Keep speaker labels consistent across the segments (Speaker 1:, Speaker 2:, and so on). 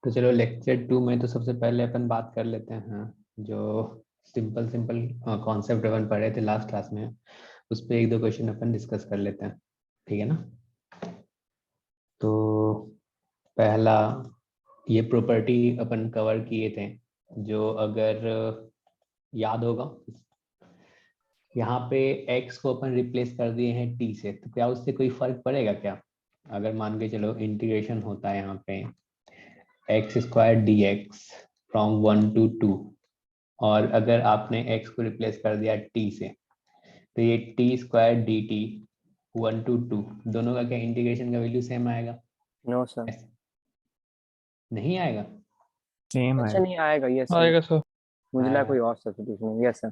Speaker 1: तो चलो लेक्चर 2 में तो सबसे पहले अपन बात कर लेते हैं जो सिंपल सिंपल कॉन्सेप्ट अपन पढ़े थे लास्ट क्लास में, उस पर एक दो क्वेश्चन अपन डिस्कस कर लेते हैं, ठीक है ना। तो पहला ये प्रॉपर्टी अपन कवर किए थे, जो अगर याद होगा यहाँ पे x को अपन रिप्लेस कर दिए हैं t से, तो क्या उससे कोई फर्क पड़ेगा क्या? अगर मान के चलो इंटीग्रेशन होता है यहाँ पे x square D x from 1 to 2, और अगर आपने x को रिप्लेस कर दिया t से, तो ये T square D T 1 to 2 दोनों का क्या इंटीग्रेशन का वैल्यू सेम आएगा?
Speaker 2: नो सर,
Speaker 1: नहीं आएगा।
Speaker 3: सेम
Speaker 2: अच्छा
Speaker 3: है।
Speaker 2: नहीं आएगा। यस सर,
Speaker 3: आएगा सर।
Speaker 2: मुझे लगा
Speaker 1: आएगा।
Speaker 2: कोई और सब्स्टिट्यूशन। Yes sir.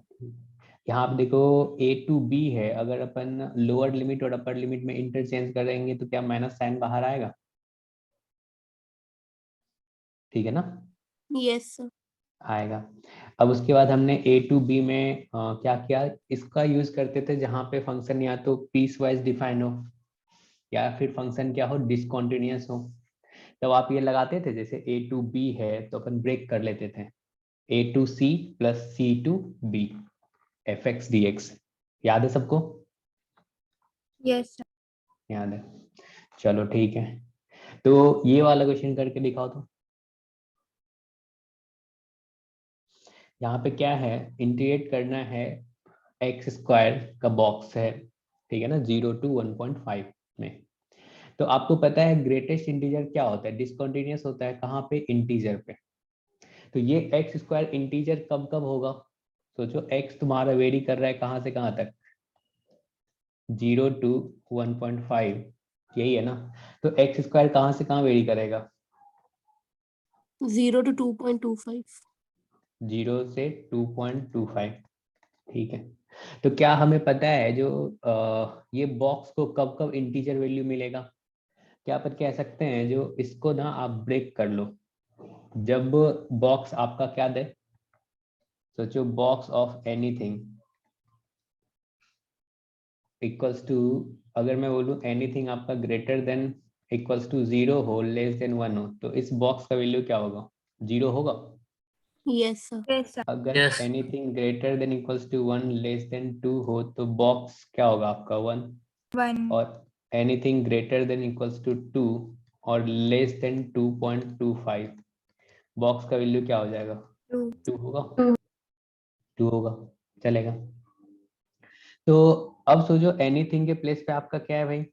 Speaker 1: यहाँ आप देखो a to b है, अगर अपन लोअर लिमिट और अपर लिमिट में इंटरचेंज करेंगे तो क्या माइनस साइन बाहर आएगा? ठीक है ना।
Speaker 4: Yes sir.
Speaker 1: आएगा। अब उसके बाद हमने a to b में क्या किया, इसका यूज करते थे जहां पे फंक्शन या तो पीस वाइज डिफाइन हो या फिर फंक्शन क्या हो, डिसकंटिन्यूअस हो। तब आप ये लगाते थे, जैसे a to b है तो अपन ब्रेक कर लेते थे a to c plus c to b fx dx। याद है सबको?
Speaker 4: Yes sir.
Speaker 1: याद है। चलो ठीक है, तो ये वाला क्वेश्चन करके दिखाओ तो। यहाँ पे क्या है, इंटीग्रेट करना है एक्स स्क्वायर का बॉक्स है, ठीक है ना, 0 to 1.5 में। तो आपको पता है ग्रेटेस्ट इंटीजर क्या होता है, डिसकंटिन्यूअस होता है कहाँ पे, इंटीजर पे। तो ये एक्स स्क्वायर इंटीजर कब कब होगा? सोचो, एक्स तुम्हारा वेरी कर रहा है कहाँ से कहाँ तक, 0 to 1.5, यही है ना। तो एक्स स्क्वायर कहाँ से कहाँ वेरी करेगा?
Speaker 4: 0 to 2.25।
Speaker 1: 0 से 2.25, ठीक है। तो क्या हमें पता है जो ये बॉक्स को कब कब इंटीजर वैल्यू मिलेगा? क्या अपन कह सकते हैं जो इसको ना आप ब्रेक कर लो, जब बॉक्स आपका क्या दे, सोचो box of anything equals to, अगर मैं बोलूं एनीथिंग आपका ग्रेटर देन इक्वल्स टू 0 हो, लेस देन 1 हो, तो इस बॉक्स का वैल्यू क्या होगा? 0 होगा।
Speaker 4: Yes sir.
Speaker 1: अगर anything greater than equals to 1 less than 2 हो, तो बॉक्स क्या होगा आपका? 1। और anything greater than equals to 2 और लेस देन 2.25, बॉक्स का वैल्यू क्या हो जाएगा? 2 होगा। 2 होगा, चलेगा। तो अब सोचो एनीथिंग के प्लेस पे आपका क्या है भाई?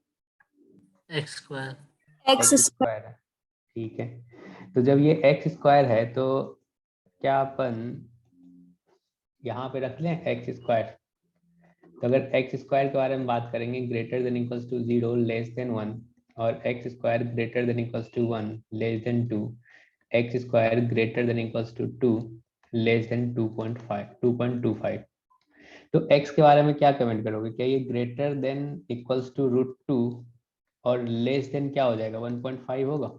Speaker 5: X square.
Speaker 1: एक्स स्क्वायर है, ठीक है। तो जब ये एक्स स्क्वायर है तो क्या अपन यहाँ पे रख लें एक्स स्क्वायर? तो अगर एक्स स्क्वायर के बारे में बात करेंगे, greater than equals to 0 less than 1, और x square greater than equals to 1 less than 2, x square greater than equals to 2 less than 2.25। तो x के बारे में क्या कमेंट करोगे? क्या ये ग्रेटर देन इक्वल्स टू √2 और लेस देन क्या हो जाएगा, 1.5 होगा?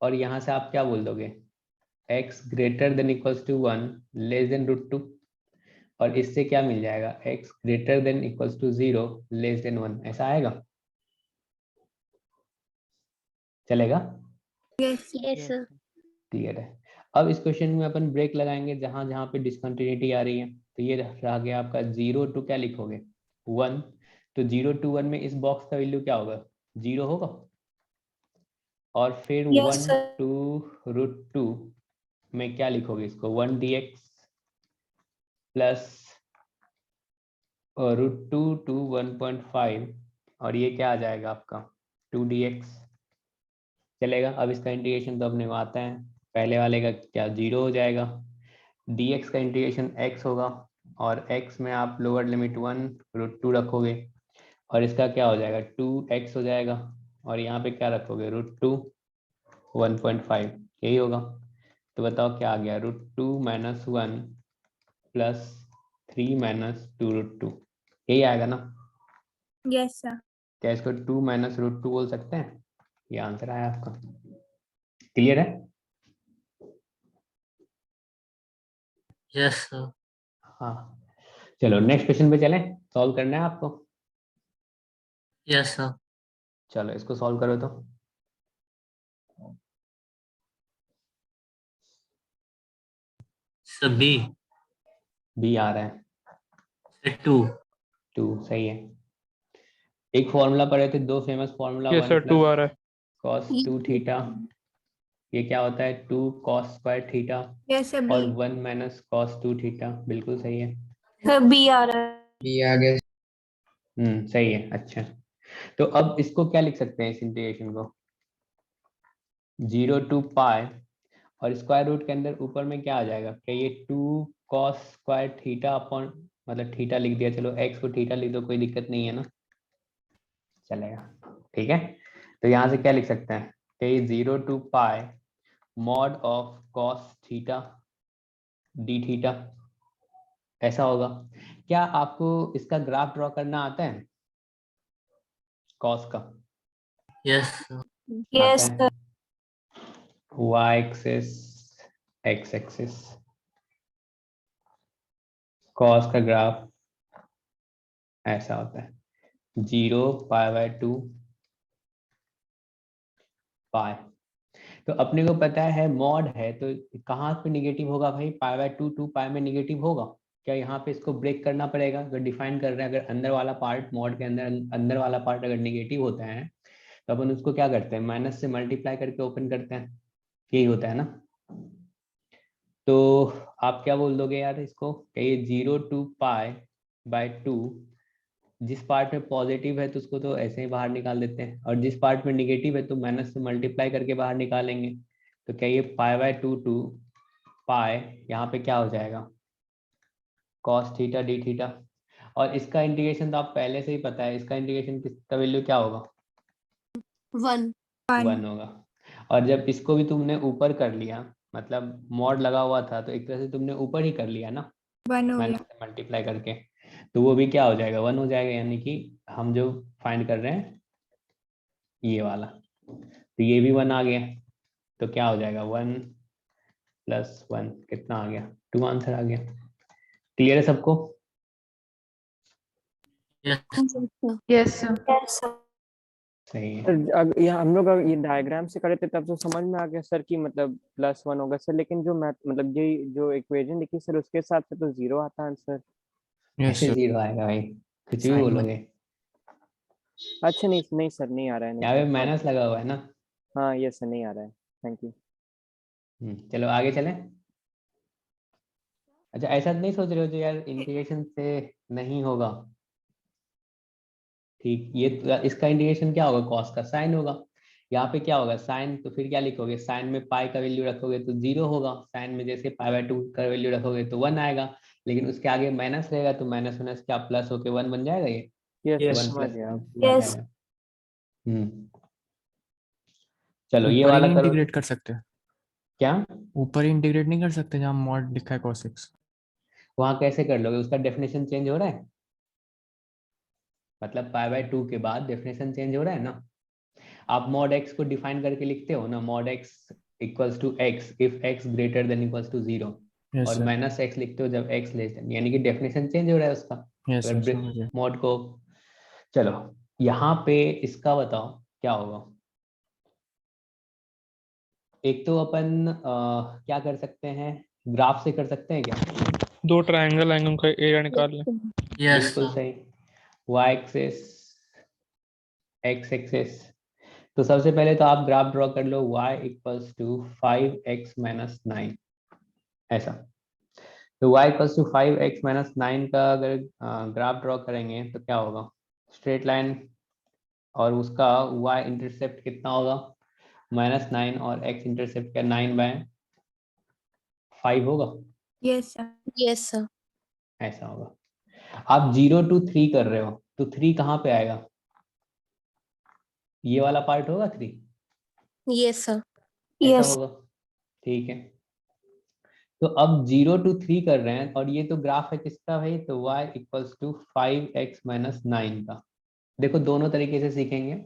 Speaker 1: और यहाँ से आप क्या बोल दोगे, x greater than equals to 1 less than √2, और इससे क्या मिल जाएगा, x greater than equals to 0 less than 1, ऐसा आएगा? चलेगा?
Speaker 4: Yes sir.
Speaker 1: क्लियर है। अब इस क्वेश्चन में अपन ब्रेक लगाएंगे जहां जहां पे डिसकंटिन्यूटी आ रही है। तो ये रह गया आपका 0 to क्या लिखोगे, 1। तो 0 to 1 में इस बॉक्स का वैल्यू क्या होगा, 0 होगा। और फिर 1 to √2 में क्या लिखोगे इसको, 1 dx प्लस √2 to 1.5, और ये क्या आ जाएगा आपका 2 dx। चलेगा। अब इसका इंटीग्रेशन तो अपने को आता है, पहले वाले का क्या 0 हो जाएगा, dx का इंटीग्रेशन x होगा, और x में आप लोअर लिमिट 1 √2 रखोगे, और इसका क्या हो जाएगा 2x हो जाएगा, और यहाँ पे क्या रखोगे √2 1.5, यही होगा। तो बताओ क्या आ गया, √2 - 1 प्लस 3 - 2√2, यही आएगा ना।
Speaker 4: Yes sir.
Speaker 1: क्या इसको 2 - √2 बोल सकते हैं? ये आंसर आया आपका। क्लियर है?
Speaker 5: Yes sir.
Speaker 1: हाँ, चलो नेक्स्ट क्वेश्चन पे चलें, सॉल्व करना है आपको।
Speaker 5: Yes sir.
Speaker 1: चलो इसको सॉल्व करो तो।
Speaker 5: सर बी
Speaker 1: बी आ रहा है,
Speaker 5: सर 2
Speaker 1: 2 सही है। एक फॉर्मूला पढ़े थे, दो फेमस फॉर्मूला,
Speaker 3: यस
Speaker 1: 1
Speaker 3: सर 2 आ
Speaker 1: प्लस
Speaker 3: रहा है।
Speaker 1: कॉस 2 थीटा, ये क्या होता है 2 cos square theta,
Speaker 4: Yes, sir.
Speaker 1: और
Speaker 4: B.
Speaker 1: 1 माइनस कॉस 2 थीटा, बिल्कुल सही है।
Speaker 4: Sir, B आ रहा है.
Speaker 6: बी आ गया।
Speaker 1: सही है। अच्छा, तो अब इसको क्या लिख सकते हैं, इस इंटीग्रेशन को, 0 टू पाई, और स्क्वायर रूट के अंदर ऊपर में क्या आ जाएगा, क्या ये 2 कॉस स्क्वायर थीटा अपॉन, मतलब थीटा लिख दिया, चलो एक्स को थीटा लिख दो, कोई दिक्कत नहीं है ना, चलेगा, ठीक है। तो यहाँ से क्या लिख सकते हैं कि ये 0 to pi mod of cos theta d theta, ऐसा होगा। क्या आपको इसका ग्राफ ड्रॉ करना आता है, कॉस का?
Speaker 5: यस सर
Speaker 4: Yes,
Speaker 1: आता
Speaker 4: sir.
Speaker 1: है, y axis x axis, cos का ग्राफ ऐसा होता है, 0 पाई बाय 2 पाई। तो अपने को पता है मॉड है, तो कहाँ पे निगेटिव होगा भाई, पाई बाय 2, 2 पाई में निगेटिव होगा। क्या यहाँ पे इसको ब्रेक करना पड़ेगा, अगर डिफाइन कर रहे हैं, अगर अंदर वाला पार्ट मॉड के अंदर, अंदर वाला पार्ट अगर निगेटिव होता है तो अपन उसको क्या करते हैं, माइनस से मल्टीप्लाई करके ओपन करते हैं, यही होता है ना। तो आप क्या बोल दोगे यार इसको, क्या ये 0 टू पाई बाय 2, जिस पार्ट में पॉजिटिव है तो उसको तो ऐसे ही बाहर निकाल देते हैं, और जिस पार्ट में निगेटिव है तो माइनस से मल्टीप्लाई करके बाहर निकालेंगे। तो क्या ये पाई बाय 2 टू पाई, यहाँ पे क्या हो जाएगा, कॉस थीटा डी थीटा, और इसका इंटीग्रेशन तो आप पहले से ही पता है, इसका इंटीग्रेशन किसका वैल्यू क्या होगा,
Speaker 4: 1.
Speaker 1: 1 होगा। और जब इसको भी तुमने ऊपर कर लिया, मतलब मॉड लगा हुआ था, तो एक तरह से तुमने ऊपर ही कर लिया ना,
Speaker 4: 1 हो
Speaker 1: माइनस
Speaker 4: गया.
Speaker 1: से मल्टीप्लाई करके, तो वो भी क्या हो जाएगा, 1 हो जाएगा। यानी कि हम जो फाइंड कर रहे हैं ये वाला, तो ये भी 1 आ गया, तो क्या हो जाएगा 1 प्लस 1 कितना आ गया, 2 आंसर आ गया। क्लियर है सबको?
Speaker 5: Yes
Speaker 4: Yes, sir. Yes, sir.
Speaker 1: सही है।
Speaker 2: सर अब ये हम लोग अगर ये डायग्राम से करे थे तब तो समझ में आ गया सर कि मतलब +1 होगा सर, लेकिन जो मैथ मतलब ये जो इक्वेशन लिखी सर उसके हिसाब से तो 0 आता आंसर।
Speaker 3: यस
Speaker 1: ऐसे
Speaker 3: सर।
Speaker 1: 0 आएगा भाई, कुछ भी
Speaker 3: Sign में।
Speaker 1: बोलोगे,
Speaker 2: अच्छा नहीं नहीं सर, नहीं आ रहा है, नहीं
Speaker 1: यहाँ पे
Speaker 2: सर।
Speaker 1: माइनस लगा हुआ है ना।
Speaker 2: हाँ यस सर, नहीं आ रहा है, थैंक यू।
Speaker 1: चलो आगे चलें। अच्छा, ऐसा नहीं सोच रहे हो जो यार इंटीग्रेशन से नहीं होगा, ठीक, ये इसका इंटीग्रेशन क्या होगा, कॉस का साइन होगा, यहाँ पे क्या होगा साइन, तो फिर क्या लिखोगे, साइन में पाई का वैल्यू रखोगे तो 0 होगा, साइन में जैसे पाई बाय 2 का वैल्यू रखोगे तो 1 आएगा, लेकिन उसके आगे माइनस रहेगा तो माइनस माइनस क्या प्लस होके 1 बन जाएगा, ये
Speaker 2: यस
Speaker 3: Yes,
Speaker 2: सर,
Speaker 1: 1
Speaker 2: समझ
Speaker 1: प्लस
Speaker 2: गया।
Speaker 1: 2 आ
Speaker 4: Yes.
Speaker 1: जाएगा। चलो ये
Speaker 3: ऊपर ही
Speaker 1: वाला
Speaker 3: नहीं
Speaker 1: करो।
Speaker 3: इंटीग्रेट कर सकते,
Speaker 1: क्या
Speaker 3: ऊपर ही इंटीग्रेट नहीं कर सकते जहाँ मॉड लिखा है cos x।
Speaker 1: वहां कैसे कर लोगे, उसका डेफिनेशन चेंज हो रहा है, मतलब पाई बाय 2 के बाद डेफिनेशन चेंज हो रहा है ना। आप मॉड एक्स को डिफाइन करके लिखते हो ना, mod x equals to x if x greater than equals to 0,
Speaker 3: yes
Speaker 1: और
Speaker 3: सर।
Speaker 1: माइनस एक्स लिखते हो जब एक्स लेस देन, यानी कि डेफिनेशन चेंज हो रहा है उसका।
Speaker 3: यस सर,
Speaker 1: अगर
Speaker 3: समझ गया।
Speaker 1: मॉड को, चलो यहाँ पे इसका बताओ क्या होगा। एक तो अपन क्या कर सकते हैं, ग्राफ से कर सकते हैं क्या,
Speaker 3: 2 ट्रायंगल एंगल का एरिया निकाल लें।
Speaker 5: यस
Speaker 1: बिल्कुल
Speaker 5: सर
Speaker 1: सही, y एक्सिस x एक्सिस, तो सबसे पहले तो आप ग्राफ ड्रॉ कर लो, y equals to 5x minus 9, ऐसा। तो y equals to 5x minus 9 का अगर ग्राफ ड्रॉ करेंगे तो क्या होगा, स्ट्रेट लाइन, और उसका y इंटरसेप्ट कितना होगा -9, और x इंटरसेप्ट क्या 9/5 होगा,
Speaker 4: Yes, sir. Yes, sir.
Speaker 1: ऐसा होगा। आप 0 टू 3 कर रहे हो तो 3 कहाँ पे आएगा, ये वाला पार्ट होगा 3,
Speaker 4: Yes, sir.
Speaker 1: ऐसा
Speaker 4: Yes.
Speaker 1: होगा, ठीक है। तो अब 0 टू 3 कर रहे हैं, और ये तो ग्राफ है किसका भाई, तो y equals to 5x minus 9 का। देखो दोनों तरीके से सीखेंगे।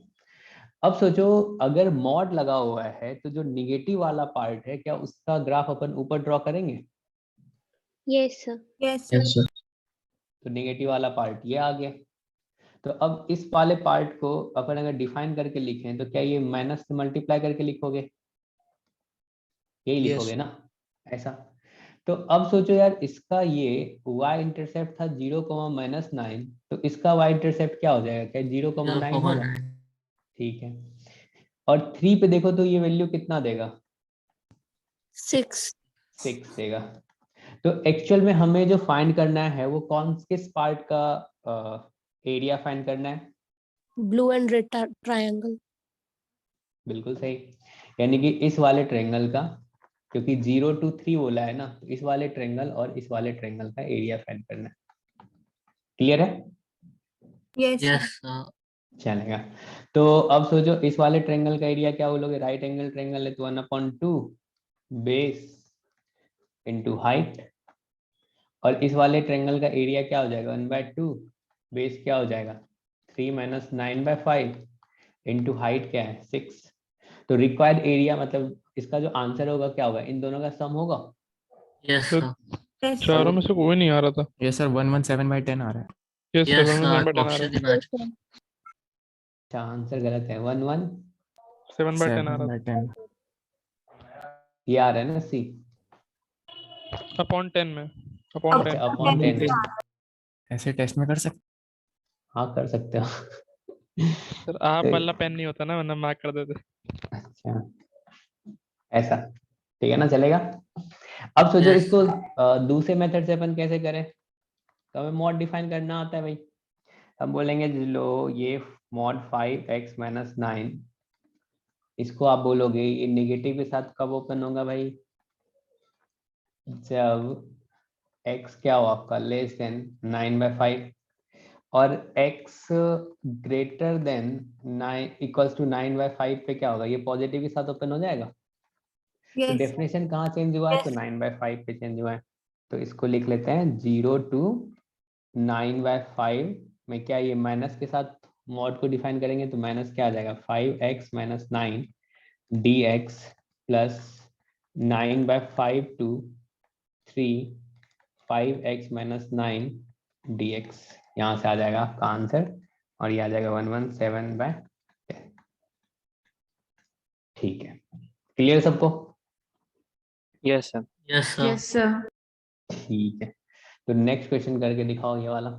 Speaker 1: अब सोचो अगर मॉड लगा हुआ है तो जो निगेटिव वाला पार्ट है, क्या उसका ग्राफ अपन ऊपर ड्रॉ करेंगे,
Speaker 4: Yes, sir. Yes, sir.
Speaker 6: Yes sir.
Speaker 1: तो निगेटिव वाला पार्ट ये आ गया। तो अब इस वाले पार्ट को अपन अगर डिफाइन करके लिखें तो क्या ये माइनस से मल्टीप्लाई करके लिखोगे, यही
Speaker 6: Yes.
Speaker 1: लिखोगे ना, ऐसा। तो अब सोचो यार, इसका ये y इंटरसेप्ट था 0,-9, तो इसका y इंटरसेप्ट क्या हो जाएगा? क्या 0,9 होगा?
Speaker 5: 0,9
Speaker 1: ठीक है। और 3 पे देखो तो ये वैल्यू कितना देगा?
Speaker 4: 6
Speaker 1: 6 देगा। तो एक्चुअल में हमें जो फाइंड करना है वो किस पार्ट का एरिया फाइंड करना है?
Speaker 4: blue and red triangle.
Speaker 1: बिल्कुल सही। यानी कि इस वाले ट्रायंगल का, क्योंकि 0 to 3 बोला है ना, तो इस वाले ट्रायंगल और इस वाले ट्रायंगल का एरिया फाइंड करना है। क्लियर है?
Speaker 4: Yes, sir.
Speaker 5: yes
Speaker 1: चलेगा। तो अब सोचो इस वाले ट्रायंगल का एरिया क्या बोलोगे? राइट एंगल ट्रायंगल है तो 1/2 बेस इंटू हाइट, और इस वाले ट्रायंगल का एरिया क्या हो जाएगा? 1/2 बेस क्या हो जाएगा? 3 - 9/5 इंटू हाइट क्या है? 6। तो रिक्वायर्ड एरिया मतलब इसका जो आंसर होगा क्या होगा? इन दोनों का सम होगा।
Speaker 5: yes
Speaker 3: सर
Speaker 4: Yes,
Speaker 3: चारों
Speaker 4: sir.
Speaker 3: में से कोई नहीं आ रहा था। ये सर 117/10 आ रहा है।
Speaker 5: yes
Speaker 3: यस सर 117/10 आ
Speaker 5: option
Speaker 3: रहा है।
Speaker 5: दिना
Speaker 1: अच्छा, आंसर गलत है। 1
Speaker 3: 7/10 आ रहा
Speaker 2: 7/10
Speaker 1: ये आ रहा है ना सी?
Speaker 3: था। अपॉन 10 में, अपॉन
Speaker 1: अच्छा
Speaker 3: 10।
Speaker 1: अपॉन 10 में।
Speaker 3: ऐसे टेस्ट में कर सकते।
Speaker 1: हाँ कर सकते हो।
Speaker 3: सर आप
Speaker 1: तो
Speaker 3: वाला पेन नहीं होता ना, वरना मार्क कर देते।
Speaker 1: अच्छा ऐसा, ठीक है ना, चलेगा। अब सोचो
Speaker 5: Yes.
Speaker 1: इसको दूसरे मेथड से अपन कैसे करें? तो हमें मॉड डिफाइन करना आता है भाई। हम बोलेंगे लो ये मॉड 5x - 9, इसको आप बोलोगे ये नेगेटिव के साथ कब ओपन होगा भाई? जब x क्या हो आपका लेस देन 9/5 और x ग्रेटर देन 9 = 9/5 पे क्या होगा? ये पॉजिटिव के साथ ओपन हो जाएगा। तो
Speaker 4: Yes.
Speaker 1: डेफिनेशन कहाँ चेंज हुआ है? तो 9/5 पे चेंज हुआ है। तो इसको लिख लेते हैं 0 to 9/5 में क्या ये माइनस के साथ मॉड को डिफाइन करेंगे तो माइनस क्या आ जाएगा? 5x - 9 dx plus 9/5 to 3 5x - 9 dx। यहाँ से आ जाएगा आपका आंसर और ये आ जाएगा 117/10। ठीक है, क्लियर सबको?
Speaker 2: Yes sir.
Speaker 5: yes sir
Speaker 4: Yes, sir.
Speaker 1: ठीक है, तो नेक्स्ट क्वेश्चन करके दिखाओ ये वाला।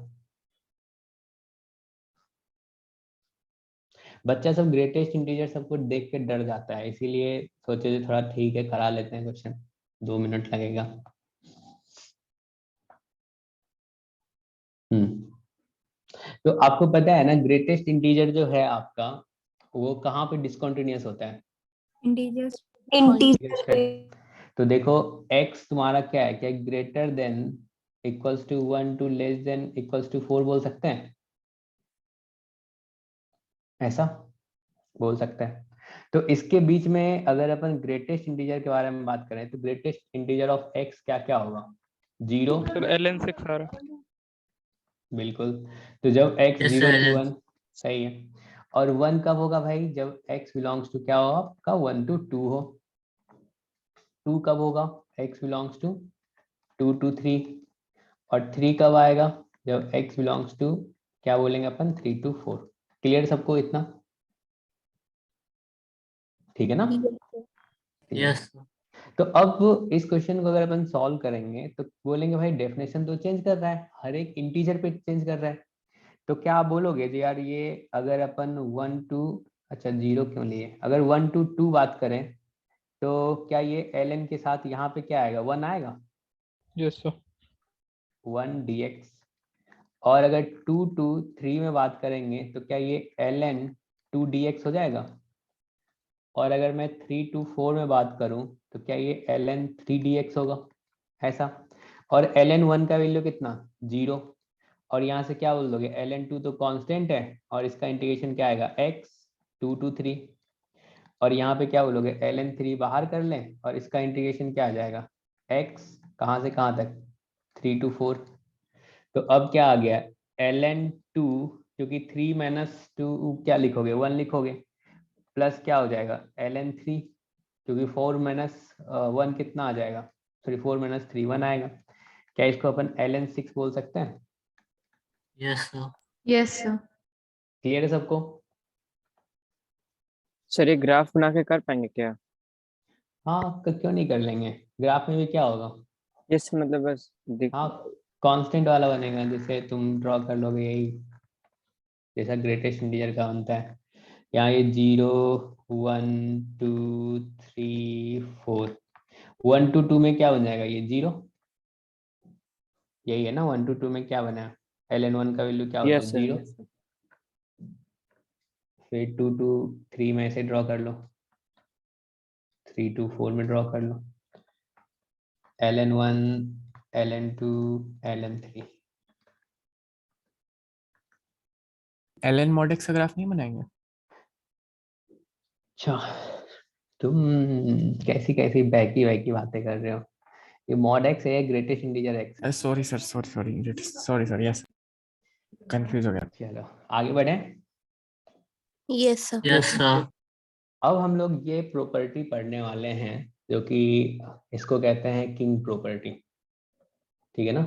Speaker 1: बच्चा सब ग्रेटेस्ट इंटीजर सबको देख के डर जाता है, इसीलिए सोचे थोड़ा ठीक है करा लेते हैं क्वेश्चन, 2 मिनट लगेगा। तो आपको पता है ना ग्रेटेस्ट इंटीजर जो है आपका वो कहाँ पे डिसकंटिन्यूअस होता है?
Speaker 4: Integers.
Speaker 1: तो देखो x तुम्हारा क्या है? क्या greater than equals to 1 to less than equals to 4 बोल सकते हैं? ऐसा बोल सकते हैं। तो इसके बीच में अगर अपन ग्रेटेस्ट इंटीजर के बारे में बात करें तो ग्रेटेस्ट इंटीजर ऑफ x क्या क्या होगा? 0।
Speaker 3: सर ln6 आ रहा है।
Speaker 1: बिल्कुल। तो जब x
Speaker 5: yes
Speaker 1: 0
Speaker 5: sir
Speaker 1: to 1, सही है। और 1 कब होगा भाई? जब x बिलोंग्स टू क्या हो आपका? 1 to 2 हो। 2 कब होगा? x belongs to 2 to 3। और 3 कब आएगा? जब x बिलोंग्स टू क्या बोलेंगे अपन? 3 to 4। क्लियर सबको इतना? ठीक है ना?
Speaker 5: yes sir
Speaker 1: तो अब इस क्वेश्चन को अगर अपन सॉल्व करेंगे तो बोलेंगे भाई डेफिनेशन तो चेंज कर रहा है, हर एक इंटीजर पे चेंज कर रहा है। तो क्या आप बोलोगे जी यार ये अगर अपन 1 to, अच्छा 0 क्यों लिए? अगर 1 to 2 बात करें तो क्या ये ln के साथ यहाँ पे क्या आएगा? 1 आएगा।
Speaker 3: Yes sir
Speaker 1: 1 dx। और अगर 2 to 3 में बात करेंगे तो क्या ये ln 2 dx हो जाएगा? और अगर मैं 3 to 4 में बात करूं तो क्या ये ln 3 dx होगा? ऐसा। और ln 1 का वैल्यू कितना? 0। और यहाँ से क्या बोल दोगे? ln 2 तो कांस्टेंट है और इसका इंटीग्रेशन क्या आएगा? x 2 to 3। और यहाँ पे क्या बोलोगे? ln 3 बाहर कर लें और इसका इंटीग्रेशन क्या आ जाएगा? x कहाँ से कहाँ तक? 3 to 4। तो अब क्या आ गया? ln 2, क्योंकि 3 - 2 क्या लिखोगे? 1 लिखोगे, प्लस क्या हो जाएगा? ln 3, क्योंकि 4 - 1 कितना आ जाएगा? सॉरी 4 - 3 1 आएगा। क्या इसको अपन ln 6 बोल सकते हैं?
Speaker 5: yes sir
Speaker 4: Yes, sir.
Speaker 1: Clear है सबको?
Speaker 2: सर ये ग्राफ बना के कर पाएंगे क्या?
Speaker 1: हाँ क्यों नहीं कर लेंगे, ग्राफ में भी क्या होगा?
Speaker 2: यस मतलब बस
Speaker 1: हाँ कांस्टेंट वाला बनेगा, जैसे तुम ड्रॉ कर लोगे यही, जैसा ग्रेटेस्ट इंटीजर का बनता है। यहाँ ये 0 1 2 3 4, 1 to 2 में क्या बन जाएगा, ये 0, यही है ना। 1 to 2 में क्या बना, ln1 का वैल्यू क्या होता
Speaker 2: यस
Speaker 1: है,
Speaker 2: सर
Speaker 1: 0। फिर 2 to 3 में ऐसे ड्रॉ कर लो, 3 to 4 में ड्रॉ कर लो, ln1 ln2 ln3।
Speaker 6: ln mod x का ग्राफ नहीं बनाएंगे?
Speaker 1: अच्छा तुम कैसी कैसी बैकी वैकी बातें कर रहे हो। ये मॉड एक्स है, ग्रेटेस्ट इंटीजर एक्स है।
Speaker 6: Sorry sir, sorry yes, confuse हो गया।
Speaker 1: चलो आगे बढ़े।
Speaker 4: Yes, sir.
Speaker 5: Yes, sir.
Speaker 1: अब हम लोग ये प्रॉपर्टी पढ़ने वाले हैं जो कि इसको कहते हैं किंग प्रॉपर्टी, ठीक है ना।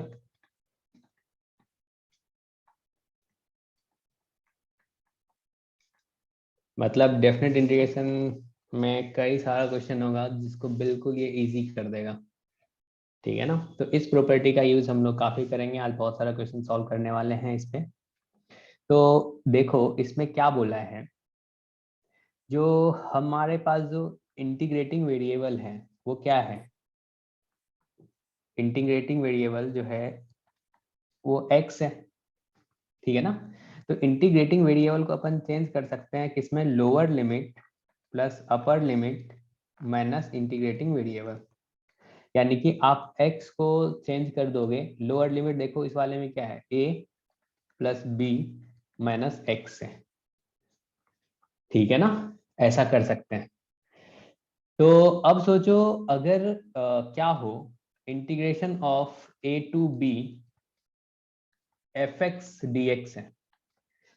Speaker 1: मतलब डेफिनेट इंटीग्रेशन में कई सारा क्वेश्चन होगा जिसको बिल्कुल ये इजी कर देगा, ठीक है ना। तो इस प्रॉपर्टी का यूज हम लोग काफी करेंगे, आज बहुत सारा क्वेश्चन सॉल्व करने वाले हैं इस पे। तो देखो इसमें क्या बोला है, जो हमारे पास जो इंटीग्रेटिंग वेरिएबल है वो क्या है, इंटीग्रेटिंग वेरिएबल जो है वो x है, ठीक है ना। तो इंटीग्रेटिंग वेरिएबल को अपन चेंज कर सकते हैं किसमें, lower limit plus upper limit minus integrating variable. यानी कि आप x को चेंज कर दोगे, लोअर लिमिट देखो इस वाले में क्या है, a plus b minus x है, ठीक है ना, ऐसा कर सकते हैं। तो अब सोचो अगर क्या हो integration of a to b fx dx है,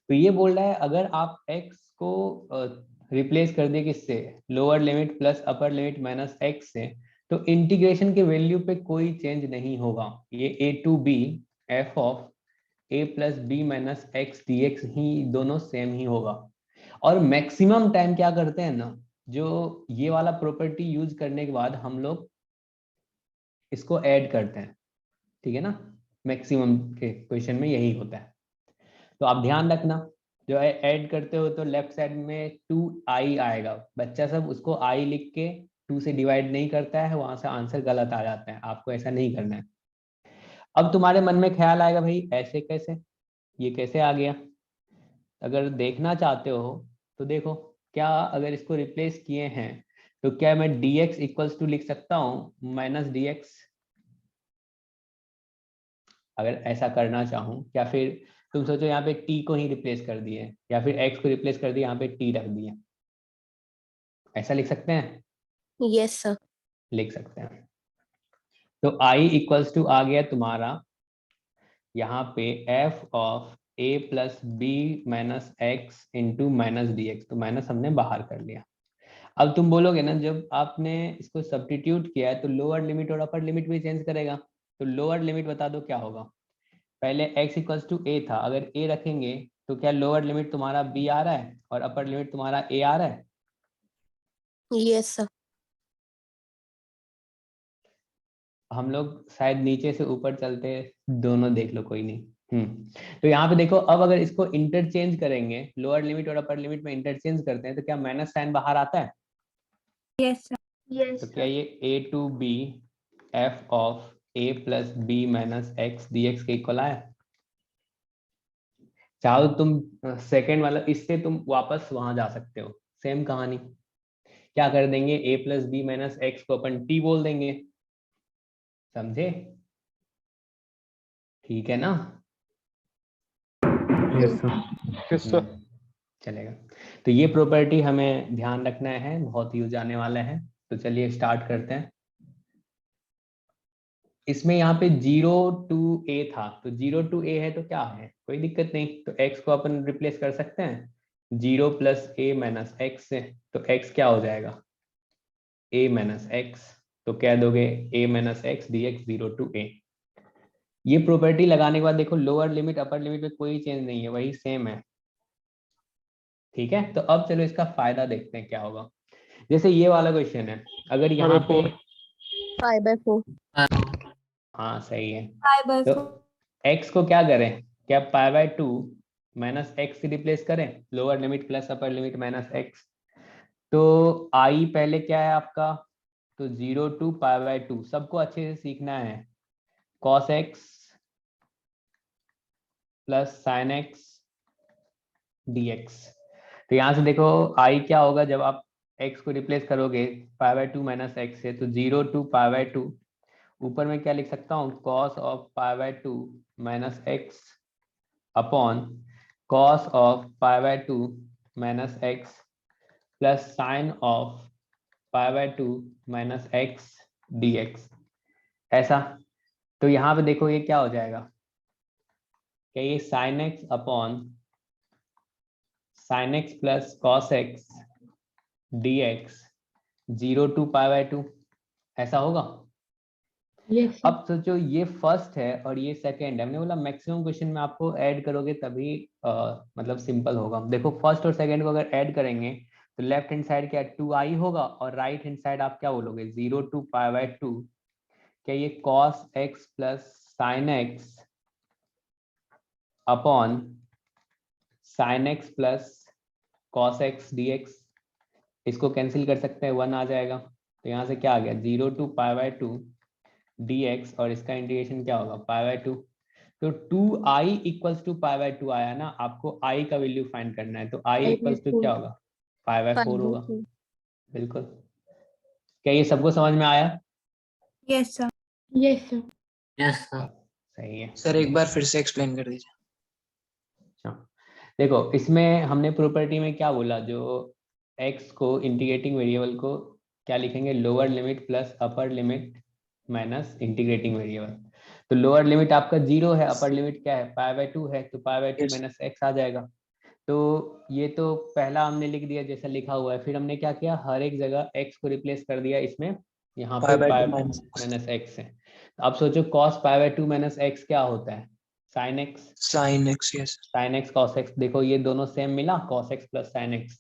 Speaker 1: तो ये बोल रहा है अगर आप x को रिप्लेस कर दिए किससे, lower limit plus upper limit minus x से, तो इंटीग्रेशन के वैल्यू पे कोई चेंज नहीं होगा। ये a to b f of a plus b minus x d x ही दोनों सेम ही होगा। और मैक्सिमम टाइम क्या करते हैं ना, जो ये वाला प्रॉपर्टी यूज करने के बाद हम लोग इसको ऐड करते हैं, ठीक है ना। मैक्सिमम के क्वेश्चन में यही होता है। तो आप ध्यान रखना, जो ऐड करते हो तो लेफ्ट साइड में 2i आएगा, बच्चा सब उसको i लिख के 2 से डिवाइड नहीं करता है, वहां से आंसर गलत आ जाता है, आपको ऐसा नहीं करना है। अब तुम्हारे मन में ख्याल आएगा भाई ऐसे कैसे, ये कैसे आ गया। अगर देखना चाहते हो तो देखो, क्या अगर इसको रिप्लेस किए हैं तो क्या मैं dx इक्वल्स टू लिख सकता हूँ माइनस dx, अगर ऐसा करना चाहूँ, या फिर तुम सोचो यहाँ पे t को ही रिप्लेस कर दिए, या फिर x को रिप्लेस कर दिए यहाँ पे t रख दिए, ऐसा लिख सकते हैं,
Speaker 4: Yes, sir.
Speaker 1: लिख सकते हैं। तो i इक्वल्स टू आ गया तुम्हारा यहाँ पे f of a plus b minus x into minus d x, तो माइनस हमने बाहर कर लिया। अब तुम बोलोगे ना जब आपने इसको सब्स्टिट्यूट किया है तो लोअर लिमिट और अपर लिमिट भी चेंज करेगा, तो लोअर लिमिट बता दो क्या होगा। पहले x इक्वल्स टू a था, अगर a रखेंगे तो क्या लोअर लिमिट तुम्हारा b आ रहा है और अपर लिमिट तुम्हारा a आ रहा है।
Speaker 4: Yes, sir.
Speaker 1: हम लोग शायद नीचे से ऊपर चलते दोनों देख लो, कोई नहीं। तो यहाँ पे देखो, अब अगर इसको इंटरचेंज करेंगे, लोअर लिमिट और अपर लिमिट में इंटरचेंज करते हैं तो क्या माइनस साइन बाहर आता है।
Speaker 4: Yes, sir.
Speaker 1: तो क्या ये a to b f of a plus b minus x d x के इक्वल आया। चाहो तुम सेकेंड वाला, इससे तुम वापस वहां जा सकते हो, सेम कहानी। क्या कर देंगे, a plus b minus x को अपन t बोल देंगे, समझे, ठीक है ना।
Speaker 6: Yes sir.
Speaker 3: Yes sir.
Speaker 1: चलेगा। तो ये प्रॉपर्टी हमें ध्यान रखना है, बहुत यूज आने वाला है। तो चलिए स्टार्ट करते हैं। इसमें यहाँ पे 0 टू a था, तो 0 टू a है तो क्या है, कोई दिक्कत नहीं, तो x को अपन रिप्लेस कर सकते हैं 0 प्लस a माइनस एक्स से, तो x क्या हो जाएगा a माइनस एक्स, तो क्या दोगे a minus x d x 0 to a। ये प्रॉपर्टी लगाने के बाद देखो लोअर लिमिट अपर लिमिट में कोई चेंज नहीं है, वही सेम है, ठीक है। तो अब चलो इसका फायदा देखते हैं क्या होगा। जैसे ये वाला क्वेश्चन है, अगर यहाँ पे
Speaker 4: 5/4.
Speaker 5: 5/4.
Speaker 1: हाँ सही है।
Speaker 4: पाई बाय
Speaker 1: तो
Speaker 4: 4।
Speaker 1: x को क्या करें, क्या पाई बाय 2 माइनस एक्स से रिप्लेस करें, lower limit plus upper limit minus x. तो आई पहले क्या है आपका, तो 0 टू पाई बाय 2, सबको अच्छे से सीखना है। cos x plus sine x dx। तो यहाँ से देखो आई क्या होगा, जब आप x को रिप्लेस करोगे पाई बाय 2 माइनस एक्स से, तो 0 टू पाई बाय 2, ऊपर में क्या लिख सकता हूँ, cos of pi by 2 minus x upon cos of pi by 2 minus x plus sine of pi by 2 minus x dx। ऐसा। तो यहाँ पे देखो ये क्या हो जाएगा, क्या ये sine x upon sine x plus cos x dx 0 to pi by 2, ऐसा होगा।
Speaker 4: यस
Speaker 1: अब सोचो ये फर्स्ट है और ये सेकंड है, हमने बोला मैक्सिमम क्वेश्चन में आपको ऐड करोगे तभी मतलब सिंपल होगा। देखो फर्स्ट और सेकंड को अगर ऐड करेंगे तो लेफ्ट हैंड साइड क्या 2i होगा और राइट हैंड साइड आप क्या बोलोगे 0 टू पाई बाय 2, क्या ये cos x plus sign x upon sine x plus cos x dx, इसको कैंसिल कर सकते हैं, 1 आ जाएगा। तो यहाँ से क्या आ गया 0 टू पाई बाय 2 dx और इसका इंटीग्रेशन क्या होगा पाई बाय 2। तो 2i equals to pi by 2 आया ना, आपको i का वैल्यू फाइंड करना है, तो i इक्वल्स टू क्या होगा पाई बाय 4 होगा। बिल्कुल। क्या ये सबको समझ में आया?
Speaker 4: Yes sir. Yes sir.
Speaker 5: Yes, sir.
Speaker 1: सही है।
Speaker 7: सर एक बार फिर से एक्सप्लेन कर दीजिए।
Speaker 1: अच्छा देखो इसमें हमने प्रॉपर्टी में क्या बोला, जो x को इंटीग्रेटिंग वेरिएबल को क्या लिखेंगे, lower limit plus upper limit minus integrating variable. तो लोअर लिमिट आपका 0 है, अपर लिमिट क्या है पाई बाय 2 है, तो pi by 2
Speaker 7: Yes.
Speaker 1: Minus x आ जाएगा। तो ये तो पहला हमने लिख दिया जैसा लिखा हुआ है, फिर हमने क्या किया हर एक जगह x को रिप्लेस कर दिया इसमें, यहाँ पे
Speaker 7: pi by
Speaker 1: pi
Speaker 7: 2 minus x
Speaker 1: minus x है। अब सोचो cos pi by 2 minus x क्या होता है, sine x.
Speaker 7: Sine x. Yes
Speaker 1: sine x cos x, देखो ये दोनों सेम मिला, cos x plus sine x.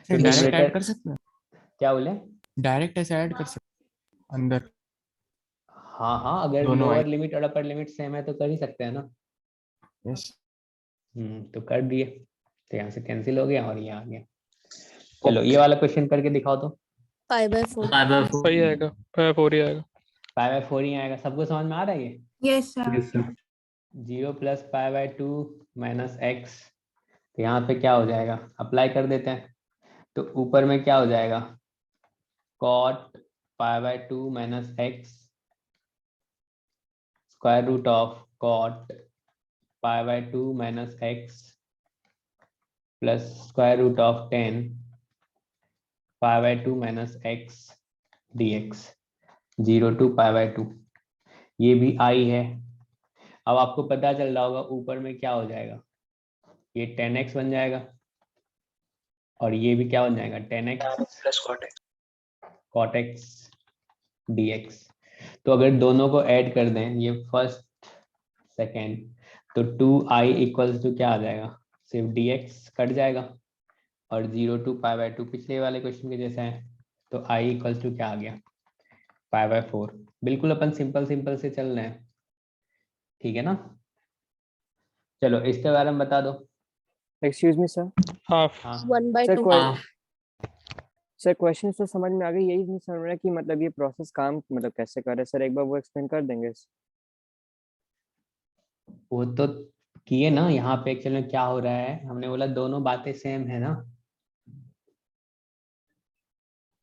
Speaker 1: तो
Speaker 6: डायरेक्ट ऐड
Speaker 1: न्यूमरेटर
Speaker 6: कर सकते हैं,
Speaker 1: क्या बोले,
Speaker 6: डायरेक्ट ऐसे ऐड कर सकते हैं अंदर
Speaker 1: हाँ हाँ अगर
Speaker 6: दोनों
Speaker 1: लोअर लिमिट और अपर लिमिट सेम है तो कर ही सकते हैं ना।
Speaker 6: यस।
Speaker 1: तो कर दिए, तो यहाँ से कैंसिल हो गया और ये आ गया। चलो ये वाला क्वेश्चन करके दिखाओ तो।
Speaker 4: Pi by 4।
Speaker 5: Pi by 4.
Speaker 3: सही आएगा, 4 ही आएगा।
Speaker 1: पाई बाय 4 ही आएगा, सबको समझ में आ रहा है ये।
Speaker 4: Yes sir.
Speaker 1: 0 plus pi by 2 minus x, तो यहाँ पे क्या हो जाएगा अप्लाई कर देते हैं, तो ऊपर में क्या हो जाएगा cot pi by 2 minus x square root of cot pi by 2 minus x plus square root of 10 pi by 2 minus x dx 0 to pi by 2, ये भी आई है। अब आपको पता चल रहा होगा ऊपर में क्या हो जाएगा, ये 10x बन जाएगा और ये भी क्या बन जाएगा 10x
Speaker 7: plus cot x.
Speaker 1: cot x dx। तो अगर दोनों को ऐड कर दें ये फर्स्ट सेकेंड, तो 2i इक्वल्स टू क्या आ जाएगा, सिर्फ dx कट जाएगा और 0 टू पाई बाय 2 पिछले वाले क्वेश्चन के जैसा है, तो i इक्वल्स टू क्या आ गया पाई बाय 4। बिल्कुल अपन सिंपल सिंपल से चल रहे हैं, ठीक है ना। चलो इसके बारे में बता दो।
Speaker 2: Excuse me sir.
Speaker 3: हाफ।
Speaker 1: हाँ
Speaker 4: 1 by
Speaker 2: sir
Speaker 4: 2।
Speaker 5: Half.
Speaker 2: Sir question तो समझ में आ गई, यही नहीं समझ में आ रहा कि मतलब ये प्रोसेस काम मतलब कैसे कर रहे हैं। सर एक बार वो एक्सप्लेन कर देंगे।
Speaker 1: वो तो किए ना, यहाँ पे एक्चुअल में क्या हो रहा है, हमने बोला दोनों बातें सेम है ना।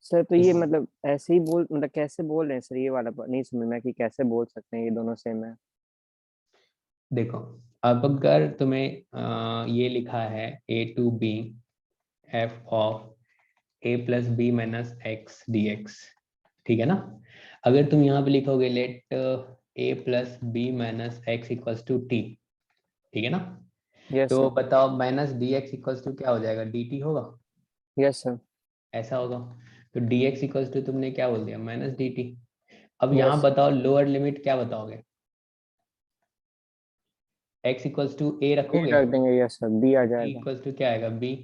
Speaker 2: सर तो ये
Speaker 1: इस
Speaker 2: मतलब ऐसे ही बोल मतलब कैसे बोल रहे हैं सर, ये वाला नहीं समझ में आया कि कैसे बोल सकते हैं ये दोनों सेम है।
Speaker 1: देखो अब अगर तुम्हें ये लिखा है a to b f of a plus b minus x dx, ठीक है ना। अगर तुम यहाँ पे लिखोगे let a plus b minus x equals to t, ठीक है ना,
Speaker 2: यस
Speaker 1: तो
Speaker 2: सर।
Speaker 1: बताओ माइनस dx इक्वल्स टू क्या हो जाएगा dt होगा,
Speaker 2: यस सर।
Speaker 1: ऐसा होगा। तो dx इक्वल्स टू तुमने क्या बोल दिया माइनस dt। अब यहाँ
Speaker 2: यस
Speaker 1: बताओ लोअर लिमिट क्या बताओगे, x इक्वल्स टू a रखोगे,
Speaker 2: रख देंगे। यस सर, बी आ
Speaker 1: t
Speaker 2: जाएगा।
Speaker 1: इक्वल्स टू क्या आएगा b,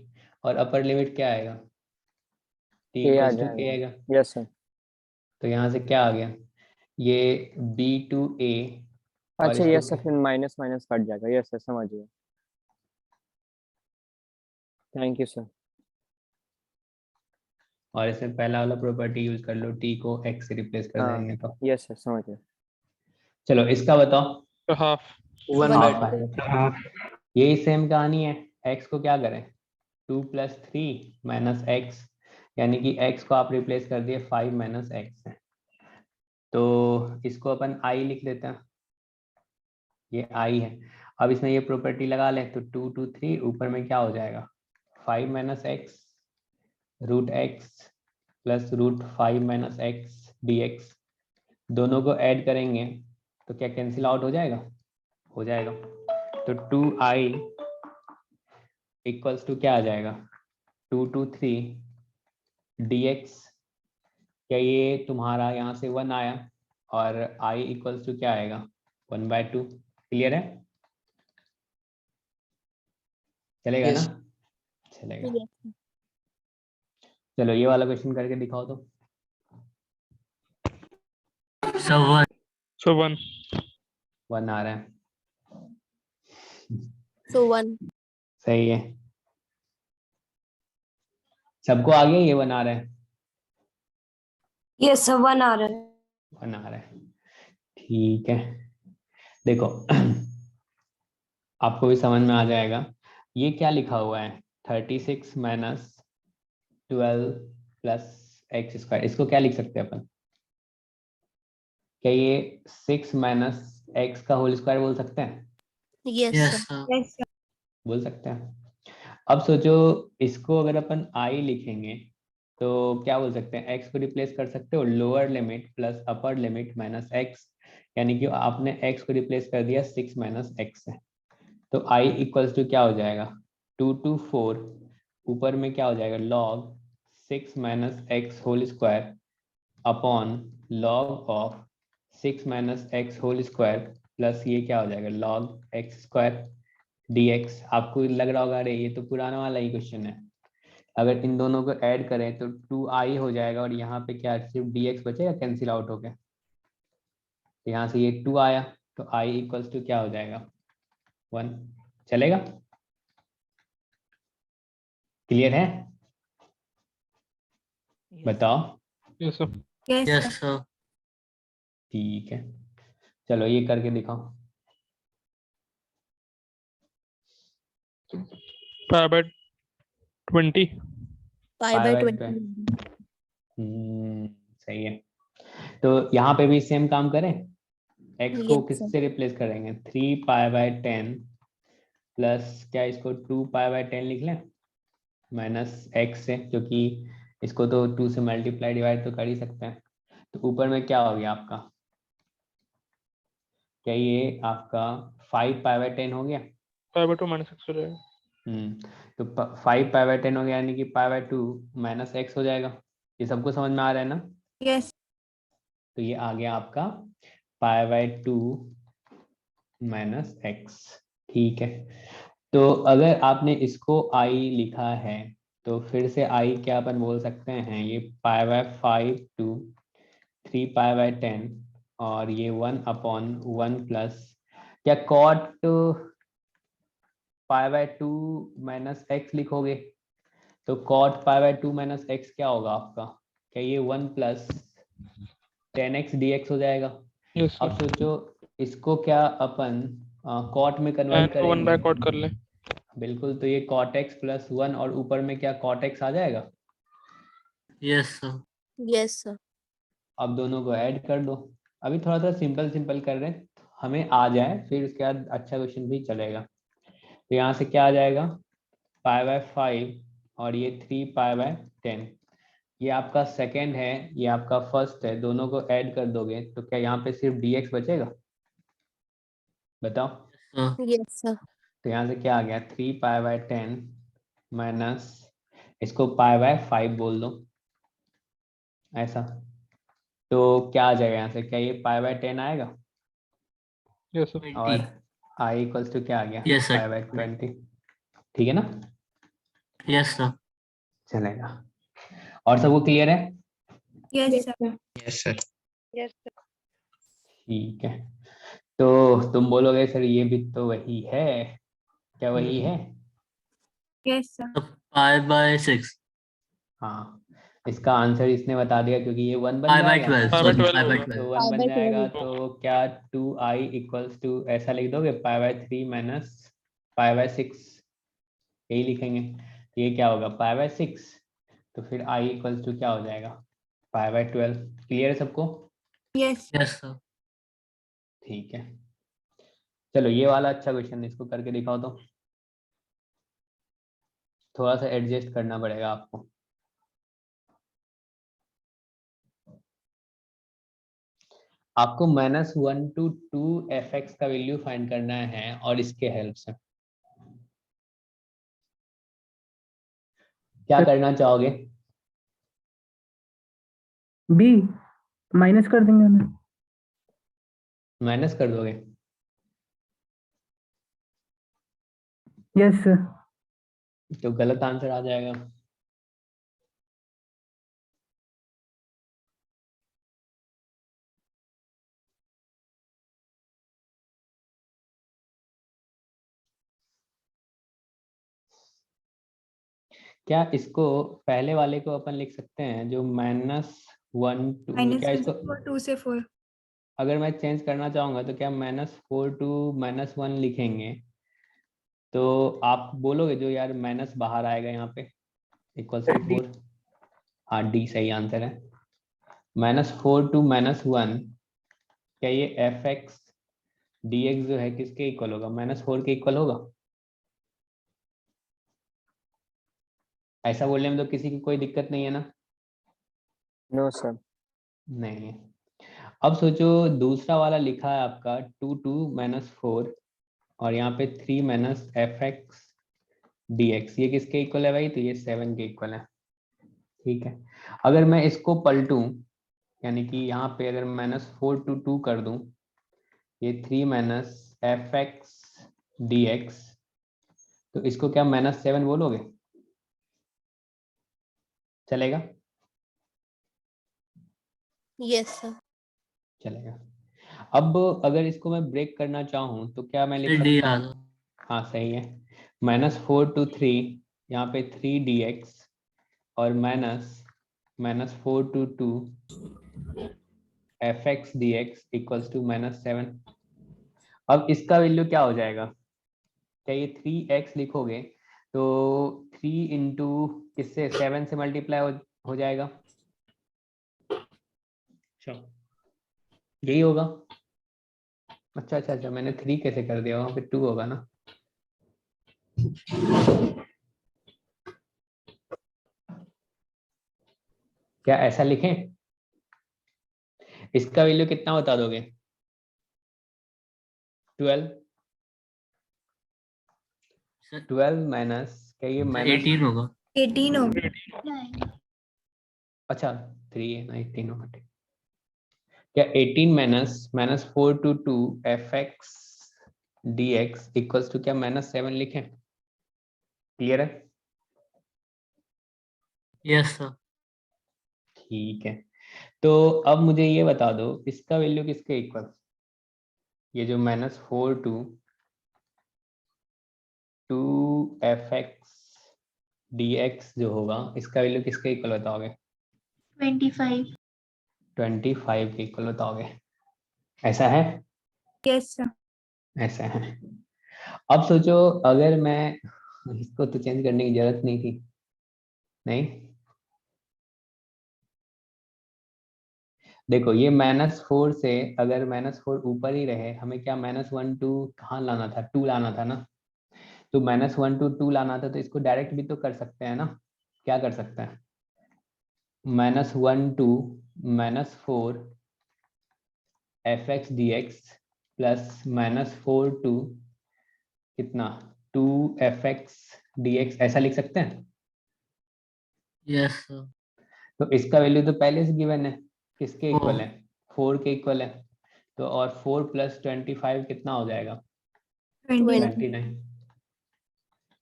Speaker 1: और अपर लिमिट क्या आएगा t
Speaker 2: ए आ
Speaker 1: इक्वल्स टू a
Speaker 2: जाएगा।
Speaker 1: आएगा।
Speaker 2: Yes sir.
Speaker 1: तो यहाँ से क्या आ गया ये b to a और
Speaker 2: अच्छा
Speaker 1: इसको
Speaker 2: यस सर, फिर माइनस माइनस कट जाएगा। यस सर, समझ गया। Thank you sir.
Speaker 1: और इसमें पहला वाला प्रॉपर्टी यूज कर लो, t को x से रिप्लेस कर
Speaker 2: हाँ
Speaker 1: देंगे तो।
Speaker 2: यस सर, समझ गया।
Speaker 1: चलो इसका बताओ।
Speaker 3: तो हाफ।
Speaker 7: 1/2
Speaker 1: हाफ यही सेम कहानी है। x को क्या करें, 2 + 3 - x, यानी कि x को आप रिप्लेस कर दिए 5 - x से, तो इसको अपन i लिख लेते हैं, ये i है। अब इसमें ये प्रॉपर्टी लगा लें तो 2 2 3 ऊपर में क्या हो जाएगा, 5 - x √x plus √5 - x dx, दोनों को ऐड करेंगे तो क्या कैंसिल आउट हो जाएगा, हो जाएगा। तो 2i इक्वल्स टू क्या आ जाएगा, 2 2 3 dx, क्या ये तुम्हारा यहाँ से 1 आया और i इक्वल्स टू क्या आएगा, 1/2। क्लियर है, चलेगा
Speaker 7: Yes.
Speaker 1: ना, चलेगा।
Speaker 4: Yes.
Speaker 1: चलो ये वाला क्वेश्चन करके दिखाओ तो।
Speaker 5: So 1.
Speaker 3: So 1.
Speaker 1: 1 आ रहा है,
Speaker 4: So 1.
Speaker 1: सही है। सबको आ गया, ये 1 आ रहा है,
Speaker 4: Yes, sir. 1 आ रहा है।
Speaker 1: 1 आ रहा है, ठीक है। देखो आपको भी समझ में आ जाएगा। ये क्या लिखा हुआ है, 36 - 12 + x², इसको क्या लिख सकते हैं अपन, क्या ये 6 - x का होल स्क्वायर बोल सकते हैं,
Speaker 4: Yes,
Speaker 5: Yes,
Speaker 4: sir.
Speaker 5: sir.
Speaker 4: Yes, sir.
Speaker 1: बोल सकते हैं। अब सोचो इसको अगर अपन i लिखेंगे तो क्या बोल सकते हैं, x को रिप्लेस कर सकते हो lower limit plus upper limit minus x, यानी कि आपने x को रिप्लेस कर दिया 6 - x से, तो i इक्वल्स टू क्या हो जाएगा, 2 to 4 ऊपर में क्या हो जाएगा, log 6 - x whole square upon log of 6 - x whole square plus ये क्या हो जाएगा, log x² dx। आपको लग रहा होगा अरे ये तो पुराना वाला ही क्वेश्चन है, अगर इन दोनों को ऐड करें तो 2i हो जाएगा और यहाँ पे क्या सिर्फ dx बचेगा, कैंसिल आउट हो गया, तो यहाँ से ये 2 आया तो i इक्वल्स टू क्या हो जाएगा, 1। चलेगा, क्लियर है, बताओ।
Speaker 3: Yes, sir.
Speaker 4: Yes,
Speaker 5: Yes,
Speaker 4: sir.
Speaker 5: sir.
Speaker 1: ठीक है, चलो ये करके दिखाओ।
Speaker 3: Pi by 20.
Speaker 4: Pi
Speaker 1: Pi
Speaker 4: by
Speaker 1: by
Speaker 4: 20.
Speaker 1: सही है। तो यहाँ पे भी सेम काम करें, x को
Speaker 4: Yes, sir.
Speaker 1: किससे रिप्लेस करेंगे, 3π/10 प्लस क्या इसको 2π/10 लिख लें माइनस x से, क्योंकि इसको तो 2 से मल्टीप्लाई डिवाइड तो कर ही सकते हैं। तो ऊपर में क्या हो गया आपका, क्या ये आपका 5π/10 हो गया,
Speaker 3: Pi by 2 minus x हो जाएगा।
Speaker 1: तो 5π/10 हो गया, यानी कि π/2 माइनस x हो जाएगा। ये सबको समझ में आ रहा है ना,
Speaker 4: Yes.
Speaker 1: तो ये आ गया आपका π/2 माइनस x, ठीक है। तो अगर आपने इसको i लिखा है तो फिर से i क्या अपन बोल सकते हैं, ये π/5 to 3π/10 और ये 1/1 प्लस क्या cot π/2 माइनस x लिखोगे, तो cot π/2 माइनस x क्या होगा आपका, क्या ये 1 प्लस 10x dx हो जाएगा।
Speaker 3: Yes, sir.
Speaker 1: अब सोचो इसको क्या अपन cot में कन्वर्ट
Speaker 3: Tan को 1 by
Speaker 1: करेंगे,
Speaker 3: cot कर ले।
Speaker 1: बिल्कुल, तो ये cot x + 1 और ऊपर में क्या cot x आ जाएगा।
Speaker 5: Yes, sir.
Speaker 4: Yes, sir.
Speaker 1: अब दोनों को ऐड कर दो, अभी थोड़ा सा सिंपल कर रहे हैं, हमें आ जाए फिर उसके बाद अच्छा क्वेश्चन भी चलेगा। तो यहाँ से क्या आ जाएगा, π/5 और ये 3π/10, ये आपका सेकेंड है, ये आपका फर्स्ट है, दोनों को ऐड कर दोगे तो क्या यहाँ पे सिर्फ dx बचेगा, बताओ।
Speaker 5: Sir.
Speaker 4: Yes, sir.
Speaker 1: तो यहाँ से क्या आ गया, 3π/10 माइनस इसको π/5 बोल दो ऐसा, तो क्या आ जाएगा यहाँ से, क्या ये π/10 आएगा,
Speaker 3: Yes, sir.
Speaker 5: 20.
Speaker 1: और i इक्वल्स टू क्या आ गया,
Speaker 5: Yes, sir.
Speaker 1: π/20, ठीक है ना,
Speaker 5: Yes, sir.
Speaker 1: चलेगा। और सबको क्लियर है,
Speaker 4: Yes, sir.
Speaker 7: Yes, sir.
Speaker 8: Yes, sir.
Speaker 1: ठीक है, तो तुम बोलोगे सर ये भी तो वही है, क्या वही है?
Speaker 4: Yes, sir.
Speaker 5: तो pi/6,
Speaker 1: हाँ, इसका आंसर इसने बता दिया क्योंकि ये 1 बन
Speaker 5: pi/12,
Speaker 1: जाएगा,
Speaker 3: Pi by
Speaker 5: sorry,
Speaker 3: 12
Speaker 5: pi/12.
Speaker 1: तो
Speaker 4: Pi
Speaker 1: 1 बन
Speaker 4: by 12
Speaker 1: जाएगा,
Speaker 4: होगा।
Speaker 1: तो क्या 2i इक्वल्स टू ऐसा लिख दोगे, π/3 माइनस π/6, यही लिखेंगे। तो ये क्या होगा, π/6, तो फिर i इक्वल्स टू क्या हो जाएगा, π/12। क्लियर है सबको?
Speaker 4: Yes.
Speaker 5: Yes, sir.
Speaker 1: ठीक है, चलो ये वाला अच्छा क्वेश्चन, इसको करके दिखाओ तो। थोड़ा सा एडजस्ट करना पड़ेगा आपको। आपको -1 to 2 fx का वैल्यू फाइंड करना है और इसके हेल्प से क्या करना चाहोगे?
Speaker 8: बी माइनस कर देंगे ना।
Speaker 1: माइनस कर दोगे?
Speaker 8: Yes sir.
Speaker 1: तो गलत आंसर आ जाएगा। क्या इसको पहले वाले को अपन लिख सकते हैं जो -1 to, क्या इसको
Speaker 4: 2 से 4.
Speaker 1: अगर मैं चेंज करना चाहूंगा तो क्या -4 to -1 लिखेंगे, तो आप बोलोगे जो यार माइनस बाहर आएगा यहाँ पे इक्वल्स टू 4। हाँ, डी सही आंसर है। -4 to -1, क्या ये fx dx जो है किसके इक्वल होगा, -4 के इक्वल होगा? ऐसा बोलने में तो किसी की कोई दिक्कत नहीं है ना?
Speaker 2: No sir.
Speaker 1: नहीं है। अब सोचो दूसरा वाला लिखा है आपका 2 to -4 और यहाँ पे 3 - fx dx, ये किसके इक्वल है भाई, तो ये 7 के इक्वल है। ठीक है, अगर मैं इसको पलटूं, यानी कि यहाँ पे अगर -4 to 2 कर दूं, ये 3 - fx dx, तो इसको क्या -7 बोलोगे, चलेगा?
Speaker 4: Yes, sir.
Speaker 1: चलेगा। अब अगर इसको मैं ब्रेक करना चाहूँ तो क्या मैं लिख
Speaker 5: फिर D
Speaker 1: सकता
Speaker 5: आ
Speaker 1: हूँ?
Speaker 5: गया।
Speaker 1: हाँ सही है, -4 to 3, यहाँ पे 3 dx और -4 to 2 fx dx equals to -7। अब इसका वैल्यू क्या हो जाएगा, क्या ये 3x लिखोगे तो 3 इंटू किससे, 7 से मल्टीप्लाई हो जाएगा, अच्छा यही होगा। अच्छा अच्छा अच्छा, मैंने 3 कैसे कर दिया, वहां पे 2 होगा ना। क्या ऐसा लिखें? इसका वैल्यू कितना बता दोगे, 12 माइनस, क्या ये माइनस,
Speaker 5: 18 होगा।
Speaker 4: 18 होगा।
Speaker 1: अच्छा 3 है ना, 18 होगा, ठीक। क्या 18 -4 to 2 fx dx equals to क्या -7 लिखें? क्लियर है?
Speaker 5: Yes, sir.
Speaker 1: ठीक है, तो अब मुझे ये बता दो इसका वैल्यू किसके इक्वल, ये जो -4 to 2 fx dx जो होगा, इसका वैल्यू किसके इक्वल बताओगे?
Speaker 4: 25.
Speaker 1: 25 के इक्वल बताओगे, ऐसा है?
Speaker 4: Yes, sir.
Speaker 1: ऐसा है। अब सोचो अगर मैं इसको तो चेंज करने की जरूरत नहीं थी, नहीं, देखो ये -4 से अगर -4 ऊपर ही रहे, हमें क्या -1 to कहाँ लाना था, 2 लाना था ना, तो -1 to 2 लाना था, तो इसको डायरेक्ट भी तो कर सकते हैं ना। क्या कर सकते हैं, -1 to -4 fx dx plus -4 to कितना 2 fx dx, ऐसा लिख सकते हैं।
Speaker 5: Yes, sir.
Speaker 1: तो इसका वैल्यू तो पहले से गिवन है, किसके
Speaker 5: Four.
Speaker 1: इक्वल है, 4 के इक्वल है, तो और 4 + 25 कितना हो जाएगा, 29।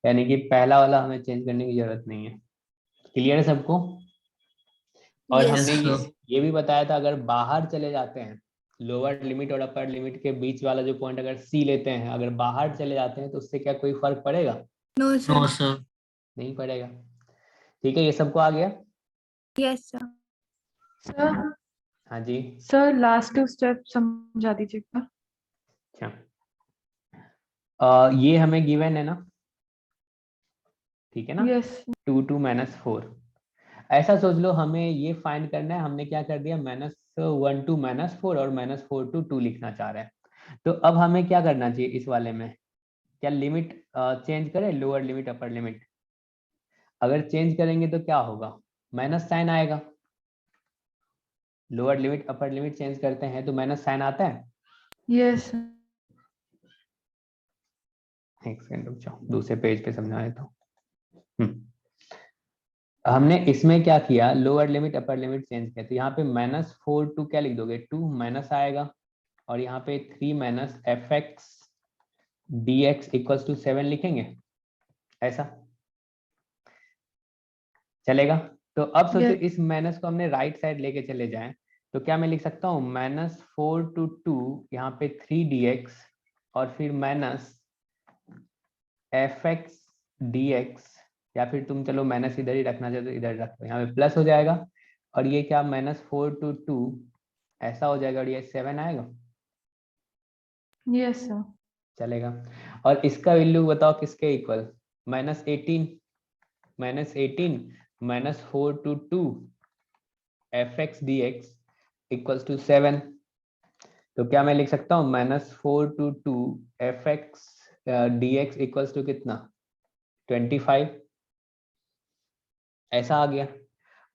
Speaker 1: यानी कि पहला वाला हमें चेंज करने की जरूरत नहीं है। क्लियर है सबको? और
Speaker 4: Yes.
Speaker 1: हमने
Speaker 5: Yes, sir.
Speaker 1: ये भी बताया था अगर बाहर चले जाते हैं लोअर लिमिट और अपर लिमिट के बीच वाला जो पॉइंट अगर सी लेते हैं, अगर बाहर चले जाते हैं तो उससे क्या कोई फर्क पड़ेगा?
Speaker 4: No
Speaker 5: No,
Speaker 4: sir.
Speaker 5: sir.
Speaker 1: नहीं पड़ेगा। ठीक है, ये सबको आ गया?
Speaker 4: Yes sir.
Speaker 9: सर
Speaker 1: हाँ जी।
Speaker 9: सर लास्ट 2 स्टेप समझा दीजिएगा।
Speaker 1: अच्छा, ये हमें गिवन है ना, ठीक है ना?
Speaker 9: यस
Speaker 1: 2 2 -4। ऐसा सोच लो हमें ये फाइंड करना है, हमने क्या कर दिया, -1 to -4 और -4 to 2 लिखना चाह रहे हैं। तो अब हमें क्या करना चाहिए इस वाले में, क्या लिमिट चेंज करें, लोअर लिमिट अपर लिमिट? अगर चेंज करेंगे तो क्या होगा, माइनस साइन आएगा। Lower limit upper limit change करते हैं तो माइनस साइन आता है।
Speaker 9: यस
Speaker 1: एक सेकंड रुक जाओ, दूसरे पेज पे समझा देता हूँ। हमने इसमें क्या किया, lower limit upper limit change किया, तो यहाँ पे -4 to क्या लिख दोगे, 2 माइनस आएगा, और यहाँ पे 3 - fx dx = 7 लिखेंगे, ऐसा चलेगा? तो अब सोचो
Speaker 9: Yes.
Speaker 1: इस माइनस को हमने राइट साइड लेके चले जाएं तो क्या मैं लिख सकता हूँ, -4 to 2 यहाँ पे 3 dx और फिर -fx dx, या फिर तुम चलो माइनस इधर ही रखना चाहते तो इधर रख दो, यहाँ पे प्लस हो जाएगा, और ये क्या -4 to 2 ऐसा हो जाएगा, और ये 7 आएगा,
Speaker 9: यस सर
Speaker 1: चलेगा? और इसका वैल्यू बताओ किसके इक्वल, -18 -4 to 2 fx dx = 7। तो क्या मैं लिख सकता हूँ, -4 to 2 fx dx = कितना, 25, ऐसा आ गया।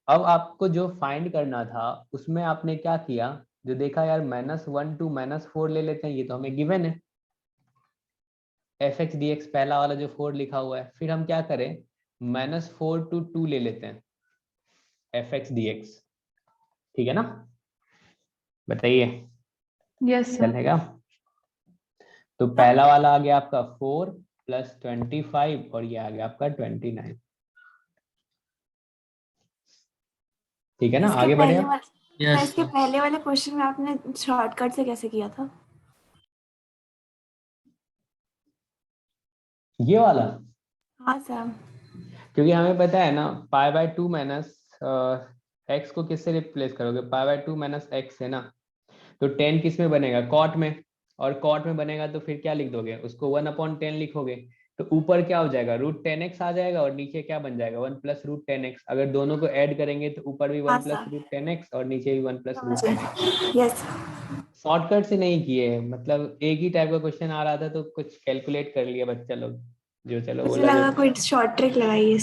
Speaker 1: अब आपको जो फाइंड करना था उसमें आपने क्या किया, जो देखा यार -1 to -4 ले लेते हैं, ये तो हमें गिवन है, fx dx पहला वाला जो 4 लिखा हुआ है, फिर हम क्या करें, -4 to 2 ले लेते हैं fx dx, ठीक है ना? बताइए,
Speaker 9: यस सर
Speaker 1: चलेगा? तो पहला वाला आ गया आपका 4 + 25 और ये आ गया आपका 29, ठीक है ना? आगे बढ़े आप।
Speaker 5: Yes,
Speaker 4: इसके
Speaker 5: sir.
Speaker 4: पहले वाले क्वेश्चन में आपने शॉर्टकट से कैसे किया था?
Speaker 1: ये वाला
Speaker 4: हाँ सर।
Speaker 1: क्योंकि हमें पता है ना, π/2 x को किससे रिप्लेस करोगे, π/2 - x है ना, तो 10 किस में बनेगा, कॉट में, और कॉट में बनेगा तो फिर क्या लिख दोगे उसको, 1/10 लिखोगे, तो ऊपर क्या हो जाएगा, √10x आ जाएगा, और नीचे क्या बन जाएगा, 1 + √10x। अगर दोनों को ऐड करेंगे तो ऊपर भी 1
Speaker 4: हाँ,
Speaker 1: +
Speaker 4: सर।
Speaker 1: √10x और नीचे भी 1 + √10x।
Speaker 4: यस
Speaker 1: शॉर्टकट से नहीं किए, मतलब एक ही टाइप का क्वेश्चन आ रहा था तो कुछ कैलकुलेट कर लिया बच्चा लोग, जो चलो
Speaker 4: मुझे
Speaker 1: बोला
Speaker 4: लगा
Speaker 1: जो
Speaker 4: कोई शॉर्ट ट्रिक लगाई है।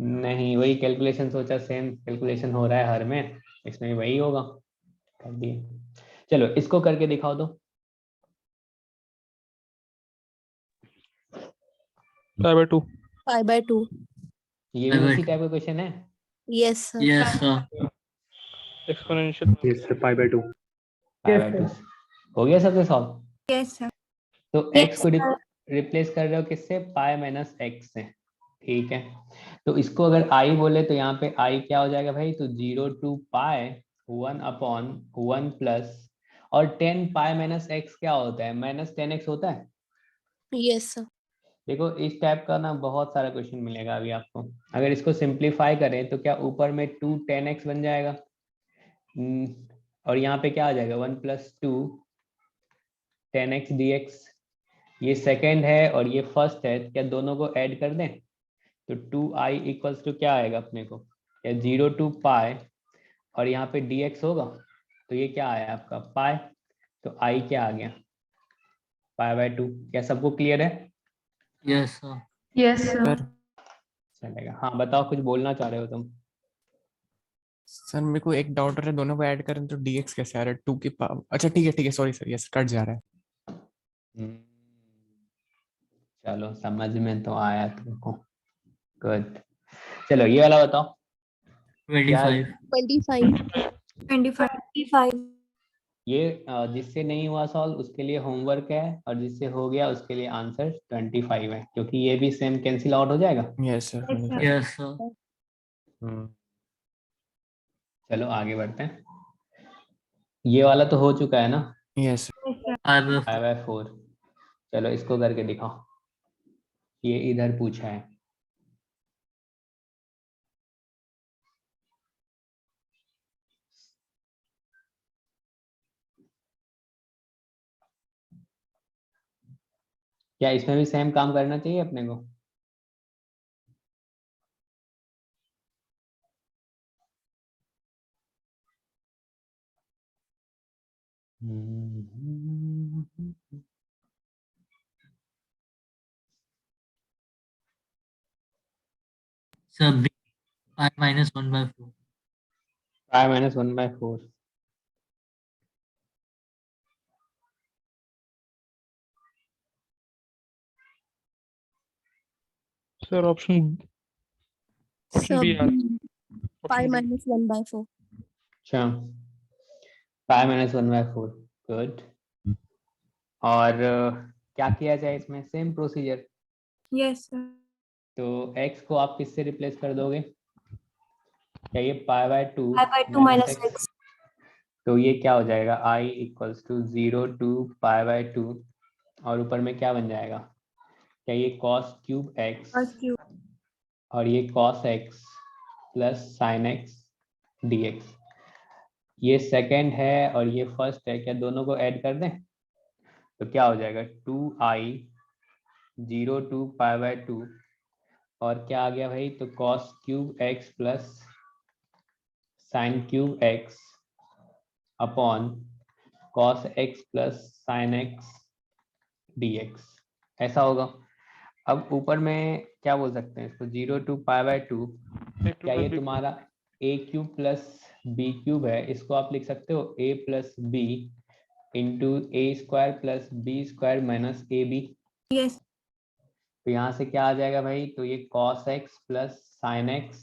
Speaker 1: नहीं, वही कैलकुलेशन सोचा, सेम कैलकुलेशन हो रहा है हर में, इसमें भी वही होगा, कर दिए। चलो इसको करके दिखाओ तो।
Speaker 3: 5/2।
Speaker 4: π/2।
Speaker 1: ये भी उसी टाइप का क्वेश्चन है,
Speaker 4: yes sir.
Speaker 5: Yes, sir.
Speaker 3: Exponential.
Speaker 6: π/2
Speaker 1: π/2 हो गया सबसे सॉल्व।
Speaker 4: Yes sir.
Speaker 1: तो
Speaker 4: Yes,
Speaker 1: x को
Speaker 4: sir.
Speaker 1: रिप्लेस कर रहे हो किससे, π - x से, ठीक है? तो इसको अगर i बोले तो यहाँ पे i क्या हो जाएगा भाई, तो 0 to π 1/1 प्लस, और 10 π - x क्या होता है, -10x होता है।
Speaker 4: Yes sir.
Speaker 1: देखो इस टाइप का ना बहुत सारा क्वेश्चन मिलेगा अभी आपको, अगर इसको सिंप्लीफाई करें तो क्या ऊपर में 2 10x बन जाएगा, और यहाँ पे क्या आ जाएगा 1 + 2 10x dx, ये सेकंड है और ये फर्स्ट है, क्या दोनों को ऐड कर दें, तो 2i = क्या आएगा अपने को, या 0 to π, और यहाँ पे dx होगा, तो ये क्या आया आपका पाई, तो i क्या आ गया, π/2। क्या सबको क्लियर है?
Speaker 5: Yes, sir.
Speaker 9: Yes sir
Speaker 6: sir
Speaker 1: चलेगा। हाँ बताओ, कुछ बोलना चाह रहे हो तुम?
Speaker 6: सर मेरे को एक डाउट है, दोनों को ऐड करें तो dx कैसे आ रहा है, 2 की पावर, अच्छा ठीक है सॉरी सर, यस कट जा रहा है।
Speaker 1: चलो समझ में तो आया तुमको, गुड। चलो ये वाला बताओ,
Speaker 5: 25.
Speaker 4: 25।
Speaker 1: ये जिससे नहीं हुआ सॉल्व उसके लिए होमवर्क है, और जिससे हो गया उसके लिए आंसर 25 है, क्योंकि ये भी सेम कैंसिल आउट हो जाएगा।
Speaker 6: Yes sir
Speaker 5: Yes, sir.
Speaker 1: चलो आगे बढ़ते हैं। ये वाला तो हो चुका है ना,
Speaker 6: यस
Speaker 1: 5/4। चलो इसको करके दिखाओ, ये इधर पूछा है। क्या इसमें भी सेम काम करना चाहिए अपने को?
Speaker 5: Sir B 5 - 1/4
Speaker 1: 5 - 1/4।
Speaker 3: Sir option
Speaker 4: Sir,
Speaker 3: D यार,
Speaker 4: pi
Speaker 3: ऑप्शन डी।
Speaker 4: minus 1/4.
Speaker 1: अच्छा, 5 - 1/4। गुड। और क्या किया जाए इसमें? Same procedure.
Speaker 4: Yes, sir.
Speaker 1: तो x को आप किससे रिप्लेस कर दोगे? क्या ये π/2
Speaker 4: pi/2 minus
Speaker 1: x?
Speaker 4: x.
Speaker 1: तो ये क्या हो जाएगा? I = 0 to π/2, और ऊपर में क्या बन जाएगा? क्या ये cos³ x
Speaker 4: Cos cube.
Speaker 1: और ये cos x plus sin x dx। ये सेकंड है और ये फर्स्ट है, क्या दोनों को ऐड कर दें? तो क्या हो जाएगा? 2i 0 to π/2, और क्या आ गया भाई? तो cos³ x plus sin³ x upon cos x plus sin x dx, ऐसा होगा। अब ऊपर में क्या बोल सकते हैं इसको? 0 to π/2। क्या ये तुम्हारा a³ प्लस b³ है? इसको आप लिख सकते हो a plus b into a² plus b² minus ab।
Speaker 4: Yes.
Speaker 1: तो यहाँ से क्या आ जाएगा भाई? तो ये cos x plus sin x,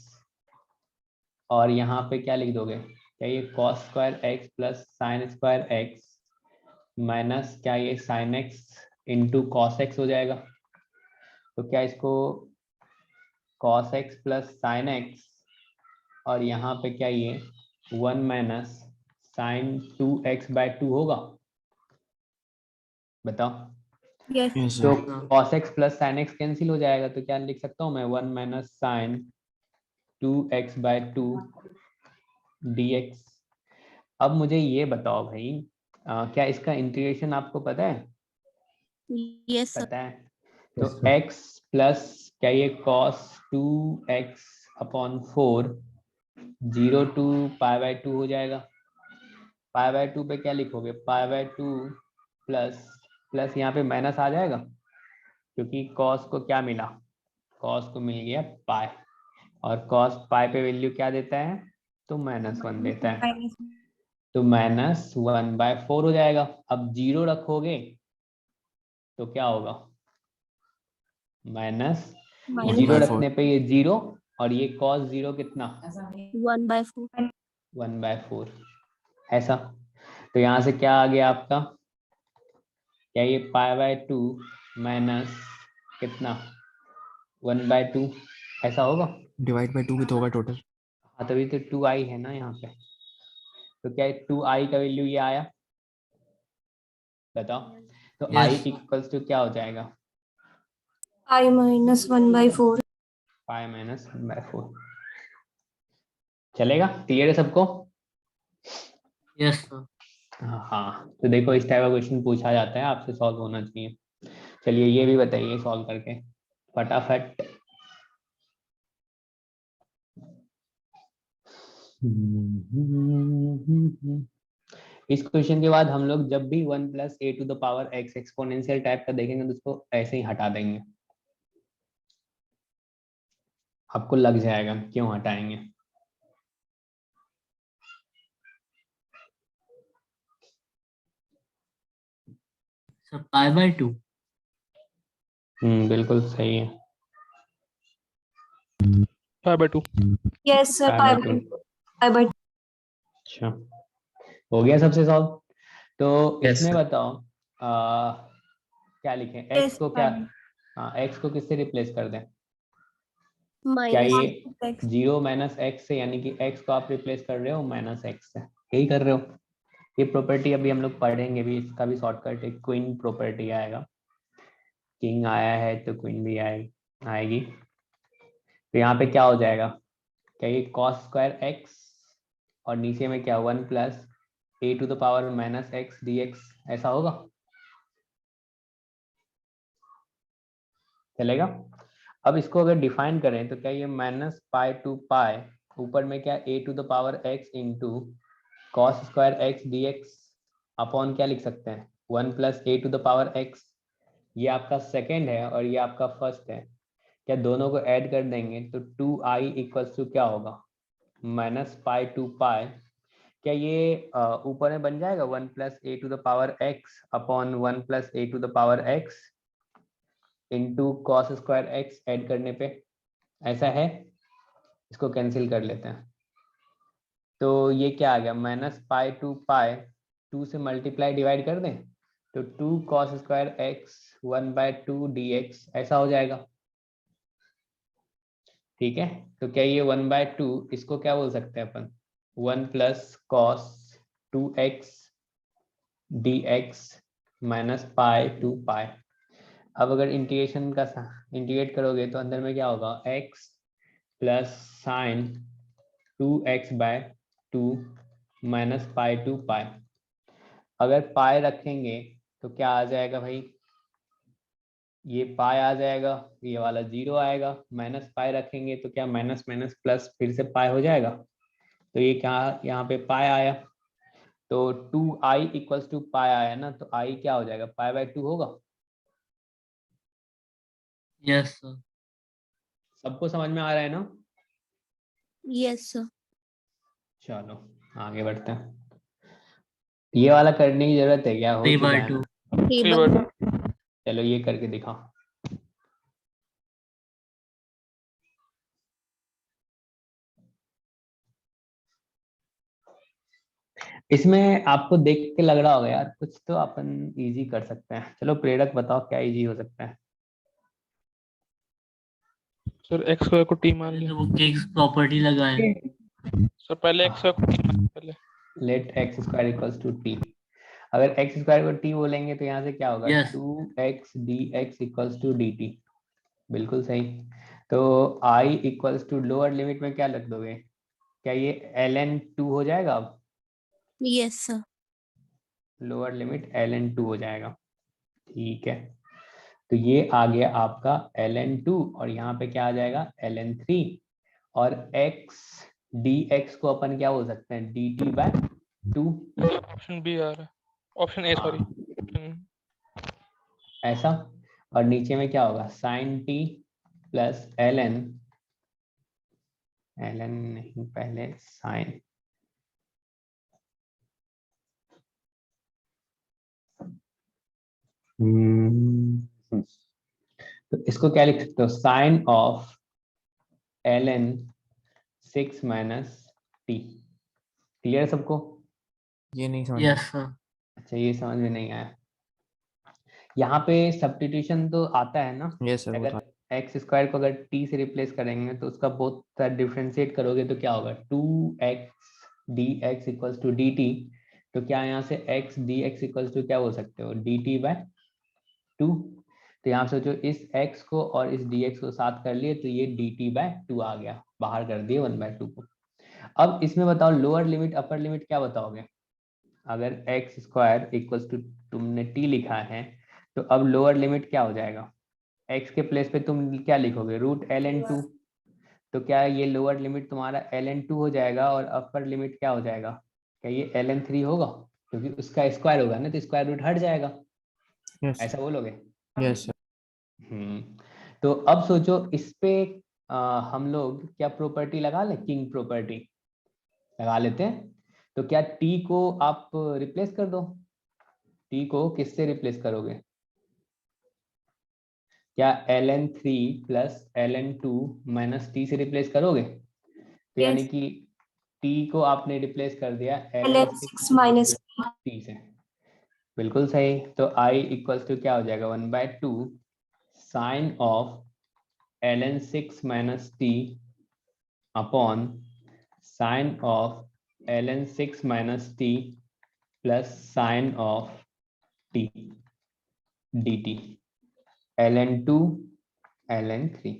Speaker 1: और यहाँ पे क्या लिख दोगे? क्या ये cos² x plus sin² x minus क्या ये sin x into cos x हो जाएगा। तो क्या इसको cos x plus sin x, और यहाँ पे क्या ये 1 माइनस sin 2x/2 होगा? बताओ।
Speaker 4: Yes.
Speaker 6: यस
Speaker 1: तो
Speaker 6: sir
Speaker 1: cos x plus sin x cancel हो जाएगा, तो क्या लिख सकता हूँ मैं? 1 माइनस sin 2x/2 dx। अब मुझे ये बताओ भाई, क्या इसका इंटीग्रेशन आपको पता है?
Speaker 4: Yes, sir.
Speaker 1: पता है। तो x प्लस क्या ये cos 2x/4 0 to π/2 हो जाएगा। π/2 पे क्या लिखोगे? π/2 प्लस यहाँ पे माइनस आ जाएगा, क्योंकि cos को क्या मिला? cos को मिल गया पाई, और cos पाई पे वैल्यू क्या देता है? तो -1 देता है।
Speaker 4: Minus.
Speaker 1: तो -1/4 हो जाएगा। अब 0 रखोगे तो क्या होगा?
Speaker 4: Minus.
Speaker 1: -0 रखने पे ये 0, और ये cos 0 कितना?
Speaker 4: 1/4.
Speaker 1: 1/4, ऐसा। तो यहाँ से क्या आ गया आपका? क्या ये π/2 माइनस कितना? 1/2, ऐसा होगा।
Speaker 6: डिवाइड बाय 2 भी तो होगा टोटल।
Speaker 1: हाँ, तभी तो 2i है ना यहाँ पे। तो क्या 2i का वैल्यू ये आया? बताओ। तो i
Speaker 5: Yes.
Speaker 1: इक्वल्स टू क्या हो जाएगा?
Speaker 4: Pi minus 1/4.
Speaker 1: π - 1/4। चलेगा? क्लियर है सबको?
Speaker 5: Yes, sir.
Speaker 1: हाँ, तो देखो इस टाइप का क्वेश्चन पूछा जाता है, आपसे सॉल्व होना चाहिए। चलिए ये भी बताइए सॉल्व करके फटाफट। इस क्वेश्चन के बाद हम लोग जब भी 1 + a⁴ एक्सपोनेंशियल टाइप का देखेंगे तो उसको ऐसे ही हटा देंगे। आपको लग जाएगा क्यों हटाएंगे।
Speaker 5: Sir π/2.
Speaker 1: बिल्कुल सही है।
Speaker 3: π/2।
Speaker 4: Yes, sir.
Speaker 1: π/2।
Speaker 4: Pi/2.
Speaker 1: अच्छा, हो गया सबसे सॉल्व। तो
Speaker 7: Yes,
Speaker 1: इसमें
Speaker 7: sir.
Speaker 1: बताओ क्या लिखें? x
Speaker 4: Yes,
Speaker 1: को क्या?
Speaker 4: pi.
Speaker 1: हाँ, x को किससे रिप्लेस कर दें? क्या
Speaker 4: Minus
Speaker 1: ये
Speaker 4: 6x.
Speaker 1: 0 - x से, यानी कि x को आप रिप्लेस कर रहे हो -x से, यही कर रहे हो। ये प्रॉपर्टी अभी हम लोग पढ़ेंगे भी, इसका भी शॉर्टकट एक क्वीन प्रॉपर्टी आएगा। किंग आया है तो क्वीन भी आएगी। तो यहाँ पे क्या हो जाएगा, क्या ये cos स्क्वायर x और नीचे में क्या 1 plus a to the power minus x dx, ऐसा होगा, चलेगा। अब इसको अगर डिफाइन करें तो क्या ये माइनस पाई टू पाई ऊपर में क्या a to the power x into cos square x dx upon क्या लिख सकते हैं 1 plus a to the power x। ये आपका सेकेंड है और ये आपका फर्स्ट है, क्या दोनों को ऐड कर देंगे तो 2i इक्वल्स टू क्या होगा माइनस पाई टू पाई। क्या ये ऊपर में बन जाएगा 1 plus a to the power x upon 1 plus a to the power x into cos square x add करने पे, ऐसा है। इसको कैंसिल कर लेते हैं तो ये क्या आ गया माइनस पाई टू पाई, 2 से मल्टीप्लाई डिवाइड कर दें तो 2 कॉस स्क्वायर x 1/2 dx, ऐसा हो जाएगा। ठीक है, तो क्या ये 1/2 इसको क्या बोल सकते हैं अपन 1 plus cos 2x dx minus pi to pi. अब अगर इंटीग्रेशन का इंटीग्रेट करोगे तो अंदर में क्या होगा x plus sine 2x/2 minus pi to pi. अगर पाई रखेंगे तो क्या आ जाएगा भाई, ये पाई आ जाएगा, ये वाला 0 आएगा, माइनस पाई रखेंगे तो क्या माइनस माइनस प्लस फिर से पाई हो जाएगा। तो ये क्या यहाँ पे पाई आया तो 2i इक्वल्स टू पाई आया ना, तो i क्या हो जाएगा पाई/2 होगा।
Speaker 5: Yes sir.
Speaker 1: सबको समझ में आ रहा है ना।
Speaker 4: Yes sir.
Speaker 1: चलो आगे बढ़ते हैं। ये वाला करने की जरूरत है क्या, हो
Speaker 5: 3
Speaker 1: चुका
Speaker 5: by
Speaker 1: है
Speaker 5: 2
Speaker 1: ना?
Speaker 9: 3/2
Speaker 1: चलो ये करके दिखाओ। इसमें आपको देख के लग रहा होगा यार कुछ तो अपन इजी कर सकते हैं। चलो प्रेरक बताओ क्या इजी हो सकता है।
Speaker 3: सर एक्स स्क्वायर को टी मान
Speaker 5: पहले
Speaker 3: लिया।
Speaker 5: तो वो किंग्स प्रॉपर्टी लगाए।
Speaker 3: सर पहले एक्स स्क्वायर को टी मान पहले।
Speaker 1: Let x square equals to t. अगर एक्स स्क्वायर को टी बोलेंगे तो यहाँ से क्या होगा
Speaker 5: Yes.
Speaker 1: 2x dx equals to dt। बिल्कुल सही। तो i equals to lower limit में क्या रख दोगे, क्या ये ln2 हो जाएगा। अब
Speaker 4: yes sir.
Speaker 1: Lower limit ln2 हो जाएगा। ठीक है, तो ये आ गया आपका ln2 और यहाँ पे क्या आ जाएगा ln3 और x dx को अपन क्या बोल सकते हैं dt/2।
Speaker 3: ऑप्शन बी आ रहा है, ऑप्शन ए सॉरी।
Speaker 1: ऐसा, और नीचे में क्या होगा साइन t प्लस ln नहीं पहले साइन, तो इसको क्या लिख सकते हो sine of ln 6 minus t. Clear सबको।
Speaker 6: ये नहीं समझ
Speaker 5: यस सर।
Speaker 1: अच्छा ये समझ में नहीं आया। यहाँ पे सब्स्टिट्यूशन तो आता है ना।
Speaker 6: ये सर वो
Speaker 1: अगर एक्स स्क्वायर को अगर टी से रिप्लेस करेंगे तो उसका बहुत सारा डिफ्रेंशिएट करोगे तो क्या होगा 2x dx equals to dt। तो क्या यहाँ से x dx इक्वल्स टू क्या बोल सकते हो dt/2। तो यहाँ सोचो इस x को और इस dx को साथ कर लिए तो ये dt/2 आ गया, बाहर कर दिए 1/2 को। अब इसमें बताओ लोअर लिमिट अपर लिमिट क्या बताओगे। अगर एक्स स्क्वायर इक्वल्स टू तुमने t लिखा है तो अब लोअर लिमिट क्या हो जाएगा, x के प्लेस पे तुम क्या लिखोगे √ln2। तो क्या ये लोअर लिमिट तुम्हारा ln2 हो जाएगा और अपर लिमिट क्या हो जाएगा, क्या ये ln3 होगा, क्योंकि उसका स्क्वायर होगा ना तो स्क्वायर रूट हट जाएगा,
Speaker 6: यस
Speaker 1: ऐसा बोलोगे।
Speaker 6: Yes sir.
Speaker 1: तो अब सोचो इस पे हम लोग क्या प्रॉपर्टी लगा ले, किंग प्रॉपर्टी लगा लेते हैं। तो क्या t को आप रिप्लेस कर दो, t को किससे रिप्लेस करोगे, क्या ln3 plus ln2 minus T से रिप्लेस करोगे। तो यानी
Speaker 4: Yes.
Speaker 1: कि t को आपने रिप्लेस कर दिया
Speaker 4: ln6 माइनस
Speaker 1: t से। बिल्कुल सही। तो i इक्वल्स टू क्या हो जाएगा 1/2 sine of ln6 minus t upon sine of ln6 minus t plus sine of t dt ln2 ln3।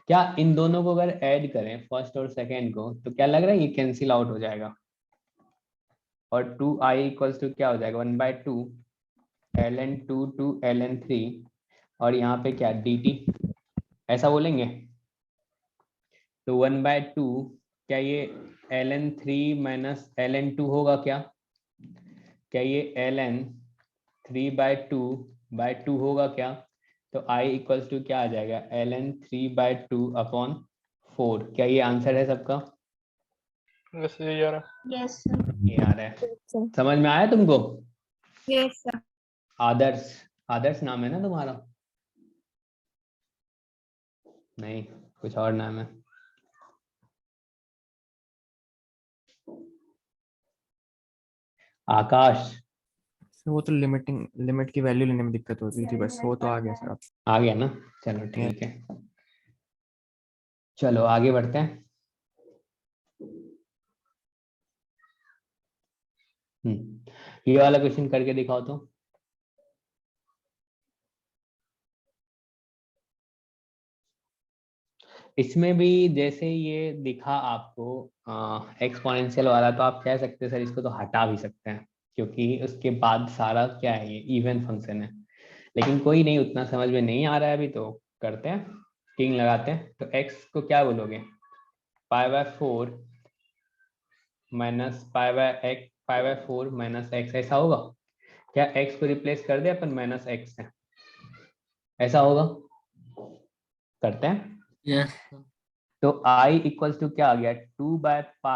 Speaker 1: क्या इन दोनों को अगर ऐड करें फर्स्ट और सेकेंड को तो क्या लग रहा है ये कैंसिल आउट हो जाएगा और 2i इक्वल्स टू क्या हो जाएगा 1/2 ln2 to ln3 और यहाँ पे क्या dt ऐसा बोलेंगे तो 1/2 क्या ये ln3 माइनस ln2 होगा क्या ये ln3/2 होगा क्या तो i इक्वल्स टू क्या आ जाएगा ln3/2 अपॉन 4। क्या ये आंसर है सबका?
Speaker 3: वैसे यही आ रहा है।
Speaker 4: Yes, sir.
Speaker 1: ये आ रहा है। समझ में आया तुमको?
Speaker 4: Yes, sir.
Speaker 1: आदर्श नाम है ना तुम्हारा? नहीं, कुछ और नाम है। आकाश।
Speaker 6: वो तो लिमिट की वैल्यू लेने में दिक्कत होती थी, बस वो तो आ गया सर।
Speaker 1: आ गया ना? चलो ठीक है, चलो आगे बढ़ते हैं। ये वाला क्वेश्चन करके दिखाओ तो। इसमें भी जैसे ये दिखा आपको एक्सपोनेंशियल वाला, तो आप कह सकते हैं सर इसको तो हटा भी सकते हैं क्योंकि उसके बाद सारा क्या है ये इवन फंक्शन है। लेकिन कोई नहीं, उतना समझ में नहीं आ रहा है अभी तो करते हैं, किंग लगाते हैं। तो x को क्या बोलोगे π/4 माइनस π/4 माइनस x ऐसा होगा क्या? x को रिप्लेस कर दे अपन माइनस x से, ऐसा होगा? करते हैं।
Speaker 5: यस
Speaker 1: तो i इक्वल्स टू क्या आ गया 2/π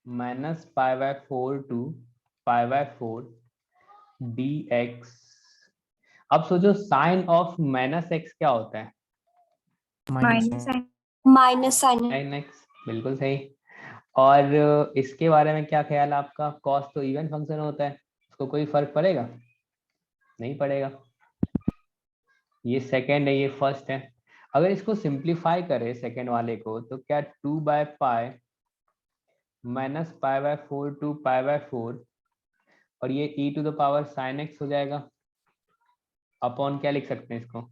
Speaker 1: माइनस π/4 टू π/4 dx। अब सोचो साइन ऑफ माइनस x क्या होता है?
Speaker 4: Minus sign.
Speaker 1: साइन x, बिल्कुल सही। और इसके बारे में क्या ख्याल है आपका? कॉस तो इवन फंक्शन होता है, उसको कोई फर्क पड़ेगा? नहीं पड़ेगा। ये सेकंड है, ये फर्स्ट है। अगर इसको सिंप्लीफाई करें सेकंड वाले को तो क्या 2/π माइनस π/4 टू π/4 और ये e⁻sin x हो जाएगा अपॉन क्या लिख सकते हैं इसको?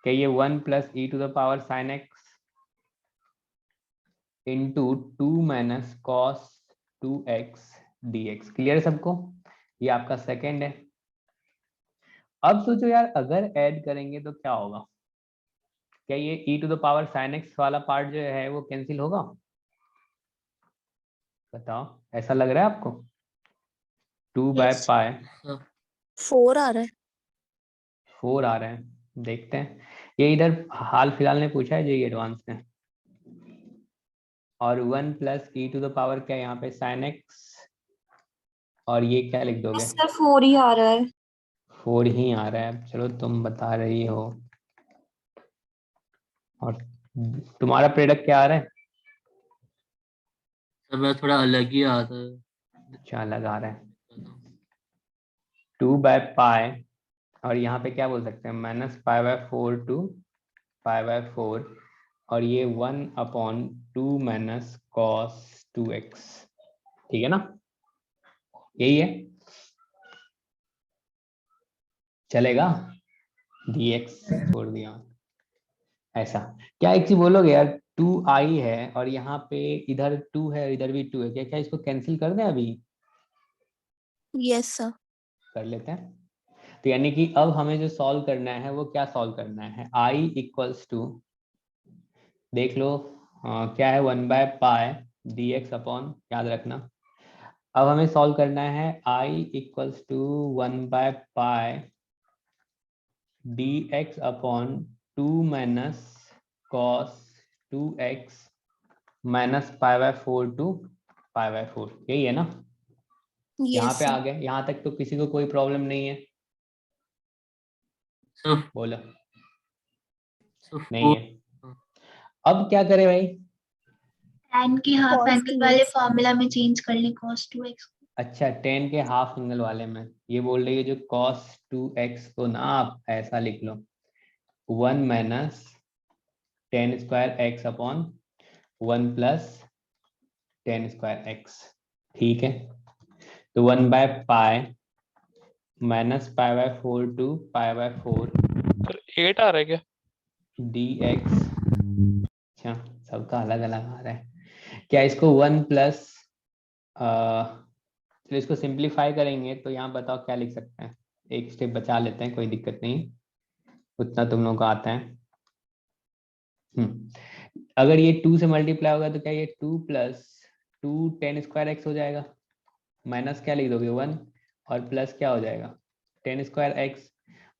Speaker 1: क्या ये 1 plus e⁻sin x into 2 minus cos 2x dx। Clear है सबको? ये आपका सेकंड है। अब सोचो यार अगर ऐड करेंगे तो क्या होगा? क्या ये e⁻sin x वाला पार्ट जो है वो कैंसिल होगा? बताओ, ऐसा लग रहा है आपको? 2/π
Speaker 4: 4 आ रहा है।
Speaker 1: 4 आ रहा है, देखते हैं। ये इधर हाल फिलहाल में पूछा है जो एडवांस में। और 1 प्लस e⁻ क्या यहाँ पे sin x और ये क्या लिख दोगे?
Speaker 4: सर 4 ही आ रहा है।
Speaker 1: 4 ही आ रहा है। चलो तुम बता रही हो, और तुम्हारा प्रोडक्ट क्या आ रहा है?
Speaker 5: सर मेरा थोड़ा अलग ही आता है।
Speaker 1: अच्छा, लगा रहा है 2/π और यहाँ पे क्या बोल सकते हैं माइनस π/4 टू π/4 और ये 1/2 माइनस कॉस 2x। ठीक है ना? यही है, चलेगा? dx छोड़ दिया ऐसा। क्या एक चीज बोलोगे यार 2i है और यहाँ पे इधर 2 है इधर भी 2 है, क्या इसको कैंसिल कर दें अभी?
Speaker 4: Yes, sir.
Speaker 1: कर लेते हैं। तो यानी कि अब हमें जो सॉल्व करना है वो क्या सॉल्व करना है? i इक्वल्स टू, देख लो क्या है 1/π dx अपॉन, याद रखना। अब हमें सॉल्व करना है i equals to 1/π dx upon 2 minus cos 2x minus π/4 to π/4। यही है ना? यहाँ
Speaker 4: Yes,
Speaker 1: पे
Speaker 4: sir.
Speaker 1: आ गए, यहाँ तक तो किसी को कोई प्रॉब्लम नहीं है?
Speaker 5: सर
Speaker 1: बोलो।
Speaker 5: सर
Speaker 1: नहीं है। अब क्या करें भाई?
Speaker 4: tan के हाफ
Speaker 9: Cos
Speaker 4: एंगल
Speaker 9: 2x.
Speaker 4: वाले फॉर्मूला में चेंज कर ले cos 2x।
Speaker 1: अच्छा, 10 के हाफ एंगल वाले में ये बोल रही है जो cos 2x को ना आप ऐसा लिख लो 1 minus tan square x upon 1 plus tan square x। ठीक है, तो 1/π माइनस π/4 टू π/4
Speaker 3: सर 8 आ रहा है क्या?
Speaker 1: dx। अच्छा, सबका अलग अलग आ रहा है क्या? इसको 1 प्लस, चलो इसको सिंप्लीफाई करेंगे तो यहाँ बताओ क्या लिख सकते हैं। एक स्टेप बचा लेते हैं, कोई दिक्कत नहीं, उतना तुम लोगों को आता है। अगर ये 2 से मल्टीप्लाई होगा तो क्या ये 2 प्लस 2 10 स्क्वायर एक्स हो जाएगा, माइनस क्या लिख दोगे 1, और प्लस क्या हो जाएगा 10 स्क्वायर एक्स,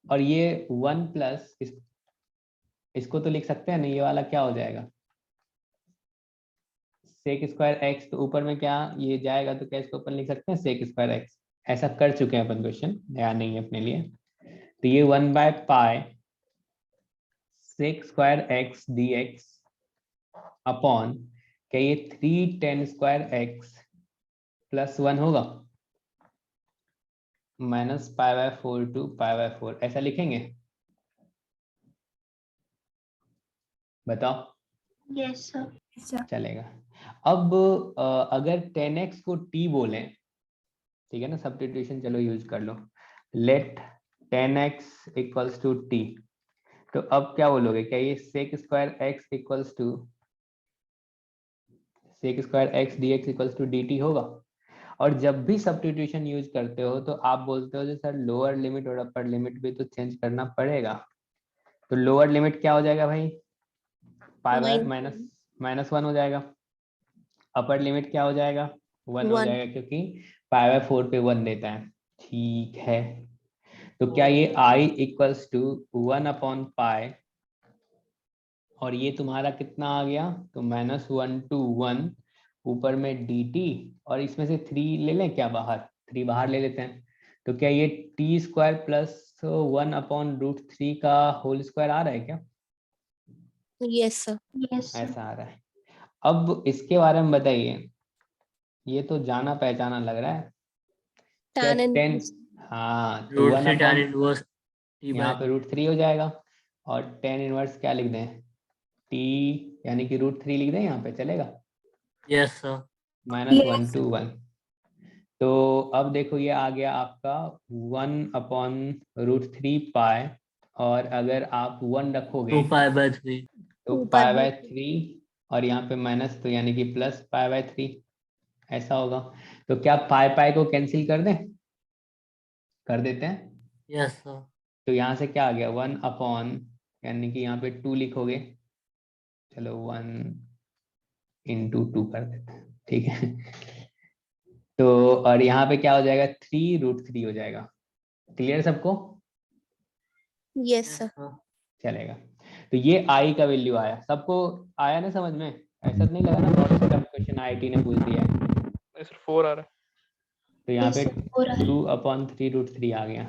Speaker 1: और ये 1 प्लस इसको तो लिख सकते हैं ना, ये वाला क्या हो जाएगा सेक स्क्वायर एक्स, तो ऊपर में क्या ये जाएगा तो क्या इसको अपन लिख सकते हैं सेक स्क्वायर एक्स। ऐसा कर चुके हैं अपन, क्वेश्चन नया नहीं है अपने लिए। तो ये 1/π sec square x dx upon क्या ये 3 10 स्क्वायर एक्स प्लस 1 होगा माइनस π/4 टू π/4, ऐसा लिखेंगे? बताओ।
Speaker 4: Yes sir.
Speaker 1: चलेगा। अब अगर 10x को t बोलें, ठीक है ना, सब्स्टिट्यूशन चलो यूज कर लो, let 10x equals to t, तो अब क्या बोलोगे, क्या ये sec square x equals to sec square x dx equals to dt होगा? और जब भी सब्स्टिट्यूशन यूज करते हो तो आप बोलते हो जो सर लोअर लिमिट और अपर लिमिट भी तो चेंज करना पड़ेगा। तो लोअर लिमिट क्या हो जाएगा भाई, -1 हो जाएगा, अपर लिमिट क्या हो जाएगा 1 हो जाएगा, क्योंकि π/4 पे 1 देता है। ठीक है, तो क्या ये i इक्वल्स टू 1/π, और ये तुम्हारा कितना आ गया, तो -1 to 1 ऊपर में dt, और इसमें से 3 ले लें क्या बाहर, 3 बाहर ले लेते हैं, तो क्या ये t² प्लस 1/√3 का होल स्क्वायर आ रहा है क्या?
Speaker 4: Yes sir. Yes sir.
Speaker 1: ऐसा आ रहा है। अब इसके बारे में बताइए, ये तो जाना पहचाना लग रहा है क्या? 10, हाँ, तो
Speaker 5: root
Speaker 1: 1
Speaker 5: three tan
Speaker 1: upon
Speaker 5: inverse
Speaker 1: यहाँ पे √3 हो जाएगा, और tan इनवर्स क्या लिख दें t, यानी कि √3 लिख दें यहाँ पे, चलेगा?
Speaker 5: Yes sir.
Speaker 1: -1 to 1। तो अब देखो ये आ गया आपका 1/√3π, और अगर आप 1 रखोगे
Speaker 5: 2π/3
Speaker 1: तो π/3, और यहाँ पे माइनस तो यानी कि प्लस π/3, ऐसा होगा। तो क्या पाई को कैंसिल कर दें? कर देते हैं।
Speaker 5: Yes sir.
Speaker 1: तो यहाँ से क्या आ गया 1 अपॉन, यानी कि यहाँ पे 2 लिखोगे, चलो 1 into 2 कर देते हैं, ठीक है। तो और यहाँ पे क्या हो जाएगा 3√3 हो जाएगा। क्लियर सबको?
Speaker 4: Yes sir.
Speaker 1: चलेगा। तो ये आई का वैल्यू आया, सबको आया ना समझ में? ऐसा नहीं लगा ना बहुत से टफ क्वेश्चन आईआईटी ने पूछ दिया है?
Speaker 3: नहीं सर 4 आ रहा है।
Speaker 1: तो यहाँ पे 2/3√3 आ गया।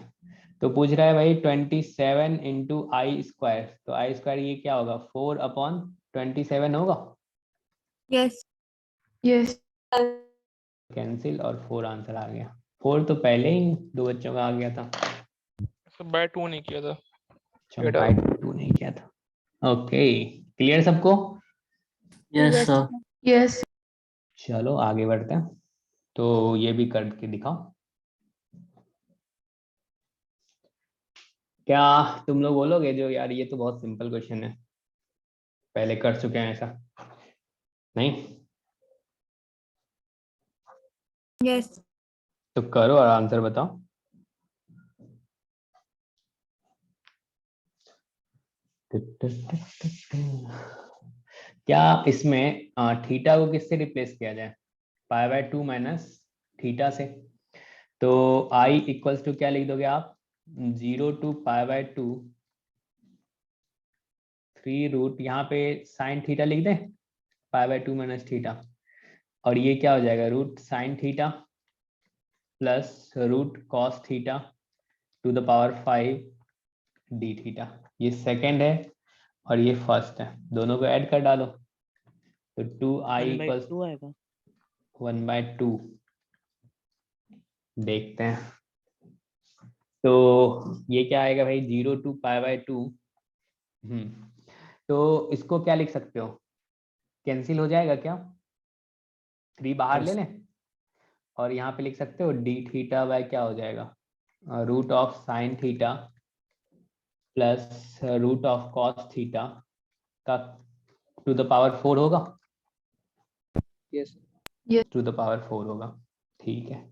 Speaker 1: तो पूछ रहा है भाई 27 into i², तो i² ये क्या होगा 4/27 होगा,
Speaker 4: यस।
Speaker 9: यस
Speaker 1: कैंसिल, और 4 आंसर आ गया। 4 तो पहले ही 2 बच्चों का आ गया था।
Speaker 3: सर बाय 2 नहीं किया था।
Speaker 1: बाय 2 नहीं किया था। ओके, क्लियर सबको?
Speaker 5: Yes sir.
Speaker 9: यस
Speaker 1: चलो आगे बढ़ते हैं। तो ये भी करके दिखाओ। क्या तुम लोग बोलोगे जो यार ये तो बहुत सिंपल क्वेश्चन है, पहले कर चुके हैं ऐसा? नहीं?
Speaker 4: यस।
Speaker 1: तो करो और आंसर बताओ। क्या इसमें थीटा को किससे रिप्लेस किया जाए, π/2 माइनस थीटा से? तो i इक्वल्स टू क्या लिख दोगे आप, 0 to π/2 3 यहाँ पे साइन थीटा लिख दें, π/2 माइनस थीटा, और ये क्या हो जाएगा √sin theta plus √cos theta to the power 5 d theta. ये सेकंड है और ये फर्स्ट है, दोनों को ऐड कर डालो, तो 2i इक्वल्स 1/2। देखते हैं, तो ये क्या आएगा भाई 0 to π/2। तो इसको क्या लिख सकते हो, कैंसिल हो जाएगा क्या, 3 बाहर ले लें, और यहाँ पे लिख सकते हो डी थीटा बाय क्या हो जाएगा, root of sine theta plus root of cos theta का टू द पावर 4 होगा,
Speaker 7: यस
Speaker 1: टू द पावर 4 होगा। ठीक है,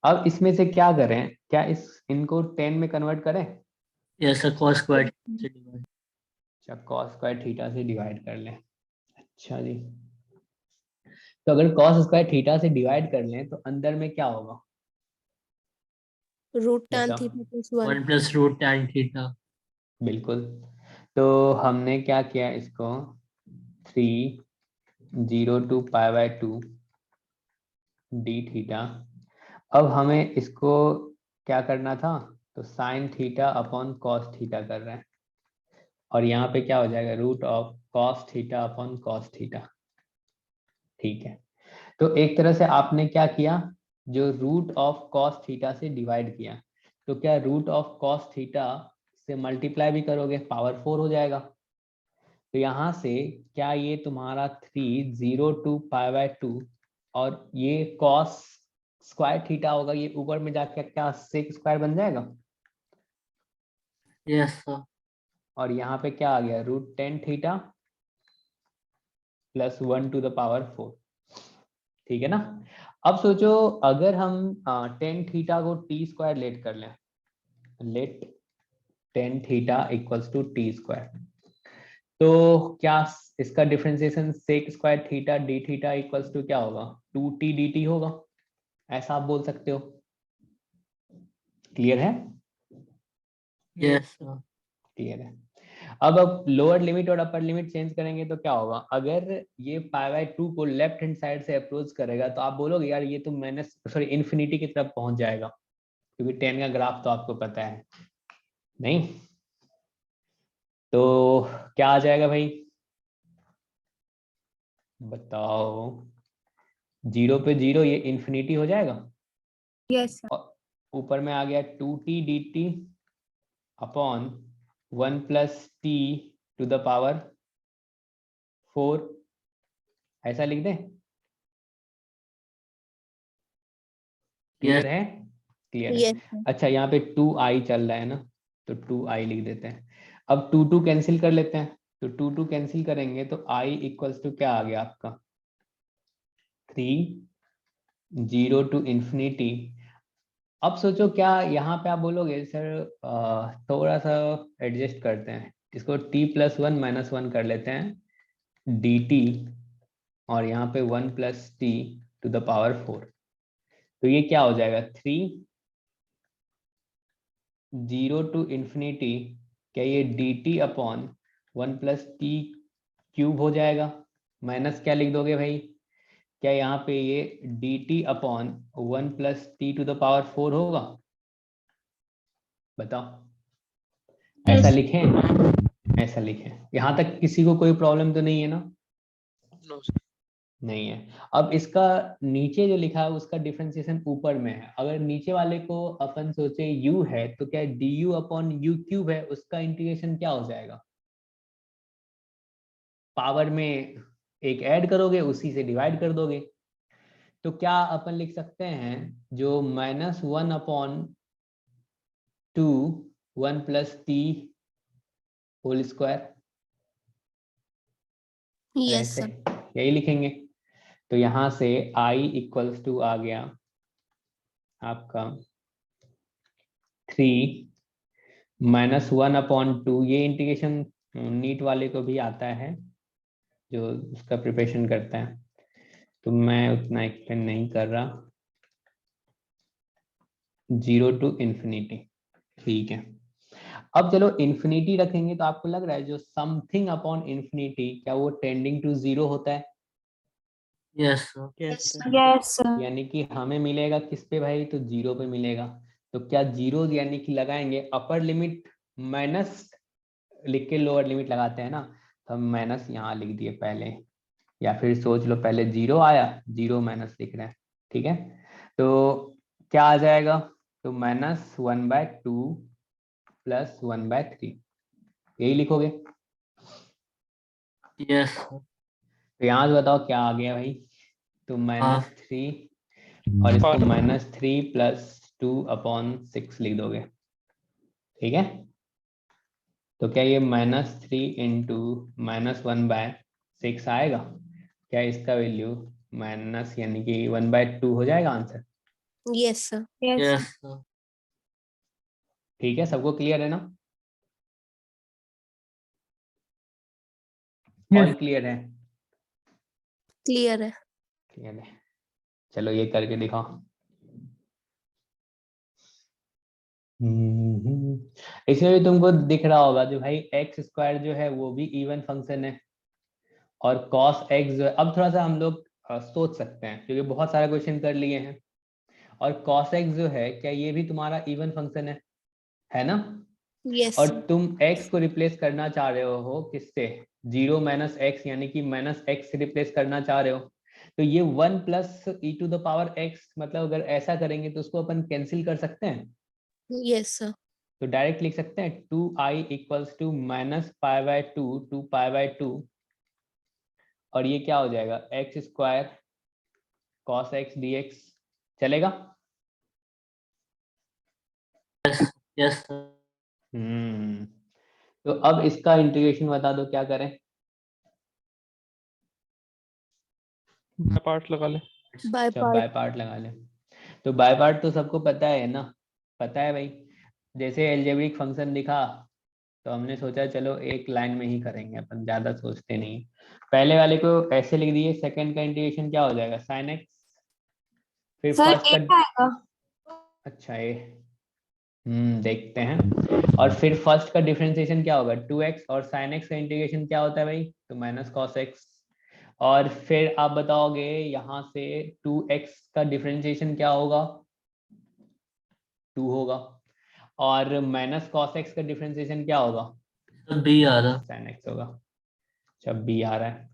Speaker 1: अब इसमें से क्या करें, क्या इनको 10 में कन्वर्ट करें?
Speaker 5: Yes, sir. Cos squared से divide.
Speaker 1: अच्छा, कॉस स्क्वायर थीटा से डिवाइड कर लें। अच्छा जी, तो अगर कॉस स्क्वायर थीटा से डिवाइड कर लें तो अंदर में क्या होगा?
Speaker 4: रूट tan
Speaker 1: बताओ।
Speaker 4: Theta plus 1।
Speaker 5: 1 plus root tan theta.
Speaker 1: बिल्कुल, तो हमने क्या किया, इसको 3 0 to π/2 डी थीटा। अब हमें इसको क्या करना था, तो sine theta upon cos theta कर रहे हैं, और यहाँ पे क्या हो जाएगा, root of cos theta upon cos theta. ठीक है, तो एक तरह से आपने क्या किया, जो रूट ऑफ कॉस थीटा से डिवाइड किया, तो क्या रूट ऑफ कॉस थीटा से मल्टीप्लाई भी करोगे, पावर 4 हो जाएगा। तो यहाँ से क्या ये तुम्हारा 3 0 to π/2 और ये कॉस स्क्वायर थीटा होगा, ये ऊपर में जाके क्या सेक स्क्वायर बन जाएगा,
Speaker 5: Yes, sir.
Speaker 1: और यहाँ पे क्या आ गया, root 10 theta plus 1 to the power 4। ठीक है ना। अब सोचो अगर हम 10 थीटा को टी स्क्वायर लेट कर लें, let 10 theta equals to t square, तो क्या इसका differentiation sec square theta d theta equals to क्या होगा, 2t dt होगा, ऐसा आप बोल सकते हो। क्लियर है?
Speaker 5: Yes, sir.
Speaker 1: क्लियर है। अब लोअर लिमिट और अपर लिमिट चेंज करेंगे तो क्या होगा, अगर ये π/2 को लेफ्ट हैंड साइड से अप्रोच करेगा तो आप बोलोगे यार ये तो इन्फिनिटी की तरफ पहुंच जाएगा, क्योंकि 10 का ग्राफ तो आपको पता है नहीं। तो क्या आ जाएगा भाई, बताओ, 0 पे 0 ये इन्फिनिटी हो जाएगा,
Speaker 4: यस सर।
Speaker 1: और ऊपर में आ गया 2t dt upon 1 plus t to the power 4, ऐसा लिख दें। क्लियर है? क्लियर है।
Speaker 4: Yes sir.
Speaker 1: अच्छा, यहाँ पे 2i चल रहा है ना, तो 2i लिख देते हैं। अब 2 कैंसिल कर लेते हैं, तो 2 कैंसिल करेंगे तो i इक्वल्स टू क्या आ गया आपका, 3 0 to इन्फिनिटी। अब सोचो क्या यहाँ पे आप बोलोगे सर थोड़ा सा एडजस्ट करते हैं इसको, t + 1 - 1 कर लेते हैं dt, और यहाँ पे 1 + t टू द पावर 4, तो ये क्या हो जाएगा, 3 0 to इन्फिनिटी, क्या ये dt अपॉन 1 + t क्यूब हो जाएगा, माइनस क्या लिख दोगे भाई, क्या यहाँ पे ये dt upon 1 + t to the power 4 होगा, बताओ। ऐसा लिखें, ऐसा लिखें, यहाँ तक किसी को कोई प्रॉब्लम तो नहीं है ना?
Speaker 7: नो
Speaker 1: नहीं है। अब इसका नीचे जो लिखा है उसका डिफरेंशिएशन ऊपर में है, अगर नीचे वाले को अपन सोचे u है तो क्या du अपॉन u क्यूब है, उसका इंटीग्रेशन क्या हो जाएगा, पावर में एक ऐड करोगे उसी से डिवाइड कर दोगे, तो क्या अपन लिख सकते हैं जो -1 upon 2 1 + t whole square,
Speaker 4: yes
Speaker 1: ऐसे
Speaker 4: सर।
Speaker 1: यही लिखेंगे। तो यहाँ से i इक्वल्स टू आ गया आपका 3 -1 अपॉन 2, ये इंटीग्रेशन नीट वाले को भी आता है जो उसका प्रिपरेशन करता है, तो मैं उतना एक्सप्लेन नहीं कर रहा, 0 to इन्फिनिटी। ठीक है, अब चलो इन्फिनिटी रखेंगे तो आपको लग रहा है जो समथिंग अपॉन इन्फिनिटी क्या वो टेंडिंग टू 0 होता है,
Speaker 5: Yes, sir.
Speaker 2: Yes sir.
Speaker 4: Yes sir.
Speaker 1: यानी कि हमें मिलेगा किस पे भाई, तो 0 पे मिलेगा। तो क्या 0 यानी कि लगाएंगे अपर लिमिट माइनस लिख के लोअर लिमिट लगाते हैं ना, तो हम माइनस यहाँ लिख दिए पहले, या फिर सोच लो पहले 0 आया 0 माइनस लिख रहे हैं। ठीक है, तो क्या आ जाएगा, तो -1/2 + 1/3, यही लिखोगे।
Speaker 5: Yes, sir.
Speaker 1: तो यहाँ से बताओ क्या आ गया भाई, तो -3 और इसको
Speaker 3: और-
Speaker 1: -3 + 2/6 लिख दोगे, ठीक है। तो क्या ये -3 × -1/6 आएगा? क्या इसका वैल्यू माइनस यानी कि 1/2 हो जाएगा answer?
Speaker 4: Yes, sir. Yes.
Speaker 5: Yes, sir.
Speaker 1: ठीक है, सबको क्लियर है ना?
Speaker 8: Yes.
Speaker 1: ऑल क्लियर है?
Speaker 4: Clear है.
Speaker 1: क्लियर है, चलो ये करके दिखाओ। इसमें भी तुमको दिख रहा होगा जो भाई x² जो है वो भी इवन फंक्शन है, और cos x जो है, अब थोड़ा सा हम लोग सोच सकते हैं क्योंकि बहुत सारे क्वेश्चन कर लिए हैं। और cos x जो है, क्या ये भी तुम्हारा इवन फंक्शन है ना?
Speaker 4: Yes.
Speaker 1: और तुम x को रिप्लेस करना चाह रहे हो किससे? 0 - x यानी कि -x से रिप्लेस करना चाह रहे हो। तो ये 1 + e⁻x, मतलब अगर ऐसा करेंगे तो उसको अपन कैंसिल कर सकते हैं।
Speaker 4: Yes, sir.
Speaker 1: तो डायरेक्ट लिख सकते हैं 2i = -π/2 2π/2, और ये क्या हो जाएगा x² cos x dx, चलेगा?
Speaker 5: Yes, sir.
Speaker 1: तो अब इसका इंटीग्रेशन बता दो क्या करें?
Speaker 3: पार्ट लगा ले।
Speaker 4: By
Speaker 1: अच्छा,
Speaker 4: part.
Speaker 1: बाय पार्ट लगा ले। तो बाय पार्ट तो सबको पता है ना? पता है भाई, जैसे एल्जेब्रिक फंक्शन दिखा तो हमने सोचा चलो एक लाइन में ही करेंगे, अपन ज्यादा सोचते नहीं। पहले वाले को ऐसे लिख दिए, सेकंड का इंटीग्रेशन क्या हो जाएगा sin x, फिर फर्स्ट का
Speaker 4: आएगा.
Speaker 1: अच्छा ये देखते हैं। और फिर फर्स्ट का डिफरेंशिएशन क्या होगा 2x, और sin x का इंटीग्रेशन क्या होता है भाई? तो -cos x। और फिर आप बताओगे यहाँ से 2x का डिफरेंशिएशन क्या होगा? 2 होगा। और -cos x का डिफरेंशिएशन क्या होगा?
Speaker 5: Sir, B आ रहा.
Speaker 1: sin x होगा। जब b आ रहा है।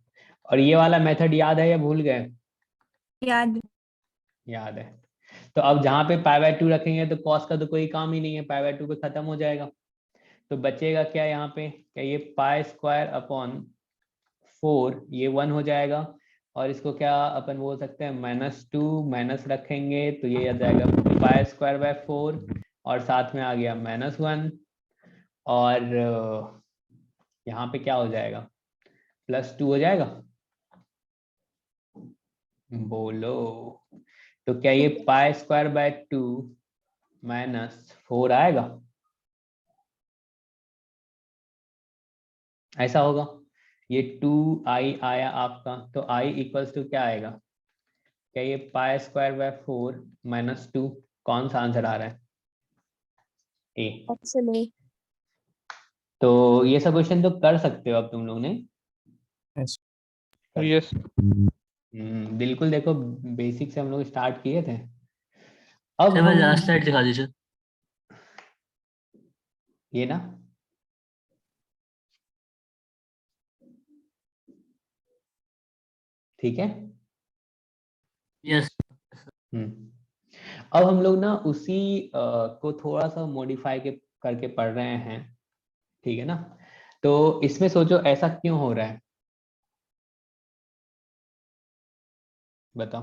Speaker 1: और ये वाला मेथड याद है या भूल गए?
Speaker 4: याद.
Speaker 1: याद है। तो अब जहाँ पे π/2 रखेंगे तो cos का तो कोई काम ही नहीं है, π/2 पे खत्म हो जाएगा। तो बचेगा क्या यहाँ पे? क्या ये π²/4 ये 1 हो जाएगा, और इसको क्या अपन बोल सकते हैं -2 माइनस रखेंगे तो ये आ जाएगा π²/4, और साथ में आ गया -1, और यहाँ पे क्या हो जाएगा +2 हो जाएगा। बोलो, तो क्या ये π²/2 -4 आएगा? ऐसा होगा। ये 2i आया आपका, तो i = क्या आएगा? क्या ये π²/4 -2, कौन सा आंसर आ रहा है? ए।
Speaker 4: ऐसे नहीं.
Speaker 1: तो ये सब क्वेश्चन तो कर सकते हो अब तुम लोग ने।
Speaker 3: यस।
Speaker 1: बिल्कुल, देखो बेसिक से हम लोग स्टार्ट किए थे। अब
Speaker 5: Sir, मैं
Speaker 1: हम
Speaker 5: लास्ट स्लाइड दिखा दीजिए.
Speaker 1: ये ना, ठीक है।
Speaker 5: Yes.
Speaker 1: अब हम लोग ना उसी को थोड़ा सा मॉडिफाई करके पढ़ रहे हैं, ठीक है ना? तो इसमें सोचो ऐसा क्यों हो रहा है, बताओ।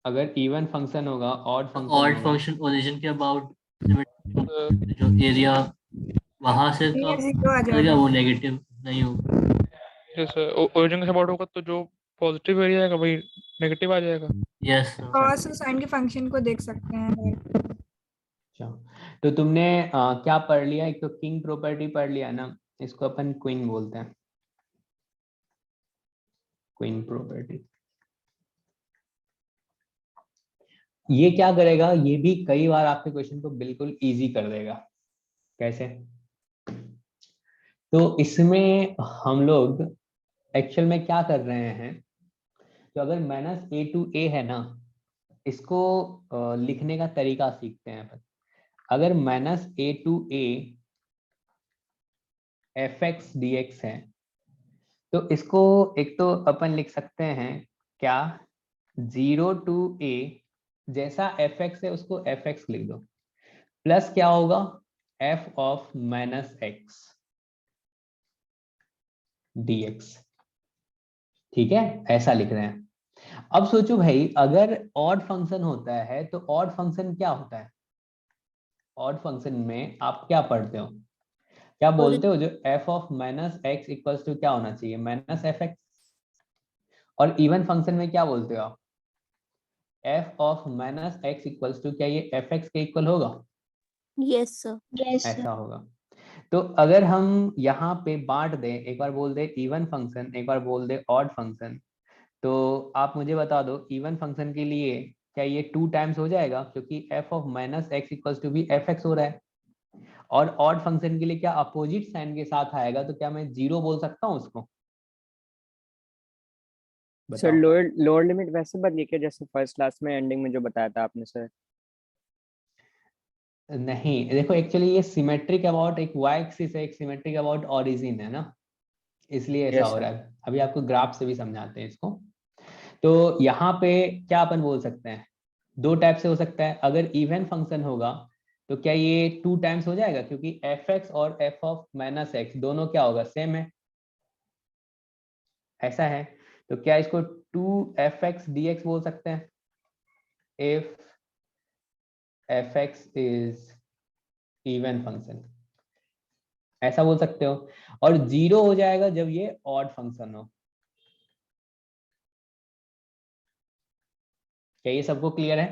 Speaker 1: अगर इवन फंक्शन होगा, ऑड फंक्शन
Speaker 5: Odd
Speaker 1: होगा,
Speaker 5: function origin के about जो एरिया वहां से का क्या वो नेगेटिव नहीं होगा.
Speaker 3: यस, ओरिजिन के अबाउट होगा तो जो पॉजिटिव एरिया आएगा वही नेगेटिव आ जाएगा।
Speaker 5: Yes, sir.
Speaker 4: cos और sin के फंक्शन को देख सकते हैं.
Speaker 1: अच्छा। तो तुमने क्या पढ़ लिया? एक तो किंग प्रॉपर्टी पढ़ लिया ना, इसको अपन क्वीन बोलते हैं, क्वीन प्रॉपर्टी। ये क्या करेगा, ये भी कई बार आपके क्वेश्चन को बिल्कुल इजी कर देगा। कैसे? तो इसमें हम लोग एक्चुअल में क्या कर रहे हैं, तो अगर -a है ना, इसको लिखने का तरीका सीखते हैं अपन। अगर -a fx dx है, तो इसको एक तो अपन लिख सकते हैं क्या, 0 to a जैसा fx है उसको fx लिख दो, प्लस क्या होगा f of -x dx, ठीक है? ऐसा लिख रहे हैं। अब सोचो भाई, अगर ऑड फंक्शन होता है तो ऑड फंक्शन क्या होता है? ऑड फंक्शन में आप क्या पढ़ते हो, क्या बोलते हो? जो f of minus x equals to क्या होना चाहिए? Minus f x. और इवन फंक्शन में क्या बोलते हो आप? f of minus x equals to क्या ये एफ एक्स के इक्वल होगा?
Speaker 4: Yes sir.
Speaker 1: ऐसा होगा। तो अगर हम यहाँ पे बांट दें, एक बार बोल दे इवन फंक्शन, एक बार बोल दे ऑड फंक्शन, तो आप मुझे बता दो इवन फंक्शन के लिए क्या ये 2 टाइम्स हो जाएगा, क्योंकि f of minus x equals to भी एफ एक्स हो रहा है। और ऑड फंक्शन के लिए क्या अपोजिट साइन के साथ आएगा, तो क्या मैं 0 बोल सकता हूँ उसको?
Speaker 2: सर
Speaker 1: बताओ।
Speaker 2: लोअर लिमिट वैसे बदली क्या जैसे फर्स्ट क्लास में एंडिंग में जो बताया था आपने सर?
Speaker 1: नहीं, देखो एक्चुअली ये सिमेट्रिक अबाउट एक वाई एक्सिस है, एक सिमेट्रिक अबाउट ओरिजिन है ना, इसलिए ऐसा
Speaker 2: Yes,
Speaker 1: हो
Speaker 2: sir.
Speaker 1: रहा है। अभी आपको ग्राफ से भी समझाते हैं इसको। तो यहाँ पे क्या अपन बोल सकते हैं, 2 टाइप से हो सकता है। अगर इवन फंक्शन होगा तो क्या ये 2 टाइम्स हो जाएगा, क्योंकि एफ एक्स और एफ ऑफ माइनस एक्स दोनों क्या होगा? सेम है, ऐसा है। तो क्या इसको 2f(x) dx बोल सकते हैं? If f(x) is even function, ऐसा बोल सकते हो। और 0 हो जाएगा जब ये ऑड फंक्शन हो। क्या ये सबको क्लियर है?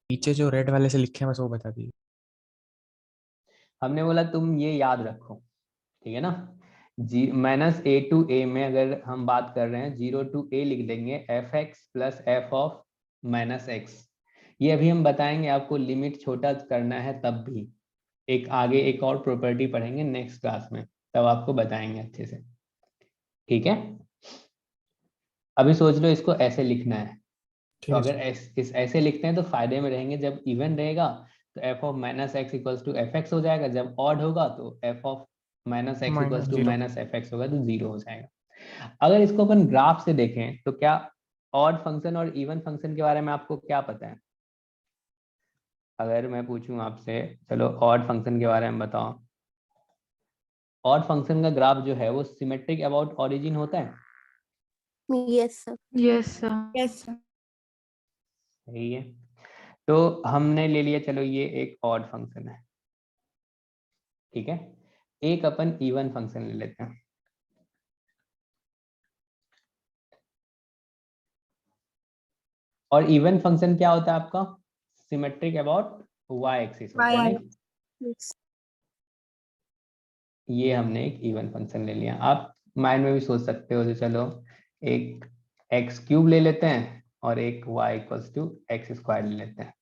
Speaker 6: नीचे जो रेड वाले से लिखे हैं बस वो बता दीजिए।
Speaker 1: हमने बोला तुम ये याद रखो, ठीक है ना। माइनस ए टू ए में अगर हम बात कर रहे हैं 0 टू a लिख देंगे F x plus F of minus x. ये अभी हम बताएंगे आपको, लिमिट छोटा करना है तब भी। एक आगे एक और प्रॉपर्टी पढ़ेंगे नेक्स्ट क्लास में, तब आपको बताएंगे अच्छे से, ठीक है। अभी सोच लो इसको ऐसे लिखना है,
Speaker 6: ठीक
Speaker 1: तो
Speaker 6: है
Speaker 1: अगर
Speaker 6: सर।
Speaker 1: इस ऐसे लिखते हैं तो फायदे में रहेंगे। जब इवन रहेगा तो f of minus x equals to f x हो जाएगा, जब ऑड होगा तो f of minus x equals to
Speaker 6: -0।
Speaker 1: Minus f x होगा तो 0 हो जाएगा। अगर इसको अपन ग्राफ से देखें तो क्या ऑड फंक्शन और इवन फंक्शन के बारे में आपको क्या पता है? अगर मैं पूछूं आपसे, चलो ऑड फंक्शन के बारे में बताओ। ऑड फंक्शन का ग्राफ जो है वो सिमेट्रिक अबाउट ओरिजिन होता है?
Speaker 4: Yes sir.
Speaker 9: Yes, sir.
Speaker 4: Yes sir.
Speaker 1: सही है। तो हमने ले लिया, चलो ये एक ऑड फंक्शन है, ठीक है। एक अपन इवन फंक्शन ले लेते हैं। और इवन फंक्शन क्या होता है आपका? सिमेट्रिक अबाउट वाई एक्सिस होता है, नहीं? ये हमने एक इवन फंक्शन ले लिया। आप माइंड में भी सोच सकते हो, तो चलो एक एक्स क्यूब ले लेते हैं और एक y equals to x square ले लेते हैं,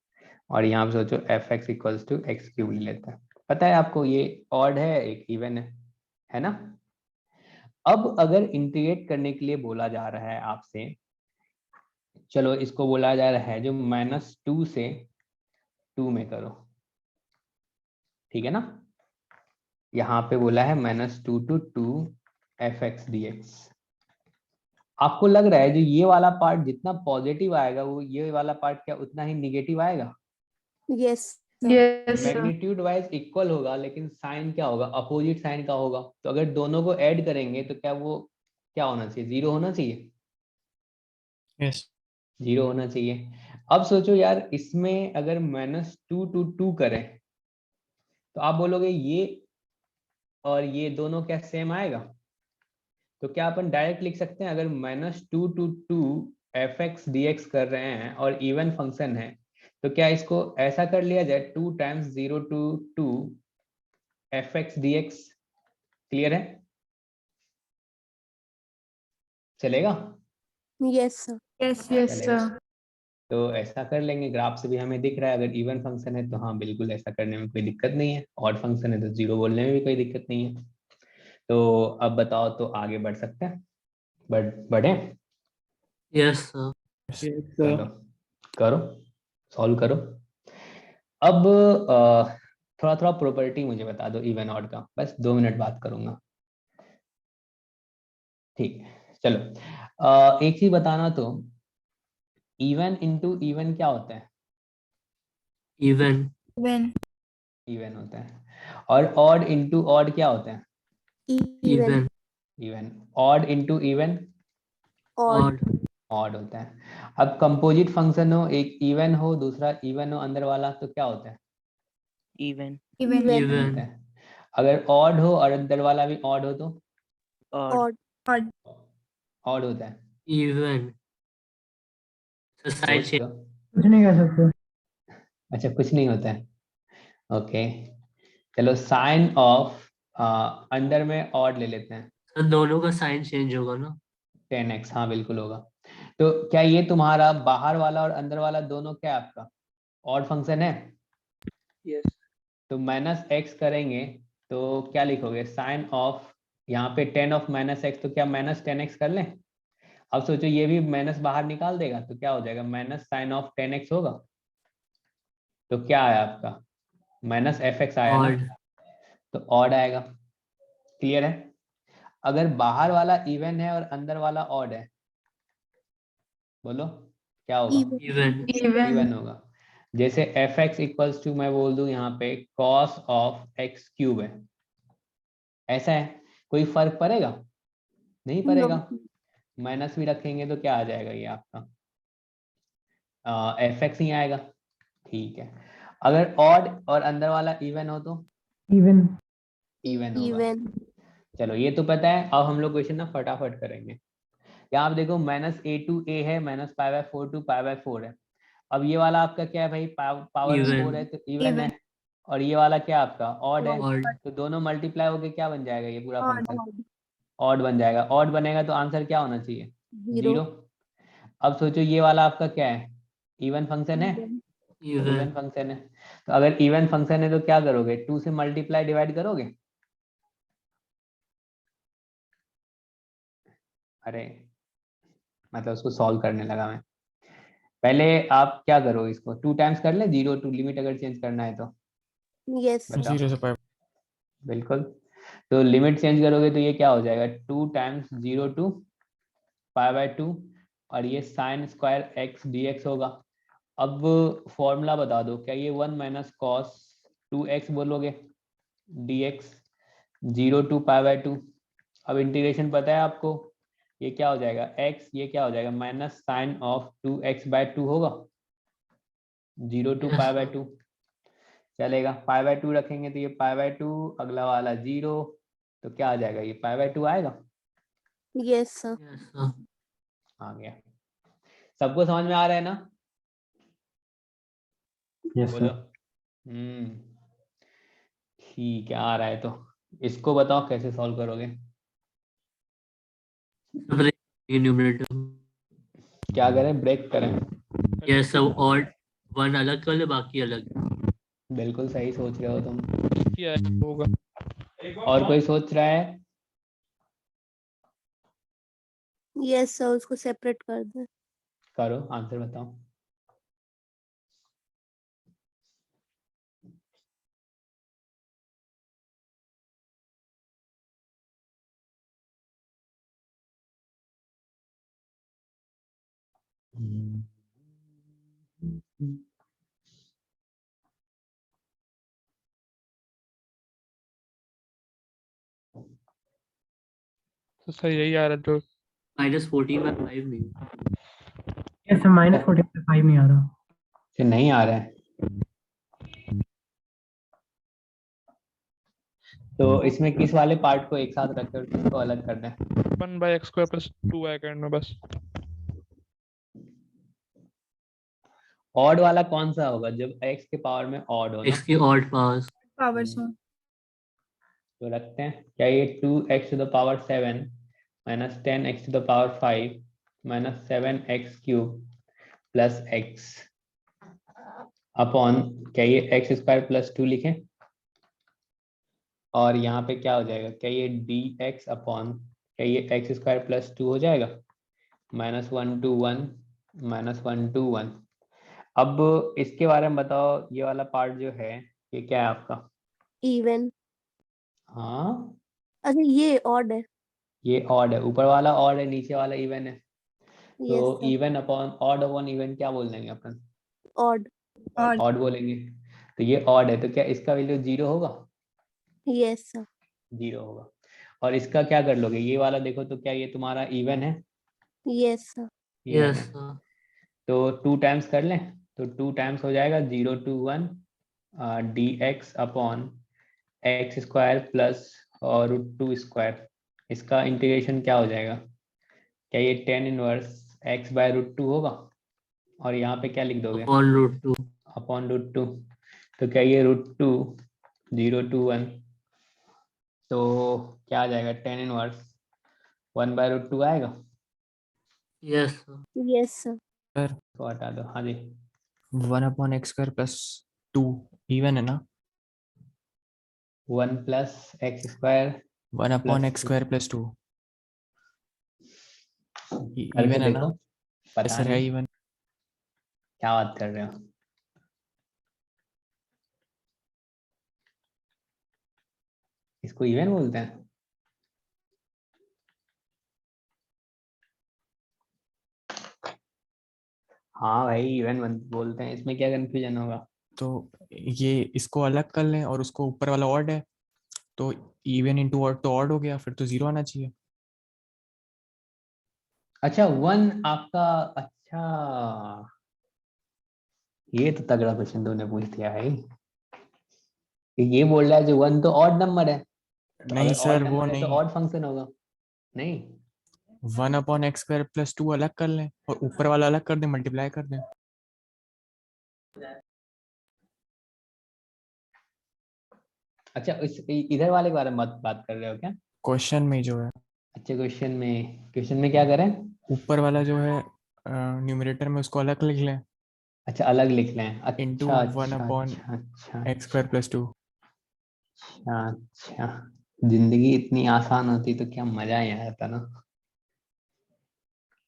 Speaker 1: और यहाँ पे सोचो f x equals to x cube ले लेते हैं। पता है आपको ये ऑड है, एक इवन है ना। अब अगर इंटीग्रेट करने के लिए बोला जा रहा है आपसे, चलो इसको बोला जा रहा है जो -2 से 2 में करो, ठीक है ना। यहाँ पे बोला है -2 to 2 f(x) dx। आपको लग रहा है जो ये वाला पार्ट जितना पॉजिटिव आएगा वो ये वाला पार्ट क्या उतना ही निगेटिव आएगा?
Speaker 4: Yes
Speaker 9: Yes, sir.
Speaker 1: Magnitude wise equal होगा, लेकिन साइन क्या होगा? अपोजिट साइन का होगा। तो अगर दोनों को ऐड करेंगे तो क्या वो क्या होना चाहिए? 0 होना चाहिए।
Speaker 6: यस
Speaker 1: 0 होना चाहिए। अब सोचो यार, इसमें अगर -2 to 2 करें तो आप बोलोगे ये और ये दोनों क्या सेम आएगा? तो क्या अपन डायरेक्ट लिख सकते हैं, अगर -2 to 2 f(x) dx कर रहे हैं और इवन फंक्शन है, तो क्या इसको ऐसा कर लिया जाए 2 times 0 to 2 f(x) dx? Clear है? चलेगा?
Speaker 4: Yes sir.
Speaker 9: Yes,
Speaker 1: चलेगा।
Speaker 9: sir.
Speaker 1: तो ऐसा कर लेंगे, ग्राफ से भी हमें दिख रहा है अगर इवन फंक्शन है तो हाँ बिल्कुल ऐसा करने में कोई दिक्कत नहीं है, ऑड फंक्शन है तो 0 बोलने में भी कोई दिक्कत नहीं है। तो अब बताओ, तो आगे बढ़ सकते हैं? बढ़े?
Speaker 5: Yes sir.
Speaker 1: चलो करो, सॉल्व करो। अब थोड़ा थोड़ा प्रॉपर्टी मुझे बता दो इवन ऑड का, बस 2 मिनट बात करूंगा, ठीक है। चलो एक चीज बताना, तो इवन इंटू इवन क्या होता है?
Speaker 5: इवन।
Speaker 4: इवन।
Speaker 1: इवन होता है। और ऑड इंटू ऑड क्या होता है?
Speaker 4: Even.
Speaker 5: Even.
Speaker 1: Even. Odd into even?
Speaker 4: Odd.
Speaker 5: Odd.
Speaker 1: Odd होता है। अब कंपोजिट फंक्शन हो, एक इवन हो दूसरा इवन हो अंदर वाला, तो क्या होता है?
Speaker 6: इवन
Speaker 4: इवन
Speaker 5: इवन
Speaker 1: होता है। अगर ऑड हो और अंदर वाला भी ऑड हो तो
Speaker 4: ऑड
Speaker 1: ऑड होता है।
Speaker 5: इवन साइड
Speaker 1: सोच
Speaker 5: चेंज।
Speaker 1: लो।
Speaker 8: कुछ नहीं कह सकते।
Speaker 1: अच्छा, कुछ नहीं होता है। ओके, चलो साइन ऑफ अंदर में ऑड ले लेते हैं।
Speaker 5: सर दोनों का साइन चेंज होगा ना?
Speaker 1: 10x, हाँ बिल्कुल होगा। तो क्या ये तुम्हारा बाहर वाला और अंदर वाला दोनों क्या आपका ऑड फंक्शन है?
Speaker 7: Yes.
Speaker 1: तो माइनस एक्स करेंगे तो क्या लिखोगे? साइन ऑफ, यहाँ पे 10 ऑफ माइनस एक्स, तो क्या माइनस 10x कर लें? अब सोचो ये भी माइनस बाहर निकाल देगा तो क्या हो जाएगा? माइनस साइन ऑफ 10x होगा। तो क्या आया आपका? माइनस fx आया ना,
Speaker 5: ऑड।
Speaker 1: तो ऑड आएगा। क्लियर है? अगर बाहर वाला इवन है और अंदर वाला ऑड है, बोलो क्या होगा?
Speaker 5: इवन।
Speaker 9: इवन
Speaker 1: इवन होगा। जैसे fx इक्वल्स टू, मैं बोल दूं यहाँ पे cos ऑफ x क्यूब है, ऐसा है। कोई फर्क पड़ेगा? नहीं पड़ेगा। माइनस भी रखेंगे तो क्या आ जाएगा ये आपका? fx ही आएगा। ठीक है। अगर ऑड और अंदर वाला इवन हो तो
Speaker 8: इवन
Speaker 1: इवन होगा।
Speaker 4: इवन
Speaker 1: चलो ये तो पता है। अब हम लोग क्वेश्चन ना फटाफट करेंगे। यहाँ आप देखो माइनस ए टू ए है, minus pi by 4 to pi by 4 है। अब ये वाला आपका क्या है भाई? पावर में
Speaker 5: Even.
Speaker 1: 4 है तो इवन है। और ये वाला क्या आपका? ऑड है।
Speaker 5: ऑड।
Speaker 1: तो दोनों मल्टीप्लाई होके क्या बन जाएगा? ये पूरा फंक्शन ऑड बन जाएगा। ऑड बनेगा तो आंसर क्या होना चाहिए? 0। अब सोचो ये वाला आपका क्या है? इवन फंक्शन है। Even
Speaker 5: even.
Speaker 1: फंक्शन है। तो अगर इवन फंक्शन है तो क्या करोगे? 2 से मल्टीप्लाई डिवाइड करोगे? अरे मतलब उसको सॉल्व करने लगा मैं। पहले आप क्या करो, इसको 2 टाइम्स कर ले, 0 टू लिमिट अगर चेंज करना है तो
Speaker 4: यस
Speaker 1: बताओ।
Speaker 6: 0 से पाई।
Speaker 1: बिल्कुल। तो लिमिट चेंज करोगे तो ये क्या हो जाएगा? 2 टाइम्स 0 टू पाई बाय 2, और ये sine square x d x होगा। अब फॉर्मूला बता दो, क्या ये 1 माइनस कॉस 2x बोलोगे d x, 0 to pi by 2। अब इंटीग्रेशन पता है आपको, ये क्या हो जाएगा? x, ये क्या हो जाएगा? Minus sign of 2x bye 2 होगा, 0 टू पाई बाय 2 चलेगा। पाई बाय 2 रखेंगे तो ये पाई बाय 2, अगला वाला 0, तो क्या आ जाएगा? ये पाई बाय 2 आएगा।
Speaker 4: Yes sir
Speaker 5: yes sir.
Speaker 1: आ गया। सबको समझ में आ रहा है ना?
Speaker 8: यस
Speaker 1: बोलो।
Speaker 8: सर।
Speaker 1: ठीक है, आ रहा है तो इसको बताओ कैसे सॉल्व करोगे?
Speaker 5: न्यूमरेटर।
Speaker 1: क्या करें? ब्रेक करें?
Speaker 5: ये सब ऑड 1 अलग कर ले, बाकी अलग।
Speaker 1: बिल्कुल सही सोच रहे हो तुम।
Speaker 3: क्या होगा?
Speaker 1: और कोई सोच रहा है?
Speaker 4: यस सर उसको सेपरेट कर दे।
Speaker 1: करो, आंसर बताओ।
Speaker 3: तो सही यही आ रहा है जो
Speaker 5: -14/5 नहीं।
Speaker 8: यस सर, -14/5 नहीं आ रहा।
Speaker 1: फिर नहीं आ रहा है तो इसमें किस वाले पार्ट को एक साथ रखकर किसको अलग करना है?
Speaker 3: 1/x² + 2y करना बस।
Speaker 1: ऑड वाला कौन सा होगा? जब x के पावर में ऑड हो ना।
Speaker 5: x की ऑड पावर्स।
Speaker 1: तो रखते हैं, क्या ये 2x टू द पावर 7 माइनस 10x to the power 5 minus 7x cube plus x upon, क्या ये x² प्लस 2 लिखें? और यहाँ पे क्या हो जाएगा? क्या ये dx अपॉन, क्या ये x² प्लस 2 हो जाएगा? -1 to 1 -1 to 1। अब इसके बारे में बताओ, ये वाला पार्ट जो है ये क्या है आपका?
Speaker 4: इवन
Speaker 1: हाँ,
Speaker 4: अच्छा ये ऑड है।
Speaker 1: ये ऑड है। ऊपर वाला ऑड है, नीचे वाला इवन है।
Speaker 4: यस
Speaker 1: तो
Speaker 4: sir
Speaker 1: even upon odd upon even क्या बोल देंगे अपन?
Speaker 4: ऑड
Speaker 1: ऑड बोलेंगे। तो ये ऑड है तो क्या इसका वैल्यू 0 होगा?
Speaker 4: यस सर
Speaker 1: 0 होगा। और इसका क्या कर लोगे? ये वाला देखो तो क्या ये तुम्हारा इवन है?
Speaker 4: यस सर
Speaker 1: ये
Speaker 5: यस
Speaker 1: है। तो 2 टाइम्स कर लें, तो 2 टाइम्स हो जाएगा 0 to 1 dx upon x square plus और √2 स्क्वायर। इसका इंटीग्रेशन क्या हो जाएगा? क्या ये tan इनवर्स x बाय √2 होगा? और यहाँ पे क्या लिख दोगे?
Speaker 5: अपॉन √2।
Speaker 1: अपॉन √2। तो क्या ये √2 0 to 1, तो क्या आ जाएगा? tan इनवर्स 1 बाय √2 आएगा।
Speaker 5: Yes
Speaker 4: yes sir.
Speaker 6: सर
Speaker 1: तो हटा दो। हाँ जी,
Speaker 6: 1/x² प्लस 2 इवन है ना?
Speaker 1: 1 plus x square
Speaker 6: 1/x² plus 2
Speaker 1: करके
Speaker 6: इवन है
Speaker 1: देखो।
Speaker 6: ना?
Speaker 1: पता
Speaker 6: सर है
Speaker 1: नहीं
Speaker 6: इवन।
Speaker 1: क्या बात कर रहे हो। इसको इवन बोलते हैं? हाँ भाई, इवन बोलते हैं, इसमें क्या कंफ्यूजन होगा?
Speaker 6: तो ये इसको अलग कर लें और उसको ऊपर वाला ऑड है, तो इवन इंटू ऑड तो ऑड हो गया, फिर तो 0 आना चाहिए।
Speaker 1: अच्छा 1 आपका, अच्छा ये तो तगड़ा क्वेश्चन तुमने पूछ दिया भाई। कि ये बोल रहा है जो 1 तो ऑड नंबर है, तो
Speaker 6: नहीं
Speaker 1: अगर
Speaker 6: सर
Speaker 1: ऑड
Speaker 6: वो
Speaker 1: नंबर है तो
Speaker 6: नहीं,
Speaker 1: ऑड फंक्शन होगा। नहीं
Speaker 6: 1/x² प्लस 2 अलग कर लें और ऊपर वाला अलग कर दें, मल्टीप्लाई कर दें।
Speaker 1: अच्छा, इधर वाले के बारे में बात कर रहे हो क्या?
Speaker 6: क्वेश्चन में जो है,
Speaker 1: अच्छा क्वेश्चन में क्या करें?
Speaker 6: ऊपर वाला जो है न्यूमरेटर में उसको अलग लिख लें,
Speaker 1: अच्छा अलग लिख लें।
Speaker 6: इंटू
Speaker 1: अच्छा
Speaker 6: वन
Speaker 1: अच्छा
Speaker 6: अपॉन
Speaker 1: अच्छा अच्छा
Speaker 6: एक्स स्क्वायर प्लस 2।
Speaker 1: अच्छा अच्छा। जिंदगी इतनी आसान होती तो क्या मजा ही आ जाता ना।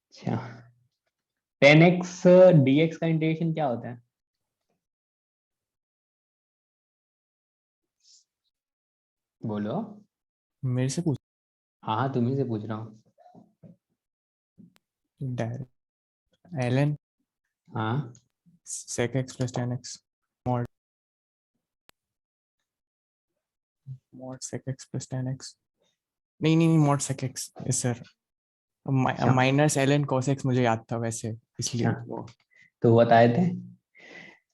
Speaker 1: अच्छा 10x dx का इंटीग्रेशन क्या होता है? बोलो।
Speaker 6: मेरे से पूछ
Speaker 1: हाँ हाँ, तुम्ही से पूछ रहा हूँ।
Speaker 6: डायरेक्ट ln
Speaker 1: हाँ
Speaker 6: sec x plus tan x mod sec x plus tan x। नहीं mod sec x सर,
Speaker 1: अच्छा
Speaker 6: माइनस ln cos x मुझे याद था वैसे, इसलिए
Speaker 1: अच्छा,
Speaker 6: वो।
Speaker 1: तो बताए थे।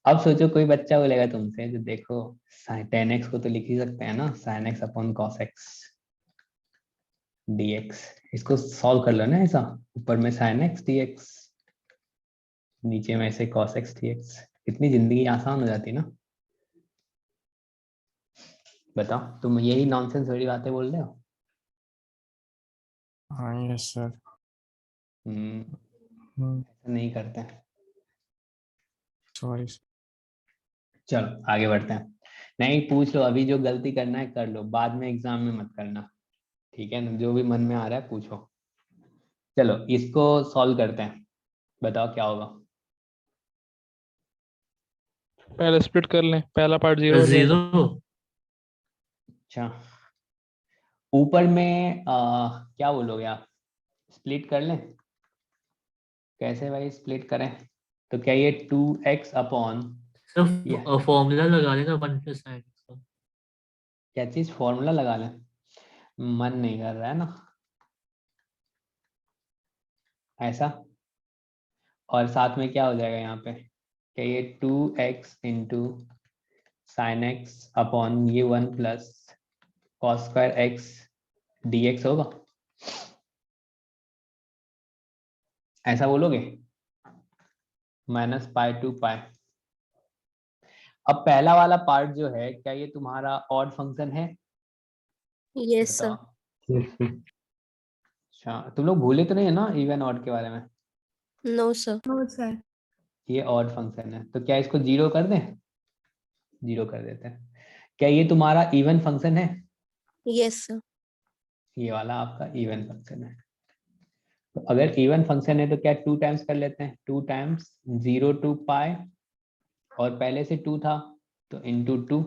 Speaker 1: अब सोचो कोई बच्चा बोलेगा तुमसे जो देखो tan x को तो लिख ही सकते हैं ना, sin x upon cos x dx। इसको सॉल्व कर लो ना ऐसा, ऊपर में sin x dx, नीचे में से cos x dx। कितनी जिंदगी आसान हो जाती ना। बताओ, तुम यही नॉनसेंस वाली बातें बोल रहे हो।
Speaker 6: हाँ यस सर।
Speaker 1: ऐसा नहीं करते हैं।
Speaker 6: सॉरी।
Speaker 1: चलो आगे बढ़ते हैं। नहीं पूछ लो, अभी जो गलती करना है कर लो, बाद में एग्जाम में मत करना। ठीक है ना, जो भी मन में आ रहा है पूछो। चलो इसको सॉल्व करते हैं, बताओ क्या होगा।
Speaker 3: पहले स्प्लिट कर लें, पहला पार्ट 0 हो जाएगा।
Speaker 5: 0।
Speaker 1: अच्छा ऊपर में क्या बोलोगे आप? स्प्लिट कर लें? कैसे भाई स्प्लिट करें? तो क्या ये 2x अपॉन,
Speaker 5: सिर्फ फॉर्मूला लगा देना 1 + sin x का।
Speaker 1: क्या चीज फॉर्मूला लगा लें? मन नहीं कर रहा है ना ऐसा। और साथ में क्या हो जाएगा यहाँ पे? क्या ये 2x into sine x upon ये 1 plus cos square x dx होगा? ऐसा बोलोगे? -π/2π। अब पहला वाला पार्ट जो है, क्या ये तुम्हारा ऑड फंक्शन है?
Speaker 4: Yes sir.
Speaker 1: बताओ। अच्छा तुम लोग भूले तो नहीं है ना इवन ऑड के बारे में?
Speaker 4: No sir.
Speaker 1: ये ऑड फंक्शन है, तो क्या इसको 0 कर दें? 0 कर देते हैं। क्या ये तुम्हारा इवन फंक्शन है?
Speaker 4: Yes sir.
Speaker 1: ये वाला आपका इवन फंक्शन है। तो अगर इवन फंक्शन है तो क्या 2 टाइम्स कर लेते हैं, 2 टाइम्स 0 to π, और पहले से 2 था तो इंटू 2।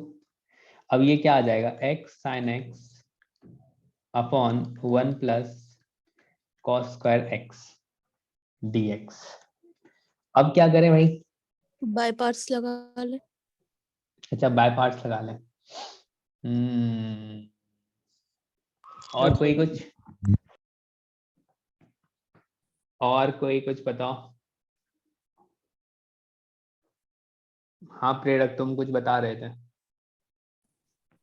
Speaker 1: अब ये क्या आ जाएगा? x sin x upon 1 plus cos square x dx। अब क्या करें भाई?
Speaker 4: बाय पार्ट्स लगा ले।
Speaker 1: अच्छा बाय पार्ट्स लगा लें। और कोई कुछ? और कोई कुछ बताओ। हाँ प्रेरक, तुम कुछ बता रहे थे।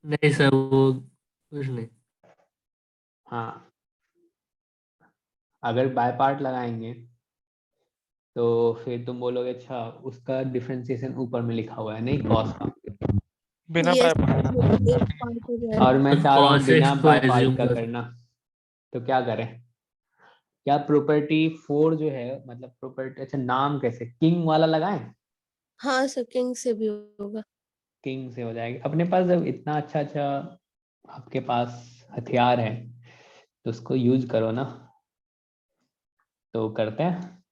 Speaker 5: नहीं सर, वो कुछ नहीं।
Speaker 1: हाँ, अगर बाय पार्ट लगाएंगे तो फिर तुम बोलोगे अच्छा उसका डिफरेंशिएशन ऊपर में लिखा हुआ है, नहीं कॉस का,
Speaker 3: बिना
Speaker 4: यस
Speaker 3: बाय
Speaker 4: एक पार्ट हो जाएगा।
Speaker 1: और मैं चाह रहा हूँ
Speaker 5: cos
Speaker 1: बिना
Speaker 5: x को
Speaker 1: बाय
Speaker 5: assume
Speaker 1: पार्ट का
Speaker 5: कर।
Speaker 1: करना। तो क्या करें? क्या प्रॉपर्टी 4 जो है, मतलब प्रॉपर्टी, अच्छा नाम कैसे, किंग वाला लगाएं?
Speaker 4: हाँ सर, किंग से भी होगा।
Speaker 1: किंग से हो जाएगी। अपने पास जब इतना अच्छा अच्छा आपके पास हथियार है तो उसको यूज करो ना। तो करते हैं,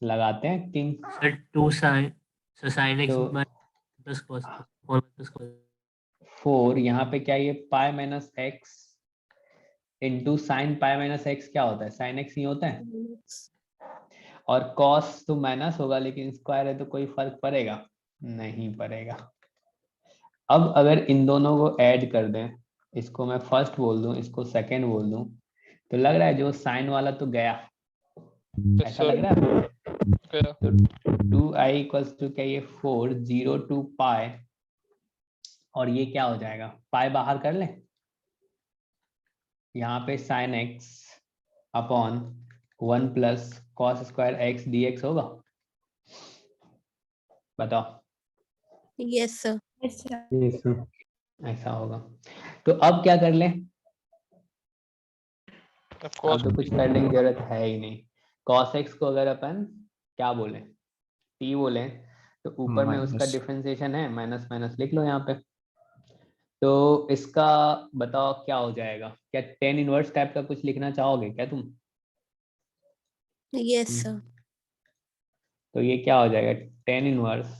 Speaker 1: लगाते हैं king.
Speaker 5: Sir 2 sin, sir sin x
Speaker 1: तो
Speaker 5: प्लस cos प्लस cos।
Speaker 1: 4 यहाँ पे क्या, ये pi minus x into sine pi minus x क्या होता है, साइन एक्स ही होता है। और कॉस तो माइनस होगा, लेकिन स्क्वायर है तो कोई फर्क पड़ेगा नहीं पड़ेगा। अब अगर इन दोनों को ऐड कर दें, इसको मैं फर्स्ट बोल दूं, इसको सेकंड बोल दूं, तो लग रहा है जो साइन वाला तो गया, ऐसा लग रहा है। तो 2i इक्वल्स टू क्या, ये 4 0 टू पाई, और ये क्या हो जाएगा, पाई बाहर कर लें, यहाँ पे sign x upon 1 plus cos square x d x होगा। बताओ।
Speaker 4: Yes sir.
Speaker 1: Yes, sir. ऐसा होगा। तो अब क्या कर लें? अब तो कुछ करने की जरूरत है ही नहीं। cos x को अगर अपन क्या बोले, t बोले, तो ऊपर में उसका
Speaker 6: माइनस
Speaker 1: डिफरेंशिएशन है, माइनस माइनस लिख लो यहाँ पे। तो इसका बताओ क्या हो जाएगा, क्या टेन इनवर्स टाइप का कुछ लिखना चाहोगे क्या तुम?
Speaker 4: Yes sir.
Speaker 1: तो ये क्या हो जाएगा, टेन इनवर्स,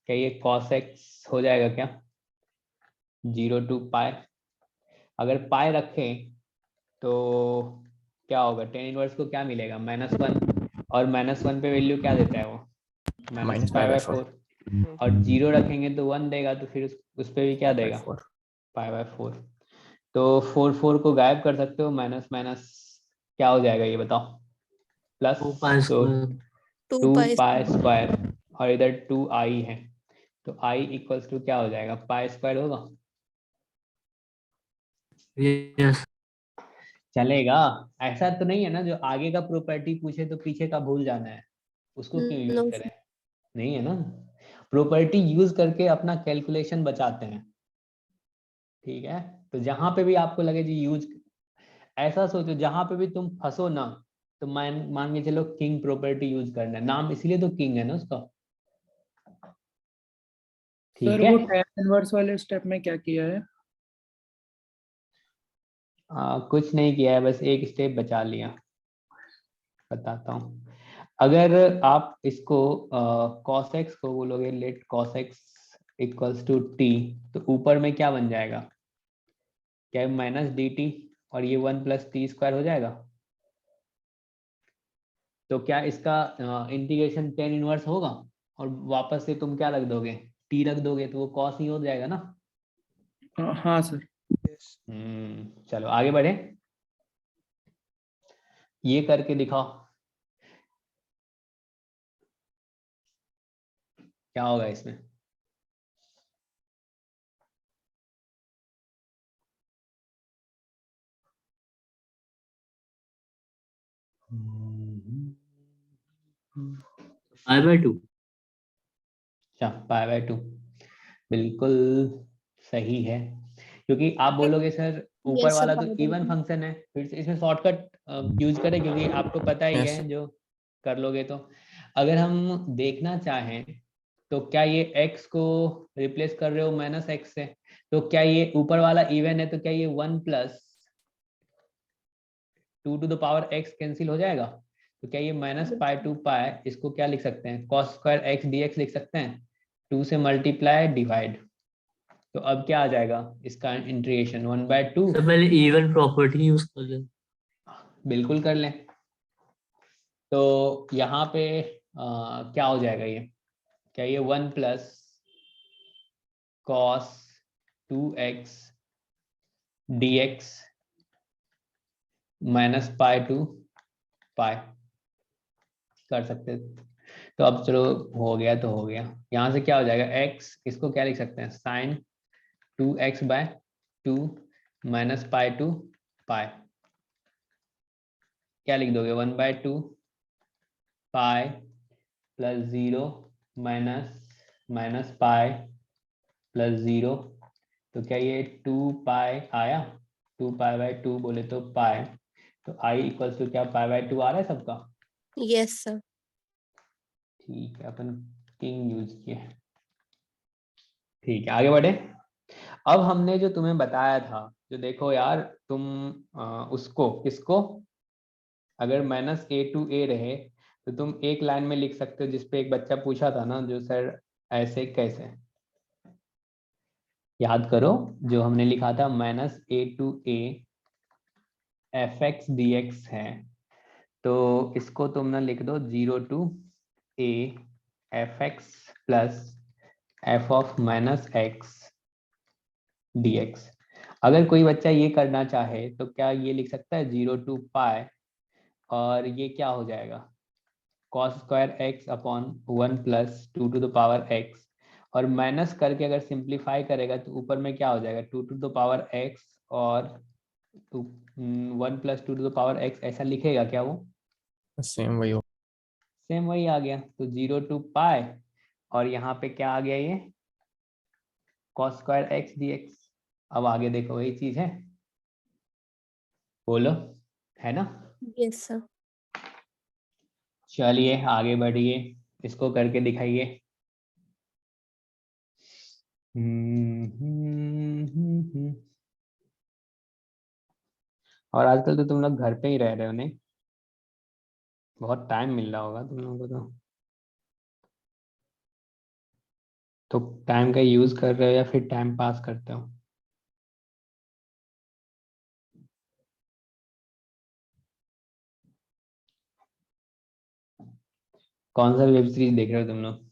Speaker 1: क्या ये cos x हो जाएगा क्या, 0 टू पाई। अगर पाई रखें तो क्या होगा, टेन इनवर्स को क्या मिलेगा, -1, और -1 पे वैल्यू क्या देता है वो,
Speaker 6: minus
Speaker 1: pi
Speaker 6: pi by
Speaker 1: by
Speaker 6: 4
Speaker 1: 4। और 0 रखेंगे तो 1 देगा, तो फिर उस पे भी क्या
Speaker 6: बाय
Speaker 1: देगा,
Speaker 6: 4
Speaker 1: पाई बाय 4। तो 4 को गायब कर सकते हो, माइनस माइनस क्या हो जाएगा ये बताओ, प्लस।
Speaker 5: 2 पाई
Speaker 1: तो
Speaker 5: स्क्वायर।
Speaker 4: 2
Speaker 1: 2
Speaker 4: पाई
Speaker 1: पाई स्क्वायर, और इधर 2i है, तो i इक्वल्स टू क्या हो जाएगा, पाई स्क्वायर होगा।
Speaker 5: यस।
Speaker 1: चलेगा? ऐसा तो नहीं है ना जो आगे का प्रॉपर्टी पूछे तो पीछे का भूल जाना है, उसको क्यों यूज
Speaker 4: नो
Speaker 1: करें? नहीं है ना, प्रॉपर्टी यूज करके अपना कैलकुलेशन बचाते हैं। ठीक है, तो जहां पे भी आपको लगे जी यूज, ऐसा सोचो जहां पे भी तुम फंसो ना, तो मान के चलो किंग प्रॉपर्टी यूज करना है, नाम इसलिए तो किंग है ना उसका। ठीक
Speaker 7: सर
Speaker 1: है,
Speaker 7: वो tan इनवर्स वाले स्टेप में क्या किया है?
Speaker 1: कुछ नहीं किया है, बस एक स्टेप बचा लिया। बताता हूँ। अगर आप इसको cos x को बोलोगे, let cos x equals to t, तो ऊपर में क्या बन जाएगा, क्या माइनस डी टी, और ये 1 प्लस टी स्क्वायर हो जाएगा। तो क्या इसका इंटीग्रेशन टेन इनवर्स होगा, और वापस से तुम क्या रख दोगे, टी रख दोगे, तो वो कॉस ही हो जाएगा ना।
Speaker 7: हाँ सर।
Speaker 1: चलो आगे बढ़े, ये करके दिखाओ क्या होगा इसमें।
Speaker 5: पाई बाय 2।
Speaker 1: अच्छा, पाई बाय 2 बिल्कुल सही है, क्योंकि आप बोलोगे सर ऊपर
Speaker 4: यस सर,
Speaker 1: वाला तो
Speaker 4: पाई बाय
Speaker 1: इवन
Speaker 4: 2।
Speaker 1: फंक्शन है, फिर से इसमें शॉर्टकट यूज करें, क्योंकि आपको पता ही
Speaker 6: यस
Speaker 1: है जो कर लोगे तो। अगर हम देखना चाहें तो क्या ये x को रिप्लेस कर रहे हो माइनस एक्स से, तो क्या ये ऊपर वाला इवन है, तो क्या ये 1 plus 2 to the power x cancel हो जाएगा, तो क्या ये माइनस पाई टू पाई, इसको क्या लिख सकते हैं, cos square x d x लिख सकते हैं, 2 से मल्टीप्लाई डिवाइड। तो अब क्या आ जाएगा इसका इंटीग्रेशन, 1/2।
Speaker 5: सर पहले इवन प्रॉपर्टी यूज कर ले।
Speaker 1: बिल्कुल कर लें। तो यहाँ पे क्या हो जाएगा ये, क्या ये 1 plus cos 2x d x minus pi to pi, कर सकते हैं। तो अब चलो हो गया तो हो गया। यहाँ से क्या हो जाएगा x, इसको क्या लिख सकते हैं, sine 2x/2 minus pi to pi, क्या लिख दोगे 1/2 pi plus 0 minus pi plus 0। तो क्या ये 2 पाई आया, 2 पाई/2 बोले तो पाई, तो i इक्वल्स टू क्या पाई/2 आ रहा है सबका।
Speaker 4: Yes sir.
Speaker 1: ठीक है, अपन किंग यूज किए। ठीक है, आगे बढ़े। अब हमने जो तुम्हें बताया था, जो देखो यार तुम उसको किसको, अगर -a to a रहे तो तुम एक लाइन में लिख सकते हो, जिसपे एक बच्चा पूछा था ना, जो सर ऐसे कैसे, याद करो जो हमने लिखा था -a to a fx dx है। तो इसको तुम ना लिख दो 0 to a fx plus f of -x dx। अगर कोई बच्चा ये करना चाहे तो क्या ये लिख सकता है 0 to पाई, और ये क्या हो जाएगा cos²x/1 plus 2 to the power x, और माइनस करके अगर सिंप्लीफाई करेगा तो ऊपर में क्या हो जाएगा 2 to the power x और 1 plus 2 to the power x, ऐसा लिखेगा क्या वो,
Speaker 6: सेम वही हो।
Speaker 1: सेम वही आ गया। तो 0 to पाई और यहाँ पे क्या आ गया ये cos²x dx। अब आगे देखो वही चीज है, बोलो, है ना।
Speaker 4: Yes sir.
Speaker 1: चलिए आगे बढ़िए, इसको करके दिखाइए। और आजकल तो तुम लोग घर पे ही रह रहे हो, नहीं बहुत टाइम मिल रहा होगा तुम लोगों को, तो टाइम का यूज कर रहे हो या फिर टाइम पास करते हो। कौन सा वेब सीरीज देख रहे हो तुम लोग,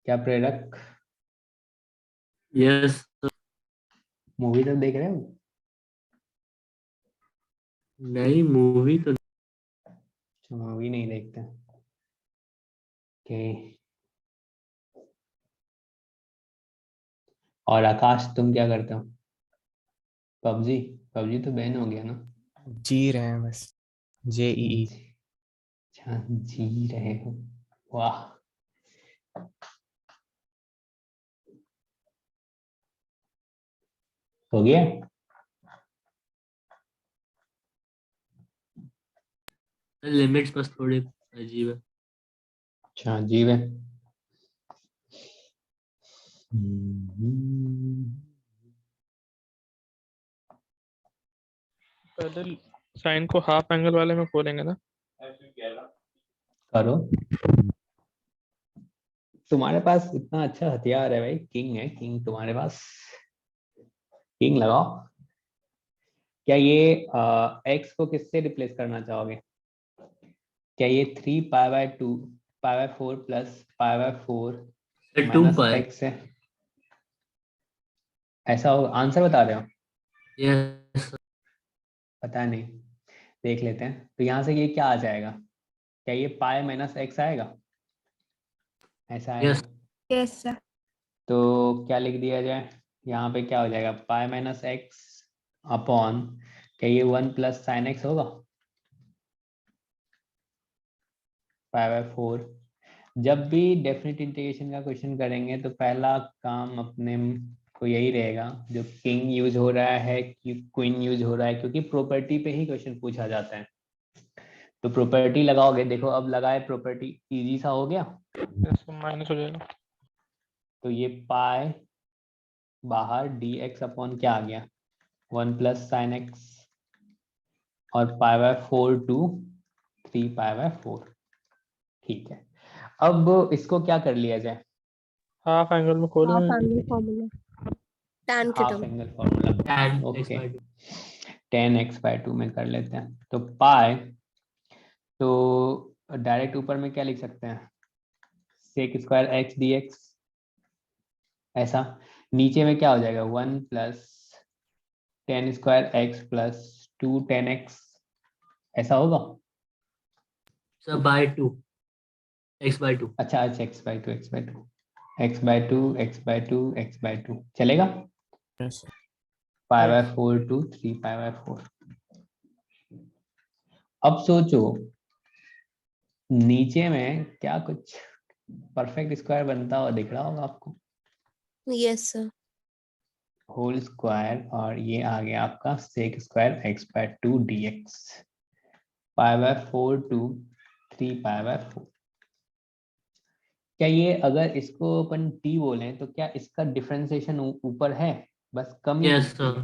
Speaker 1: क्या प्रेरक,
Speaker 5: यस
Speaker 1: मूवी तो देख रहे हो।
Speaker 5: नहीं, मूवी तो
Speaker 1: मूवी नहीं देखते, ओके। और आकाश तुम क्या करते हो, पबजी, पबजी तो बैन हो गया ना।
Speaker 6: जी रहे हैं बस, JEE।
Speaker 1: अच्छा जी रहे हो, वाह। हो गया।
Speaker 5: लिमिट्स बस थोड़े अजीब है।
Speaker 1: अच्छा अजीब है।
Speaker 3: पहले साइन को हाफ एंगल वाले में खोलेंगे ना।
Speaker 1: करो, तुम्हारे पास इतना अच्छा हथियार है भाई, किंग है, किंग तुम्हारे पास, किंग लगाओ। क्या ये एक्स को किससे रिप्लेस करना चाहोगे, क्या ये 3 पाई/2 पाई/4 प्लस पाई/4
Speaker 5: 2
Speaker 1: माइनस
Speaker 5: पाई।
Speaker 1: एक्स है, ऐसा होगा, आंसर बता रहे हो।
Speaker 5: यस
Speaker 1: पता नहीं, देख लेते हैं। तो यहाँ से ये क्या आ जाएगा, क्या ये पाई माइनस एक्स आएगा, ऐसा आएगा।
Speaker 5: Yes
Speaker 4: yes sir.
Speaker 1: तो क्या लिख दिया जाए, यहाँ पे क्या हो जाएगा पाई माइनस एक्स अपॉन, क्या ये 1 प्लस साइन एक्स होगा, पाई/4। जब भी डेफिनेट इंटीग्रेशन का क्वेश्चन करेंगे तो पहला काम अपने को यही रहेगा, जो किंग यूज हो रहा है कि क्वीन यूज हो रहा है, क्योंकि प्रॉपर्टी पे ही क्वेश्चन पूछा जाता है। तो प्रॉपर्टी लगाओगे, देखो अब लगाए प्रॉपर्टी, इजी सा हो गया।
Speaker 3: माइनस हो जाएगा।
Speaker 1: तो ये पाई बाहर dx अपॉन क्या आ गया 1 प्लस साइन एक्स, और पाई/4 टू 3 पाई/4। ठीक है, अब इसको क्या कर लिया जाए,
Speaker 3: हाफ एंगल में
Speaker 4: हाफ
Speaker 3: खोलेंगे।
Speaker 4: एंगल फॉर्मूला, tan के
Speaker 1: half
Speaker 4: term.
Speaker 1: Angle formula,
Speaker 5: tan
Speaker 1: okay
Speaker 5: x/2।
Speaker 1: 10x/2 में कर लेते हैं। तो पाई, तो डायरेक्ट ऊपर में क्या लिख सकते हैं sec² x dx, ऐसा। नीचे में क्या हो जाएगा 1 प्लस 10² x प्लस 2 10x ऐसा होगा?
Speaker 5: सर बाय 2 x/2
Speaker 1: अच्छा अच्छा x by 2 x by 2 x by 2 x by 2 x by 2 चलेगा?
Speaker 6: Yes
Speaker 1: pi by
Speaker 5: Yes.
Speaker 1: 4 to 3 pi by 4। अब सोचो नीचे में क्या कुछ परफेक्ट स्क्वायर बनता हुआ दिख रहा होगा आपको?
Speaker 4: Yes sir.
Speaker 1: होल स्क्वायर और ये आ गया आपका sec square x by 2 dx pi by 4 to 3 pi by 4। क्या ये अगर इसको अपन t बोलें तो क्या इसका डिफरेंशिएशन ऊपर है? बस कमी
Speaker 5: Yes,
Speaker 1: किसकी
Speaker 5: sir.
Speaker 1: है?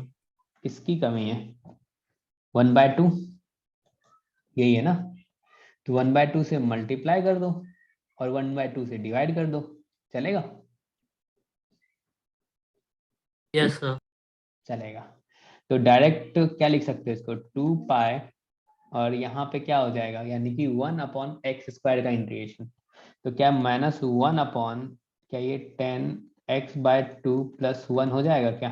Speaker 1: किसकी कमी है? 1/2 यही है ना? तो 1/2 से मल्टीप्लाई कर दो और 1/2 से डिवाइड कर दो, चलेगा?
Speaker 5: Yes, sir.
Speaker 1: चलेगा। तो डायरेक्ट क्या लिख सकते हैं इसको? 2 पाई और यहाँ पे क्या हो जाएगा, यानी कि 1/x² का इंटीग्रेशन। तो क्या -1 क्या ये 10x/2 + 1 हो जाएगा क्या?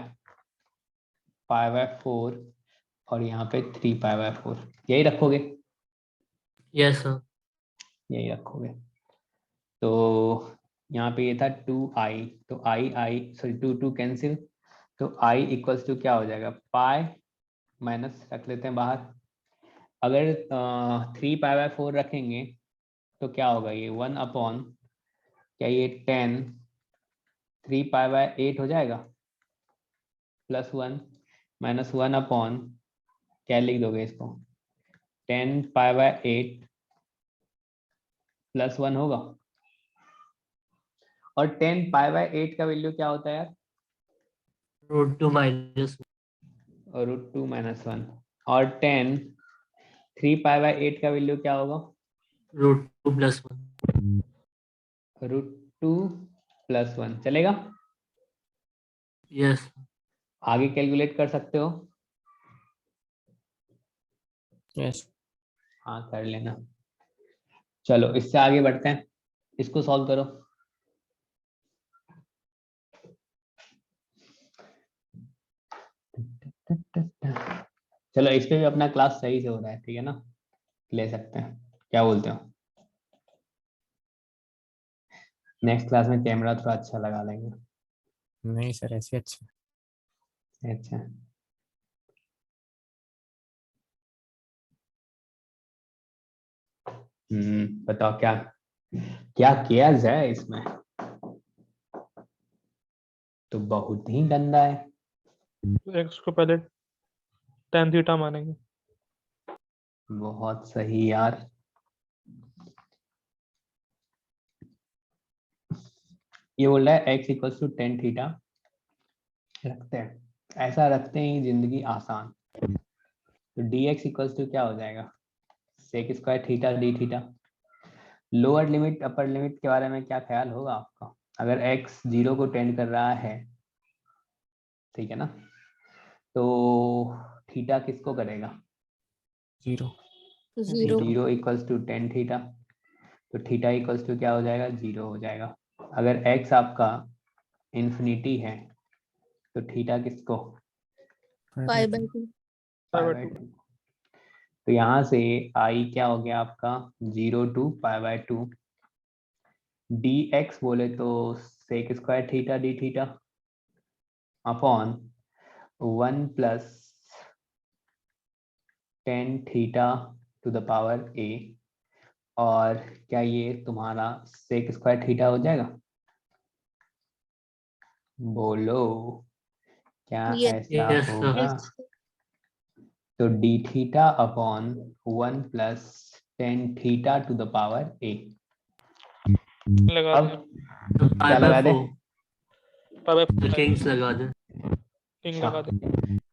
Speaker 1: π/4 और यहाँ पे 3 π/4 यही रखोगे?
Speaker 5: Yes, sir.
Speaker 1: यही रखोगे। तो यहाँ पे ये था 2i, तो सॉरी 2 कैंसिल, तो i इक्वल्स टू क्या हो जाएगा? पाई माइनस रख लेते हैं बाहर। अगर 3 π/4 रखेंगे तो क्या होगा? ये 1 क्या ये 10 3 π/8 हो जाएगा +1 -1 क्या लिख दोगे इसको? 10 π/8 +1 होगा। और 10 π/8 का वैल्यू क्या होता है यार?
Speaker 5: √2 minus
Speaker 1: √2 - 1। और 10 3 π/8 का वैल्यू क्या होगा?
Speaker 5: √2 + 1.
Speaker 1: √2 + 1 चलेगा?
Speaker 5: Yes.
Speaker 1: आगे कैलकुलेट कर सकते हो?
Speaker 6: यस
Speaker 1: हाँ कर लेना। चलो इससे आगे बढ़ते हैं, इसको सॉल्व करो। चलो इस पे भी अपना क्लास सही से हो रहा है, ठीक है ना? ले सकते हैं, क्या बोलते हो? नेक्स्ट क्लास में कैमरा थोड़ा अच्छा लगा लेंगे।
Speaker 6: नहीं सर ऐसे अच्छा
Speaker 1: अच्छा बताओ क्या क्या किया जाए इसमें? तो बहुत ही गंदा है।
Speaker 3: x को पहले tan थीटा मानेंगे।
Speaker 1: बहुत सही यार। ये बोल रहा है x = tan थीटा रखते हैं, ऐसा रखते हैं जिंदगी आसान। तो dx = क्या हो जाएगा? Sec square theta d theta. Lower limit upper limit के बारे में क्या ख्याल होगा आपका? अगर x 0 को टेंड कर रहा है, ठीक है ना, तो थीटा किसको करेगा?
Speaker 6: 0
Speaker 4: 0।
Speaker 1: 0 = tan थीटा, तो थीटा = क्या हो जाएगा? 0 हो जाएगा। अगर x आपका इन्फिनिटी है तो थीटा किसको?
Speaker 4: π/2।
Speaker 1: π/2। तो यहाँ से i क्या हो गया आपका? 0 to π/2। dx बोले तो sec square theta d theta upon 1 + tan थीटा टू द पावर a। और क्या ये तुम्हारा सेक स्क्वायर थीटा हो जाएगा? बोलो क्या
Speaker 4: Yes.
Speaker 1: ऐसा
Speaker 5: Yes, sir.
Speaker 1: होगा?
Speaker 4: Yes.
Speaker 1: तो d थीटा अपॉन 1 + tan थीटा टू द पावर a।
Speaker 3: लगा
Speaker 1: अब
Speaker 3: दें
Speaker 1: क्या लगा दे?
Speaker 3: pi/4
Speaker 5: किंग्स लगा दे.
Speaker 3: किंग लगा दें।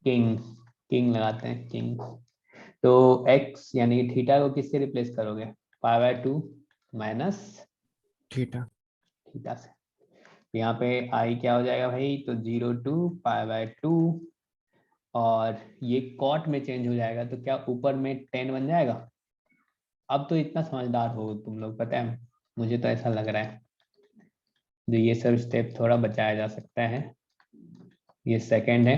Speaker 1: किंग लगाते हैं किंग। तो x यानी थीटा को किससे रिप्लेस करोगे? π/2 माइनस
Speaker 6: थीटा
Speaker 1: थीटा से। यहाँ पे i क्या हो जाएगा भाई? तो 0 to π/2 और ये कॉट में चेंज हो जाएगा, तो क्या ऊपर में 10 बन जाएगा? अब तो इतना समझदार हो तुम लोग, पता है मुझे तो ऐसा लग रहा है। जो ये सब स्टेप थोड़ा बचाया जा सकता है। ये सेकंड है,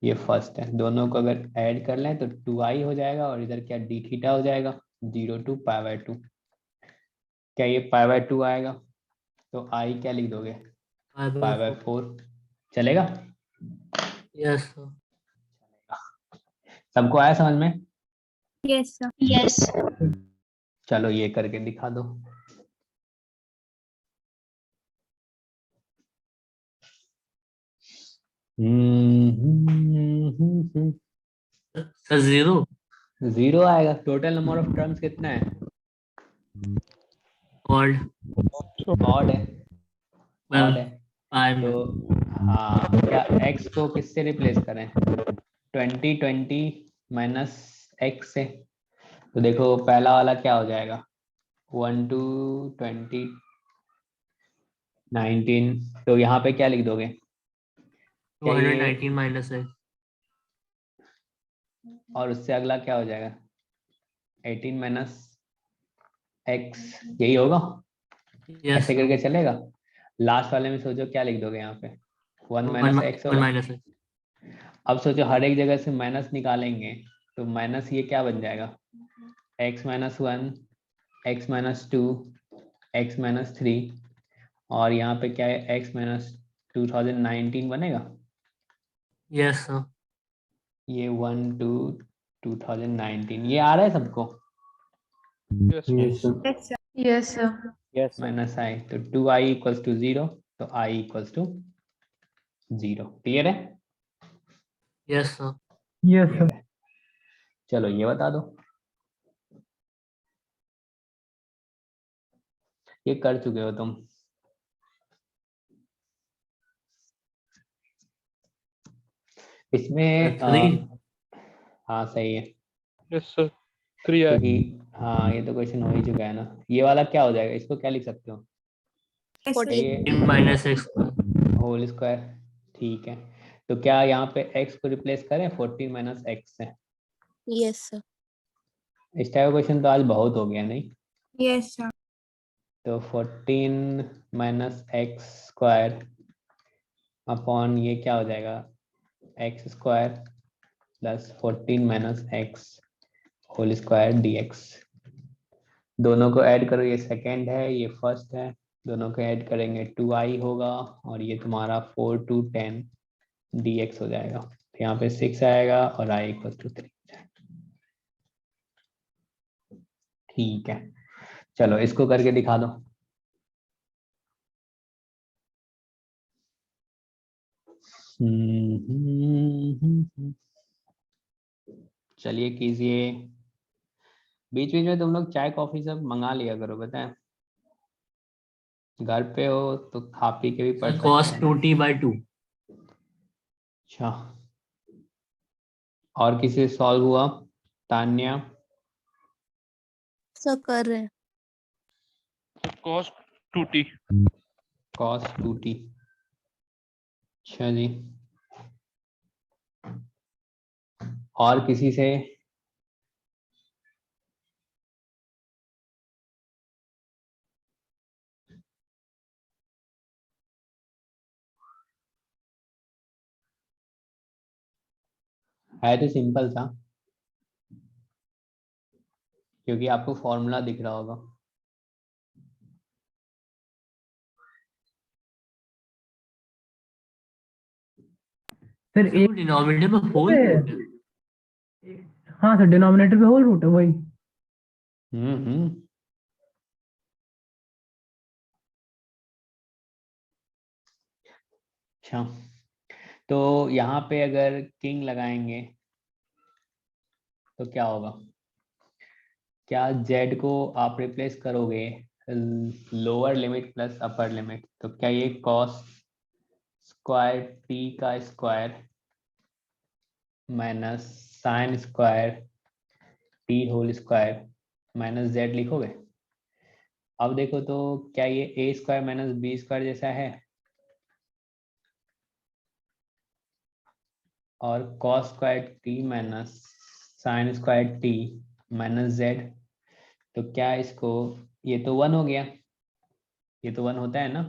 Speaker 1: ये फर्स्ट है, दोनों को अगर ऐड कर लें तो 2i हो जाएगा और इधर क्या d थीटा हो जाएगा 0 to π/2। क्या ये π/2 आएगा तो i क्या लिख दोगे π/4 चलेगा।
Speaker 5: Yes sir.
Speaker 1: सबको आया समझ में?
Speaker 4: Yes sir.
Speaker 10: यस
Speaker 1: चलो ये करके दिखा दो।
Speaker 5: सर 0
Speaker 1: 0 आएगा। टोटल नंबर ऑफ टर्म्स कितना है?
Speaker 5: ऑड
Speaker 1: ऑड है, ऑड है।
Speaker 5: फाइव
Speaker 1: तो हाँ, क्या x को किससे रिप्लेस करें? 20 माइनस x से। तो देखो पहला वाला क्या हो जाएगा 1 to 20 19। तो यहाँ पे क्या लिख दोगे? क्या ये
Speaker 5: 219 माइनस है
Speaker 1: और उससे अगला क्या हो जाएगा 18 माइनस x, यही होगा।
Speaker 5: यस
Speaker 1: ऐसे करके चलेगा। लास्ट वाले में सोचो क्या लिख दोगे यहाँ पे 1 माइनस x होगा।
Speaker 5: माइनस है।
Speaker 1: अब सोचो हर एक जगह से माइनस निकालेंगे तो माइनस ये क्या बन जाएगा x minus 1, x minus 2, x minus 3 और यहाँ पे क्या है x माइनस 2019 बनेगा।
Speaker 5: Yes sir.
Speaker 1: ये 1 to 2019 ये आ रहा है सबको?
Speaker 3: Yes
Speaker 9: yes sir.
Speaker 2: Yes
Speaker 1: minus i तो 2i इक्वल्स टू 0 तो i इक्वल्स टू 0। क्लियर है?
Speaker 5: Yes sir.
Speaker 8: यस
Speaker 1: क्लियर है। चलो ये बता दो। ये कर चुके हो तुम। इसमें हाँ सही है
Speaker 3: यस सर 3 है।
Speaker 1: क्योंकि हाँ ये तो क्वेश्चन हो ही चुका है ना। ये वाला क्या हो जाएगा, इसको क्या लिख सकते हो?
Speaker 4: 14
Speaker 5: माइनस एक्स
Speaker 1: होल स्क्वायर। ठीक है, तो क्या यहाँ पे x को रिप्लेस करें 14 माइनस एक्स से?
Speaker 4: Yes sir.
Speaker 1: इस टाइप का क्वेश्चन तो आज बहुत हो गया नहीं?
Speaker 4: Yes sir.
Speaker 1: तो 14 माइनस एक्स स्क्वायर अपॉन ये क्या हो जाएगा x square plus 14 minus x whole square dx। दोनों को ऐड करो, ये सेकंड है ये फर्स्ट है, दोनों को ऐड करेंगे 2i होगा और ये तुम्हारा 4 to 10 dx हो जाएगा। तो यहाँ पे 6 आएगा और i इक्वल टू 3। ठीक है, चलो इसको करके दिखा दो। चलिए कीजिए। बीच बीच में तुम लोग चाय कॉफी सब मंगा लिया करो, बताएं घर पे हो तो खा पी के भी पढ़ सकते
Speaker 5: cos
Speaker 1: हैं।
Speaker 5: 2t/2।
Speaker 1: अच्छा, और किसी से सॉल्व हुआ? तान्या
Speaker 4: सर कर रहे हैं।
Speaker 3: cos 2t।
Speaker 1: cos 2t। अच्छा जी, और किसी से? है तो सिंपल सा, क्योंकि आपको फॉर्मूला दिख रहा होगा।
Speaker 8: फिर एक
Speaker 5: डिनोमिनेटर में होल
Speaker 8: हाँ सर डिनोमिनेटर पे होल रूट है वही।
Speaker 1: हम्म। अच्छा, तो यहाँ पे अगर किंग लगाएंगे तो क्या होगा? क्या z को आप रिप्लेस करोगे lower limit plus upper limit, तो क्या ये cos स्क्वायर t का square minus sine square t whole square minus z लिखोगे? अब देखो तो क्या ये a square minus b square जैसा है? और cos square t minus sine square t minus z, तो क्या इसको, ये तो 1 हो गया, ये तो 1 होता है ना,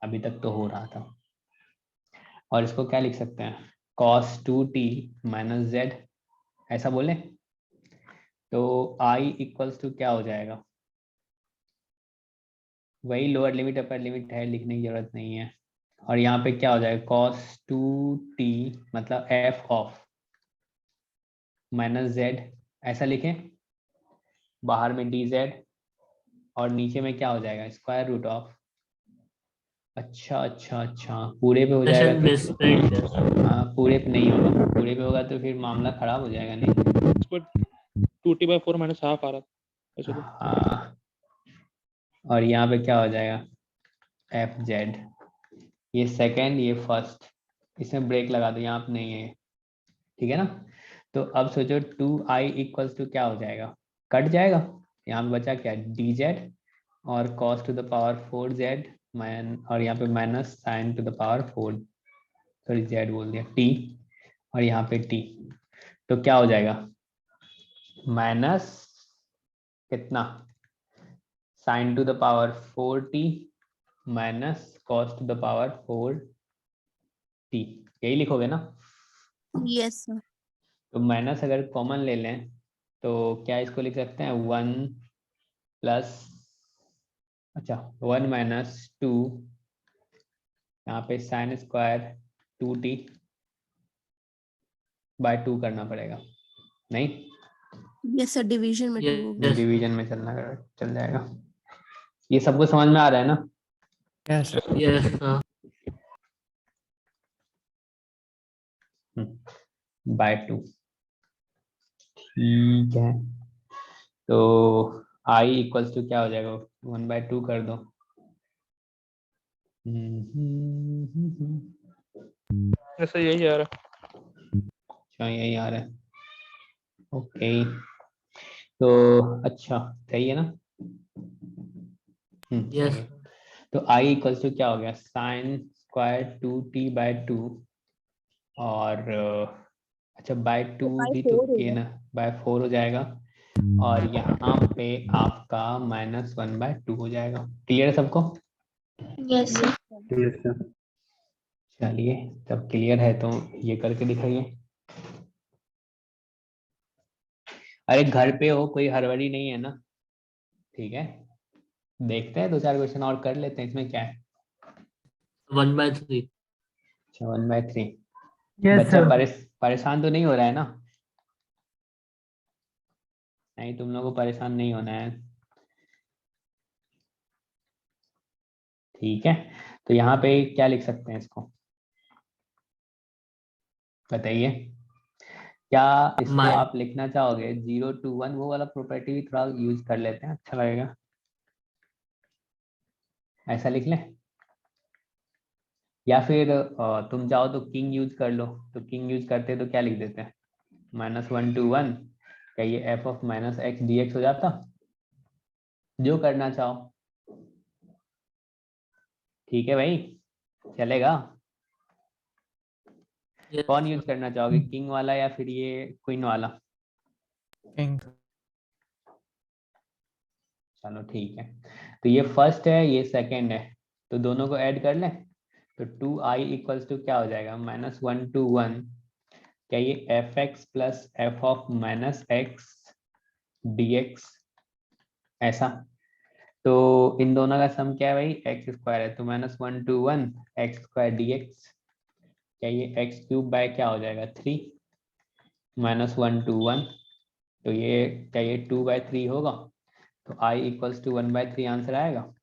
Speaker 1: अभी तक तो हो रहा था। और इसको क्या लिख सकते हैं cos 2t माइनस z, ऐसा बोले तो I इक्वल्स टू क्या हो जाएगा? वही लोअर लिमिट अपर लिमिट है, लिखने की जरूरत नहीं है। और यहाँ पे क्या हो जाएगा? cos 2t मतलब f ऑफ माइनस z, ऐसा लिखें, बाहर में dz और नीचे में क्या हो जाएगा? Square root of. अच्छा अच्छा अच्छा, पूरे पे हो जाएगा
Speaker 5: Question
Speaker 1: तो
Speaker 5: misspelled there.
Speaker 1: हाँ, पूरे पे नहीं होगा, पूरे पे होगा तो फिर मामला खराब हो जाएगा। नहीं
Speaker 3: इस पर 2t/4 माइनस हाफ आ रहा था ऐसे तो।
Speaker 1: हाँ, और यहाँ पे क्या हो जाएगा? एफ जेड, ये सेकेंड ये फर्स्ट, इसमें ब्रेक लगा दो, यहाँ पे नहीं है, ठीक है ना। तो अब सोचो 2i इक्वल्स टू क्या हो जाएगा? कट जाएगा, यहाँ पे बचा क्या? डी जेड और cos to the power 4z और यहाँ पे minus sin to the power 4, sorry z बोल दिया, t, और यहाँ पे t, तो क्या हो जाएगा? माइनस कितना? sin to the power 4t minus cos to the power 4t, यही लिखोगे ना।
Speaker 4: Yes sir.
Speaker 1: तो माइनस अगर कॉमन ले लें तो क्या इसको लिख सकते हैं? 1 प्लस, अच्छा 1 माइनस 2, यहाँ पे साइन स्क्वायर 2t बाय 2 करना पड़ेगा, नहीं
Speaker 4: यस सर, डिवीजन में 2
Speaker 5: Yes,
Speaker 4: होगा।
Speaker 5: yes.
Speaker 1: डिवीजन में चल जाएगा। ये सबको समझ में आ रहा है ना?
Speaker 6: Yes sir.
Speaker 5: Yes,
Speaker 1: बाय 2, ठीक है। तो i इक्वल्स टू क्या हो जाएगा? 1/2 कर दो।
Speaker 3: ऐसा यही आ रहा है।
Speaker 1: अच्छा यही आ रहा है, ओके। तो अच्छा सही है ना? सही
Speaker 5: yes.
Speaker 1: है। तो i इक्वल्स टू क्या हो गया? साइन स्क्वायर 2t/2 और अच्छा बाय 2
Speaker 4: by
Speaker 1: भी तो
Speaker 4: 4
Speaker 1: के
Speaker 4: होगा।
Speaker 1: ना, बाय 4 हो जाएगा, और यहाँ पे आपका -1/2 हो जाएगा। क्लियर है सबको?
Speaker 9: Yes, sir.
Speaker 1: चलिए, जब क्लियर है तो ये करके दिखाइए। अरे घर पे हो, कोई हड़बड़ी नहीं है ना? ठीक है, देखते हैं 2-4 क्वेश्चन और कर लेते हैं, इसमें क्या है।
Speaker 5: 1/3.
Speaker 1: अच्छा 1/3,
Speaker 8: यस
Speaker 1: बच्चा
Speaker 8: सर।
Speaker 1: परेशान तो नहीं हो रहा है ना? नहीं, तुम लोगों को परेशान नहीं होना है, ठीक है। तो यहाँ पे क्या लिख सकते हैं इसको, बताइए। क्या इसको
Speaker 5: My
Speaker 1: आप लिखना चाहोगे 0 to 1? वो वाला प्रॉपर्टी भी थोड़ा यूज कर लेते हैं, अच्छा लगेगा। ऐसा लिख लें, या फिर तुम चाहो तो किंग यूज कर लो। तो किंग यूज करते तो क्या लिख देते हैं? -1 to 1, क्या ये f ऑफ -x dx हो जाता? जो करना चाहो, ठीक है भाई, चलेगा।
Speaker 5: yes.
Speaker 1: कौन यूज करना चाहोगे, किंग वाला या फिर ये क्वीन वाला?
Speaker 6: किंग।
Speaker 1: चलो ठीक है, तो ये फर्स्ट है, ये सेकंड है, तो दोनों को ऐड कर लें। तो 2i इक्वल्स टू क्या हो जाएगा? -1 to 1, क्या ये fx plus f of -x dx, ऐसा। तो इन दोनों का सम क्या है भाई? x स्क्वायर है, तो -1 to 1 x स्क्वायर dx, क्या ये x³ बाय क्या हो जाएगा? 3, -1 to 1, तो ये क्या ये 2/3 होगा? तो i इक्वल्स टू 1/3 आंसर आएगा?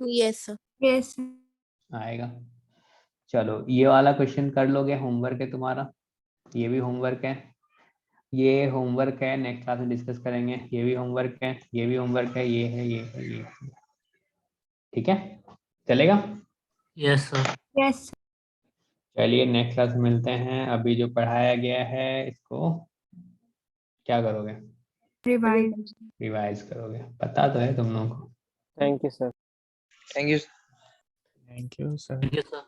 Speaker 4: Yes sir.
Speaker 9: Yes.
Speaker 1: आएगा। चलो ये वाला क्वेश्चन कर लोगे, होमवर्क है तुम्हारा, ये भी होमवर्क है, ये होमवर्क है, नेक्स्ट क्लास में डिस्कस करेंगे। ये भी होमवर्क है, ये भी होमवर्क है, ये है, ये है, ये है। ठीक है, चलेगा?
Speaker 5: Yes, sir.
Speaker 9: Yes.
Speaker 1: चलिए नेक्स्ट क्लास में मिलते हैं। अभी जो पढ़ाया गया है इसको क्या करोगे?
Speaker 9: Revise.
Speaker 1: रिवाइज करोगे, पता तो है तुम लोगों को।
Speaker 2: Thank you sir.
Speaker 3: Thank you.
Speaker 6: Thank you sir.
Speaker 5: Thank you, sir.